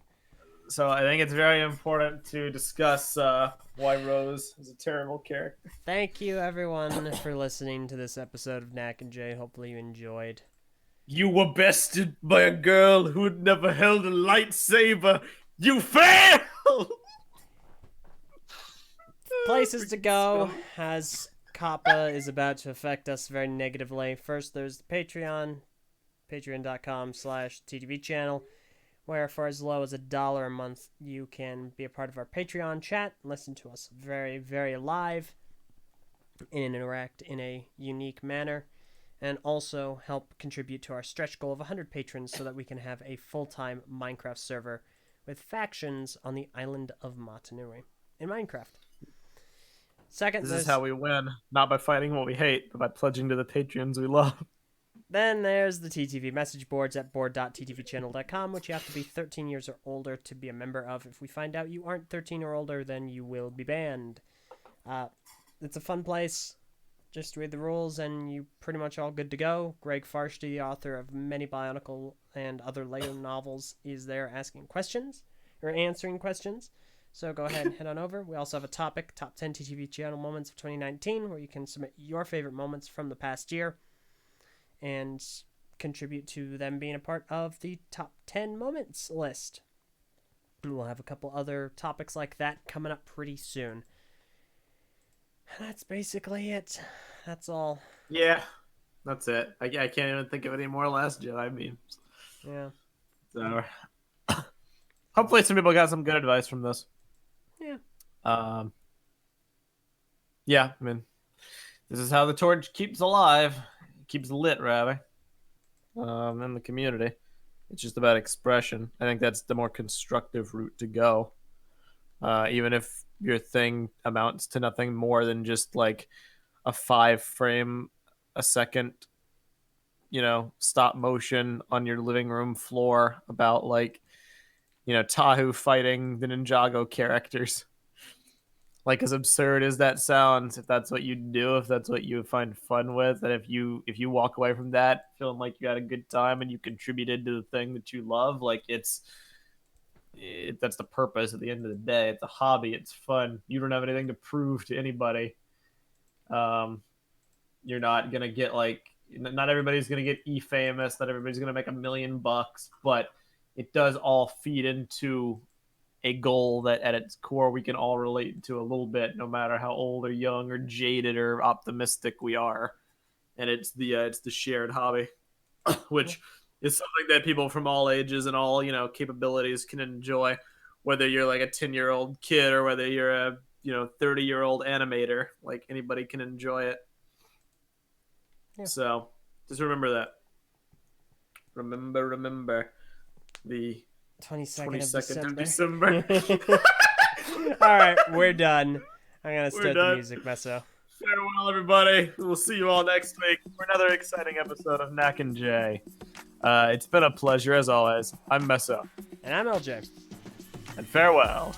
So I think it's very important to discuss why Rose is a terrible character. Thank you, everyone, for listening to this episode of Knack and Jay. Hopefully you enjoyed. You were bested by a girl who had never held a lightsaber. You failed! Places to go, as Kappa is about to affect us very negatively. First, there's the Patreon, patreon.com/TTV channel, where for as low as $1 a month, you can be a part of our Patreon chat, listen to us very, very live, and interact in a unique manner, and also help contribute to our stretch goal of 100 patrons so that we can have a full-time Minecraft server with factions on the island of Matanui in Minecraft. Second, this is how we win, not by fighting what we hate, but by pledging to the Patreons we love. Then there's the TTV message boards at board.ttvchannel.com, which you have to be 13 years or older to be a member of. If we find out you aren't 13 or older, then you will be banned. It's a fun place. just read the rules and you pretty much all good to go. Greg Farshty, the author of many Bionicle and other Lego novels, is there asking questions or answering questions. So go ahead and head on over. We also have a topic, Top 10 TTV Channel Moments of 2019, where you can submit your favorite moments from the past year and contribute to them being a part of the Top 10 Moments list. And we'll have a couple other topics like that coming up pretty soon. That's basically it. That's all. Yeah, that's it. I can't even think of any more Last Jedi memes. Yeah. So hopefully some people got some good advice from this. Yeah. Yeah, I mean, this is how the torch keeps alive, keeps lit, rather, in the community. It's just about expression. I think that's the more constructive route to go. Even if your thing amounts to nothing more than just like a 5 frame a second, stop motion on your living room floor about like, Tahu fighting the Ninjago characters. Like, as absurd as that sounds, if that's what you do, if that's what you find fun with, and if you walk away from that feeling like you had a good time and you contributed to the thing that you love, like that's the purpose at the end of the day. It's a hobby, it's fun. You don't have anything to prove to anybody. You're not gonna get like, not everybody's gonna get famous, not everybody's gonna make $1 million, but it does all feed into a goal that at its core we can all relate to a little bit, no matter how old or young or jaded or optimistic we are. And it's the shared hobby, which is something that people from all ages and all capabilities can enjoy, whether you're like a 10-year-old kid or whether you're a 30-year-old animator. Like, anybody can enjoy it. Yeah. So just remember that. Remember the 22nd of December. All right, we're done. I'm going to start the music, Meso. Farewell, everybody. We'll see you all next week for another exciting episode of Nack and Jay. It's been a pleasure, as always. I'm Meso. And I'm Eljay. And farewell.